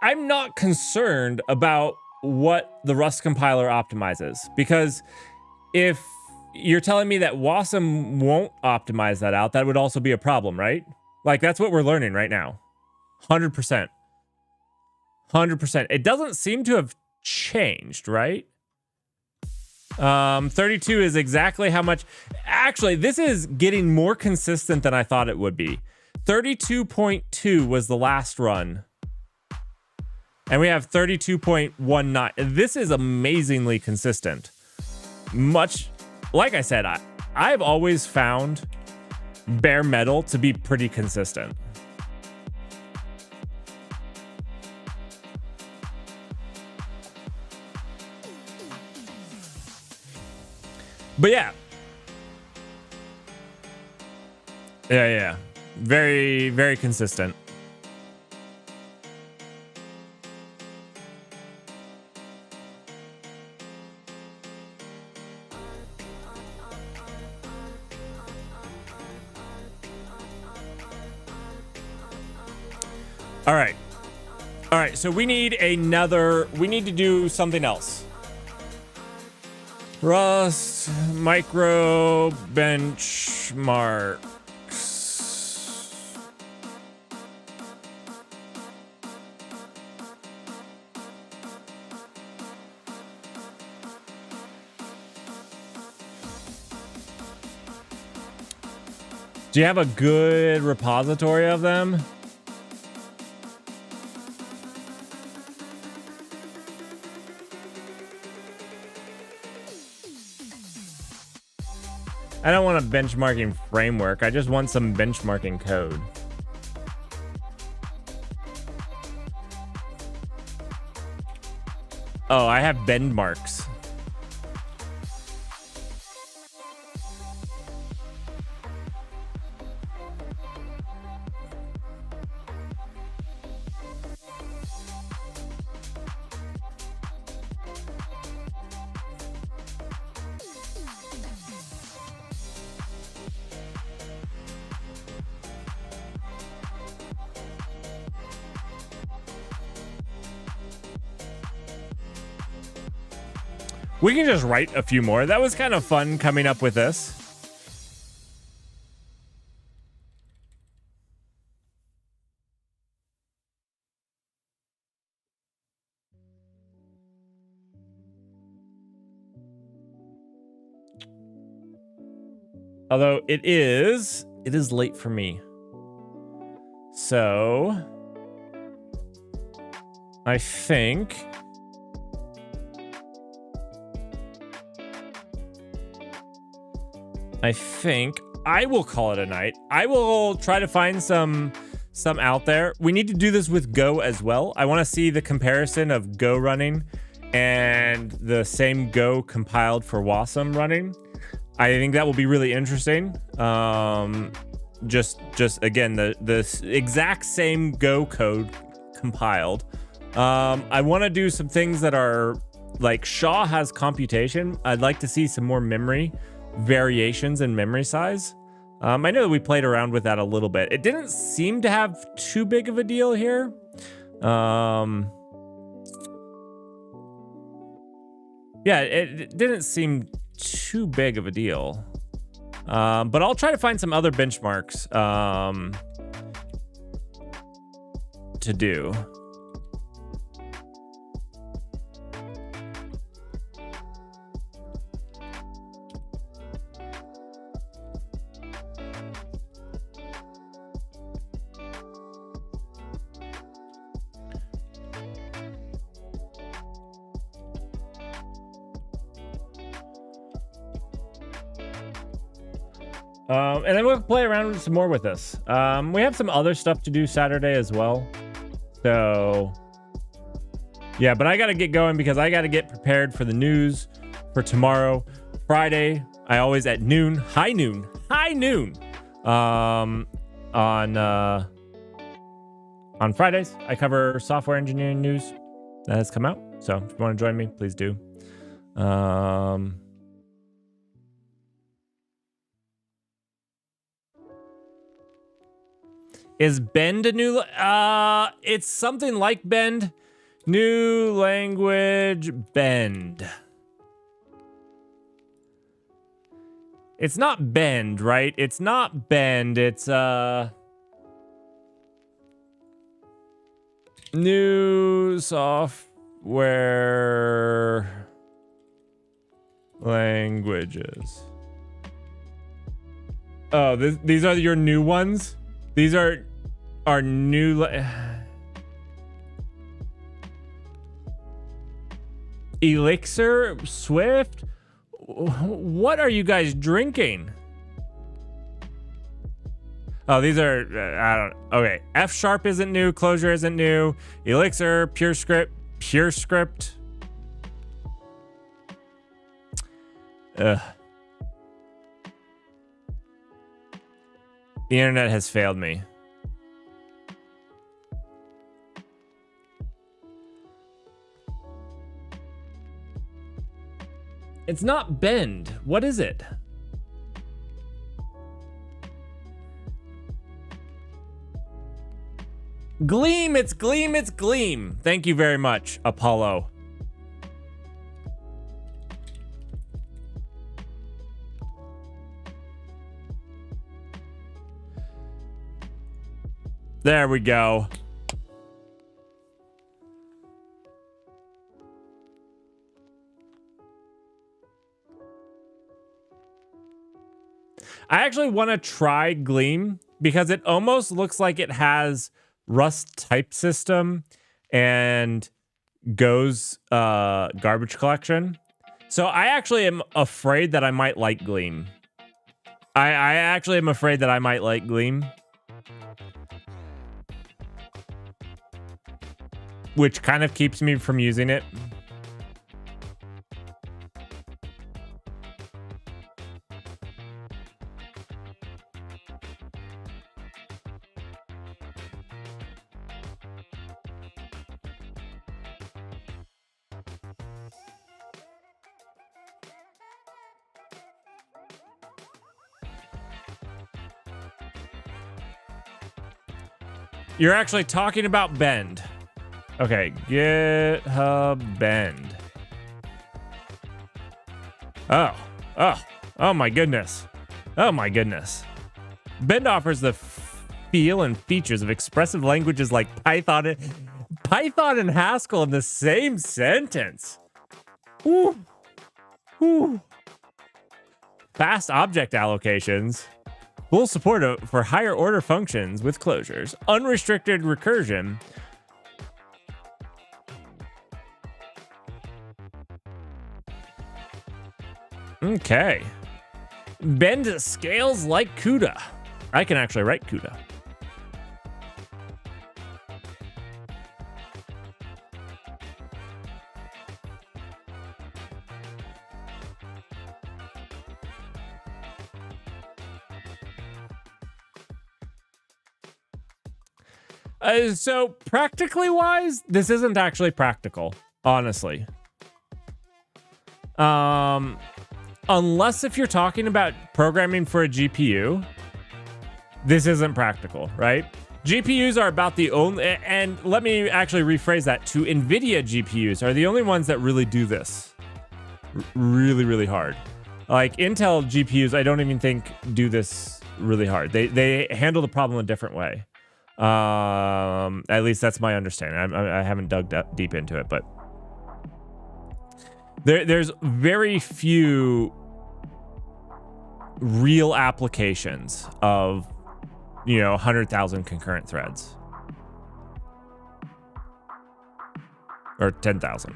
S1: I'm not concerned about what the Rust compiler optimizes, because if you're telling me that Wasm won't optimize that out, that would also be a problem, right? Like, that's what we're learning right now. 100%. 100%. It doesn't seem to have changed, right? 32 is exactly how much. Actually, this is getting more consistent than I thought it would be. 32.2 was the last run. And we have 32.19. This is amazingly consistent. Much, like I said, I've always found bare metal to be pretty consistent. But yeah. Yeah. Very, very consistent. All right, so we need to do something else. Rust micro benchmarks. Do you have a good repository of them? I don't want a benchmarking framework. I just want some benchmarking code. Oh, I have bend marks. We can just write a few more. That was kind of fun coming up with this. Although it is late for me. So I think I will call it a night. I will try to find some out there. We need to do this with Go as well. I want to see the comparison of Go running and the same Go compiled for Wasm running. I think that will be really interesting. Just again, the exact same Go code compiled. I want to do some things that are like SHA has computation. I'd like to see some more memory variations in memory size. I know that we played around with that a little bit. It didn't seem to have too big of a deal here. Yeah, it didn't seem too big of a deal. But I'll try to find some other benchmarks to do. And then we'll play around some more with this. We have some other stuff to do Saturday as well. So, yeah, but I got to get going because I got to get prepared for the news for tomorrow. Friday, I always at noon, high noon. On Fridays, I cover software engineering news that has come out. So if you want to join me, please do. Is Bend a new... it's something like Bend. New language, Bend. It's not Bend, right? It's not Bend. It's, new software languages. Oh, these are your new ones? These are our new... Elixir? Swift? What are you guys drinking? Oh, these are... I don't... Okay. F Sharp isn't new. Clojure isn't new. Elixir, PureScript. Ugh. The internet has failed me. It's not Bend. What is it? Gleam. It's Gleam. It's Gleam. Thank you very much, Apollo. There we go. I actually want to try Gleam because it almost looks like it has Rust type system and Go's garbage collection. So I actually am afraid that I might like Gleam. I actually am afraid that I might like Gleam. Which kind of keeps me from using it. You're actually talking about Bend. Okay, GitHub Bend. Oh my goodness. Oh my goodness. Bend offers the feel and features of expressive languages like Python and Haskell in the same sentence. Ooh. Ooh. Fast object allocations. Full support for higher order functions with closures. Unrestricted recursion. Okay. Bend scales like CUDA. I can actually write CUDA. So practically wise, this isn't actually practical, honestly. Unless if you're talking about programming for a GPU, this isn't practical, right? GPUs are about the only, and let me actually rephrase that to NVIDIA GPUs are the only ones that really do this really, really hard. Like Intel GPUs, I don't even think do this really hard. They handle the problem a different way. At least that's my understanding. I haven't dug deep into it, but there's very few real applications of, 100,000 concurrent threads or 10,000.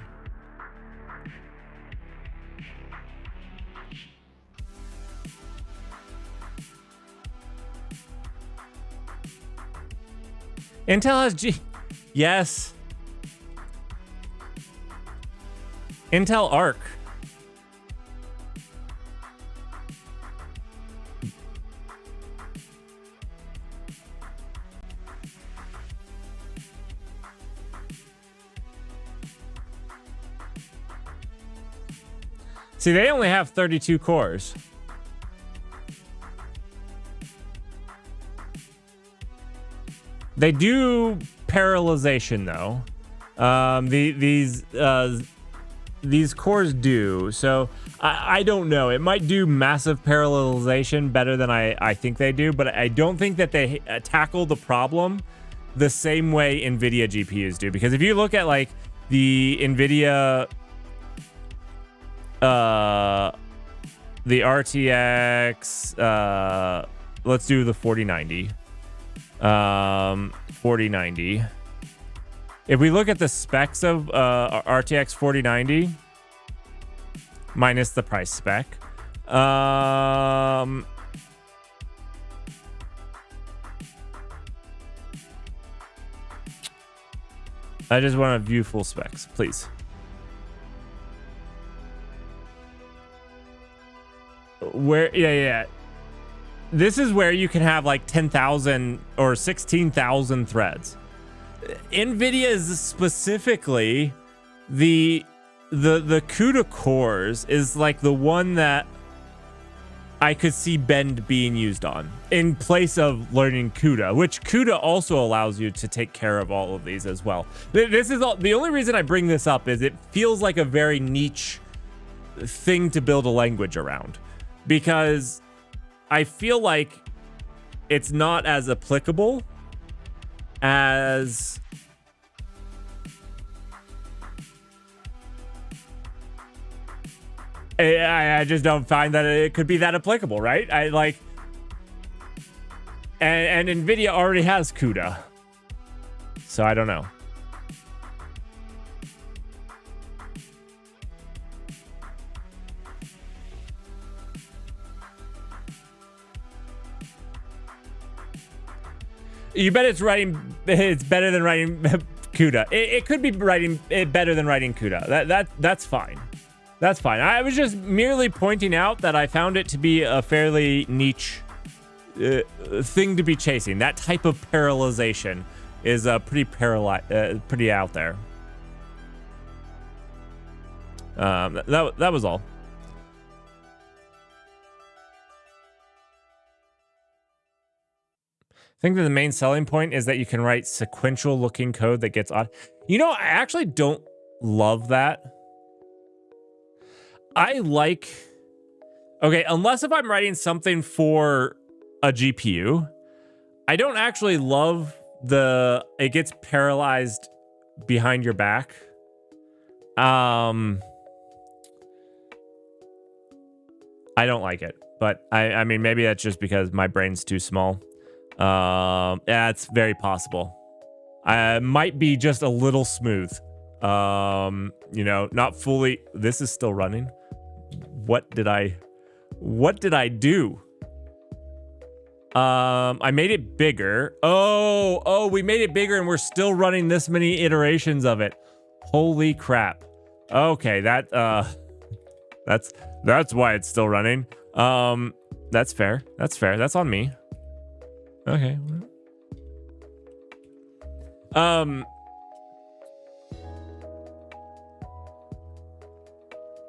S1: Intel has yes. Intel Arc. See, they only have 32 cores. They do parallelization though. These cores do. So I don't know. It might do massive parallelization better than I think they do, but I don't think that they tackle the problem the same way NVIDIA GPUs do. Because if you look at like the NVIDIA, the RTX, let's do the 4090. 4090. If we look at the specs of RTX 4090 minus the price spec, I just want to view full specs, please. Where, yeah. This is where you can have like 10,000 or 16,000 threads. NVIDIA is specifically the CUDA cores is like the one that I could see Bend being used on in place of learning CUDA, which CUDA also allows you to take care of all of these as well. This is all, the only reason I bring this up is it feels like a very niche thing to build a language around, because I feel like it's not as applicable as I just don't find that it could be that applicable, right? And NVIDIA already has CUDA. So I don't know. You bet it's better than writing CUDA. It could be writing it better than writing CUDA. That's fine. That's fine. I was just merely pointing out that I found it to be a fairly niche thing to be chasing. That type of parallelization is pretty out there. That was all. I think that the main selling point is that you can write sequential looking code that gets odd. You know, I actually don't love that. Okay, unless if I'm writing something for a GPU, I don't actually love it gets parallelized behind your back. I don't like it, but I mean, maybe that's just because my brain's too small. Yeah, it's very possible. I might be just a little smooth. You know, not fully. This is still running. What did I do? I made it bigger. Oh, we made it bigger and we're still running this many iterations of it. Holy crap. Okay, that's why it's still running. That's fair. That's fair. That's on me. Okay.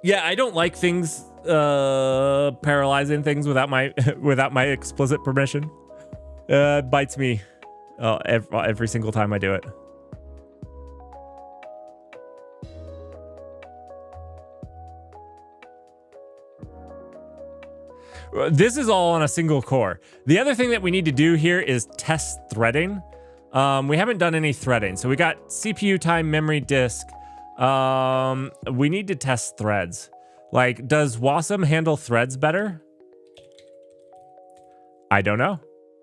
S1: Yeah, I don't like things paralyzing things without my explicit permission. It bites me every single time I do it. This is all on a single core. The other thing that we need to do here is test threading. We haven't done any threading. So we got CPU time, memory disk. We need to test threads. Like, does Wasm handle threads better? I don't know.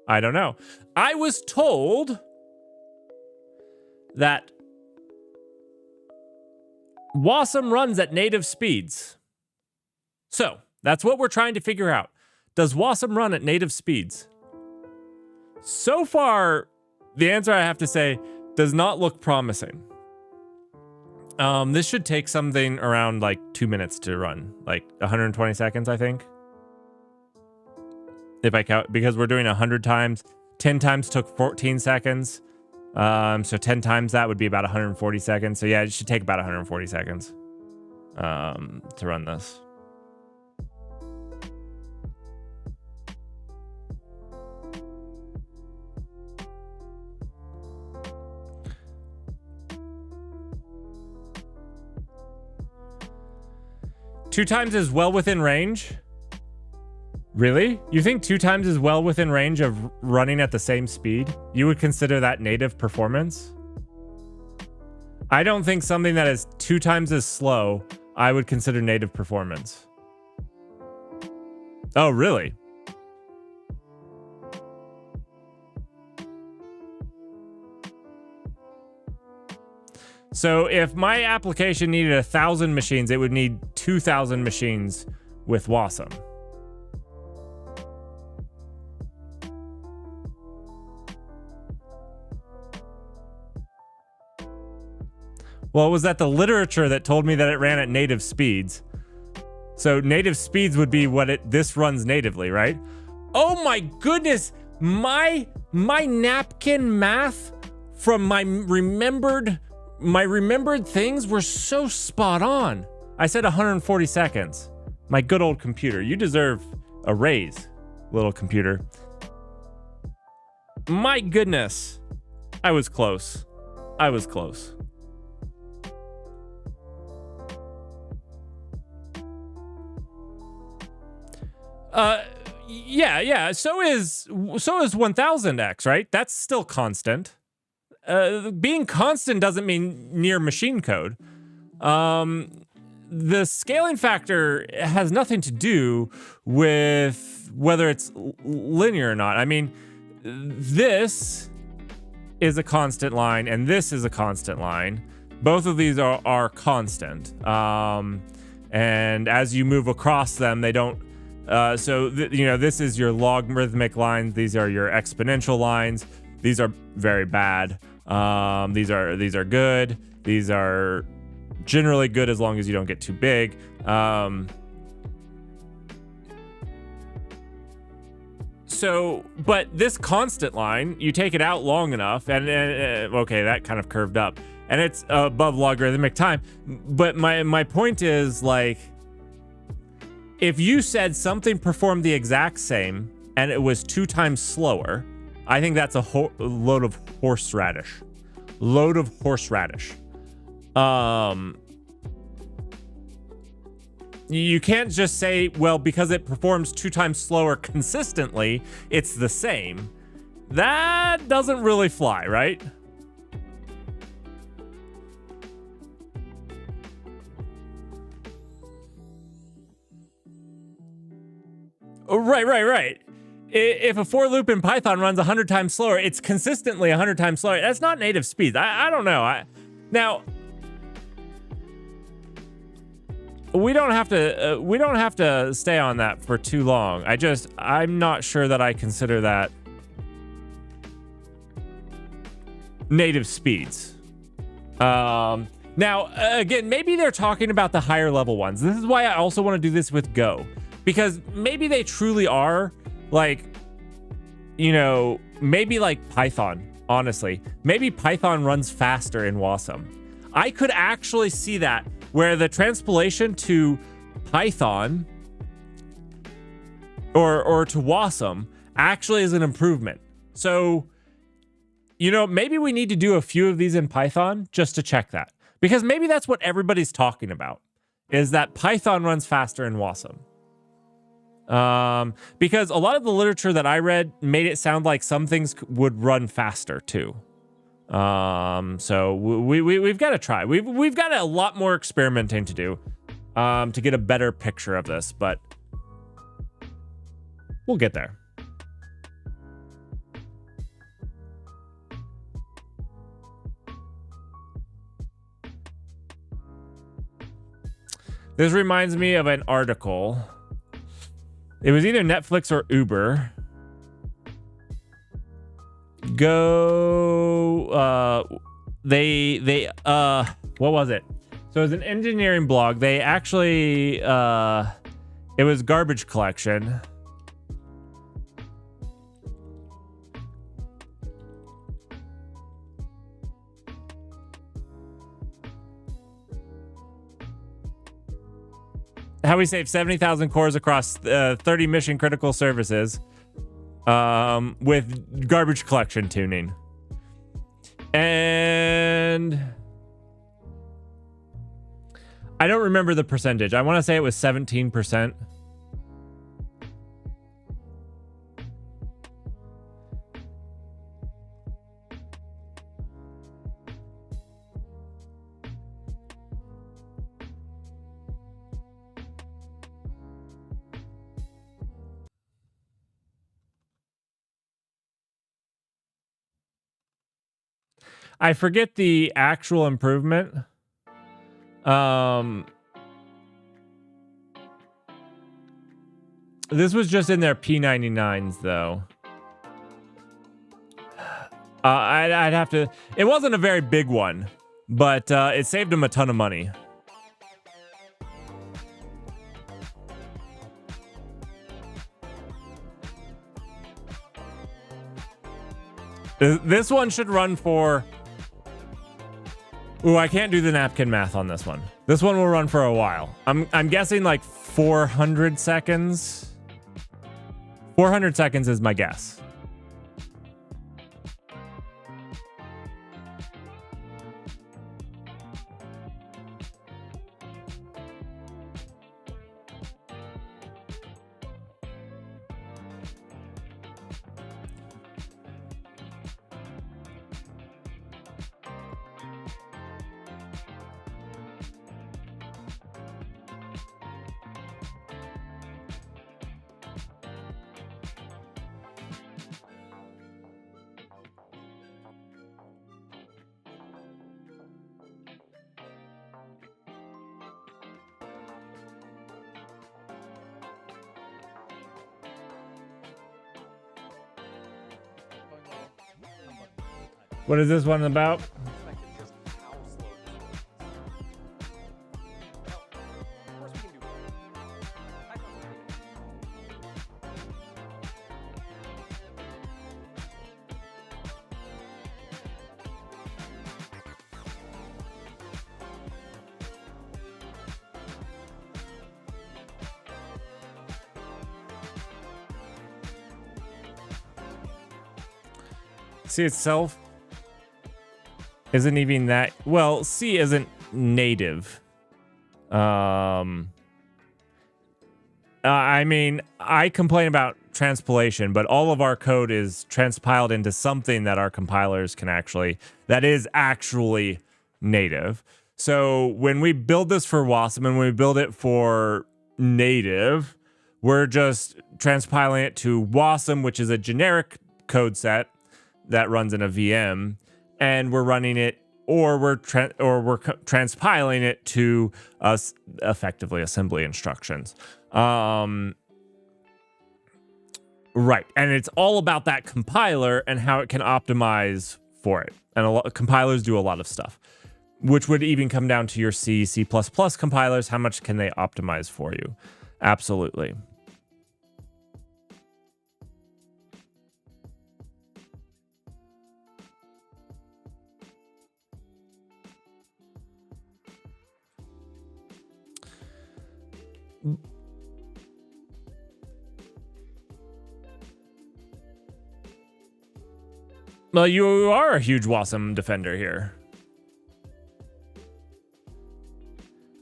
S1: I was told that Wasm runs at native speeds. So that's what we're trying to figure out. Does Wasm run at native speeds? So far, the answer I have to say does not look promising. This should take something around like 2 minutes to run, like 120 seconds, I think. If I count, because we're doing 100 times, 10 times took 14 seconds. So 10 times that would be about 140 seconds. So yeah, it should take about 140 seconds to run this. Two times is well within range? Really? You think 2 times is well within range of running at the same speed? You would consider that native performance? I don't think something that is 2 times as slow, I would consider native performance. Oh, really? So if my application needed 1,000 machines, it would need 2,000 machines with Wasm. Well, it was that the literature that told me that it ran at native speeds. So native speeds would be what this runs natively, right? Oh my goodness, my napkin math from my remembered things were so spot on. I said 140 seconds. My good old computer. You deserve a raise, little computer. My goodness. I was close. Yeah. So is 1000x, right? That's still constant. Being constant doesn't mean near machine code. The scaling factor has nothing to do with whether it's linear or not. I mean, this is a constant line and this is a constant line. Both of these are constant. And as you move across them, they don't. This is your logarithmic lines. These are your exponential lines. These are very bad. These are good. These are generally good as long as you don't get too big. But this constant line, you take it out long enough, and okay, that kind of curved up, and it's above logarithmic time. But my point is, like, if you said something performed the exact same and it was 2 times slower, I think that's a load of horseradish. You can't just say, well, because it performs 2 times slower consistently, it's the same. That doesn't really fly, right? Right. If a for loop in Python runs 100 times slower, it's consistently 100 times slower. That's not native speeds. I don't know. Now, we don't have to stay on that for too long. I'm not sure that I consider that native speeds. Now, again, maybe they're talking about the higher level ones. This is why I also want to do this with Go, because maybe they truly are, like, maybe like Python, honestly. Maybe Python runs faster in Wasm. I could actually see that, where the transpilation to Python or to Wasm actually is an improvement. So, maybe we need to do a few of these in Python just to check that. Because maybe that's what everybody's talking about, is that Python runs faster in Wasm. Because a lot of the literature that I read made it sound like some things would run faster too. So we've got to try. We've got a lot more experimenting to do, to get a better picture of this, but we'll get there. This reminds me of an article. It was either Netflix or Uber. What was it? So it was an engineering blog. They actually, it was garbage collection. How we save 70,000 cores across 30 mission critical services with garbage collection tuning. And I don't remember the percentage. I want to say it was 17%. I forget the actual improvement. This was just in their P99s, though. I'd have to... It wasn't a very big one, but it saved them a ton of money. This one should run for... Ooh, I can't do the napkin math on this one. This one will run for a while. I'm guessing like 400 seconds. 400 seconds is my guess. What is this one about? C itself isn't even that well. C isn't native. I mean, I complain about transpilation, but all of our code is transpiled into something that our compilers can that is actually native. So when we build this for Wasm and when we build it for native, we're just transpiling it to Wasm, which is a generic code set that runs in a VM, and we're running it, or we're transpiling it to effectively assembly instructions. Right, and it's all about that compiler and how it can optimize for it. And compilers do a lot of stuff, which would even come down to your C, C++ compilers. How much can they optimize for you? Absolutely. Well, you are a huge Wasm defender here.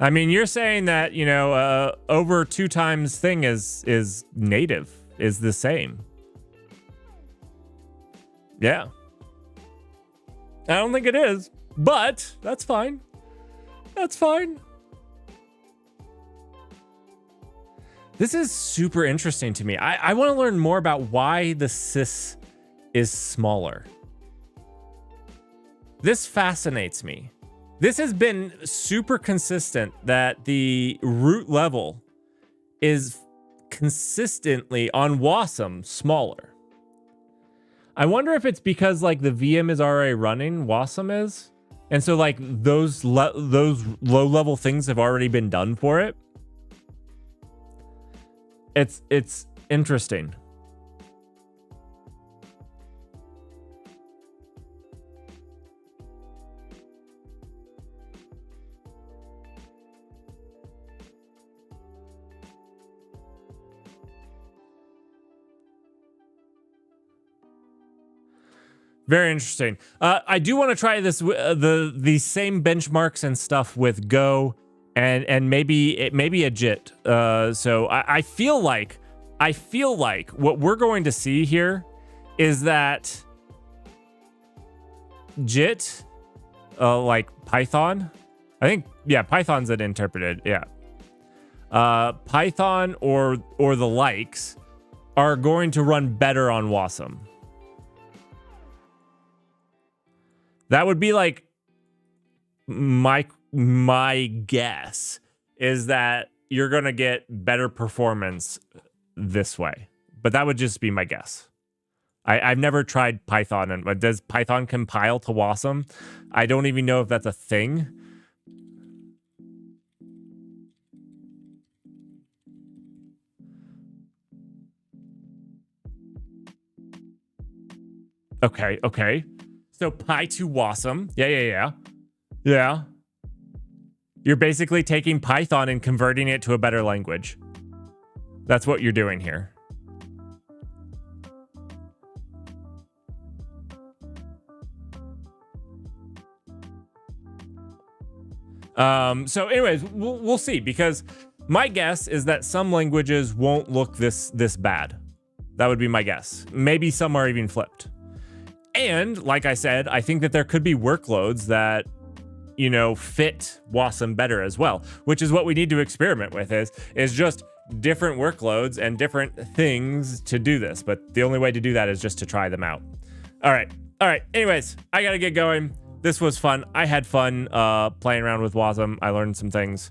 S1: I mean, you're saying that, you know, over 2 times thing is native, is the same. Yeah. I don't think it is, but that's fine. That's fine. This is super interesting to me. I want to learn more about why the sys is smaller. This fascinates me. This has been super consistent that the root level is consistently on Wasm smaller. I wonder if it's because like the VM is already running, Wasm is, and so like those low level things have already been done for it. It's interesting. Very interesting. I do want to try this the same benchmarks and stuff with Go and maybe a JIT. So I feel like what we're going to see here is that JIT, like Python, I think Python's an interpreted Python or the likes are going to run better on Wasm. That would be like my guess is that you're going to get better performance this way. But that would just be my guess. I've never tried Python. But does Python compile to Wasm? I don't even know if that's a thing. Okay. So Py to Wasm. Yeah. You're basically taking Python and converting it to a better language. That's what you're doing here. So anyways, we'll see, because my guess is that some languages won't look this bad. That would be my guess. Maybe some are even flipped. And like I said, I think that there could be workloads that, you know, fit Wasm better as well, which is what we need to experiment with is just different workloads and different things to do this. But the only way to do that is just to try them out. All right. Anyways, I got to get going. This was fun. I had fun playing around with Wasm. I learned some things.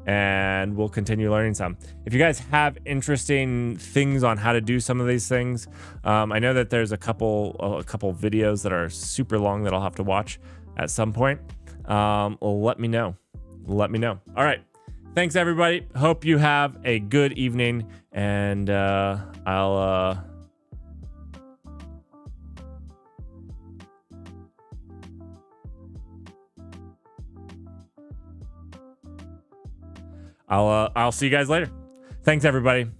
S1: and we'll continue learning some. If you guys have interesting things on how to do some of these things, I know that there's a couple videos that are super long that I'll have to watch at some point. Let me know. All right. Thanks, everybody. Hope you have a good evening, and I'll see you guys later. Thanks, everybody.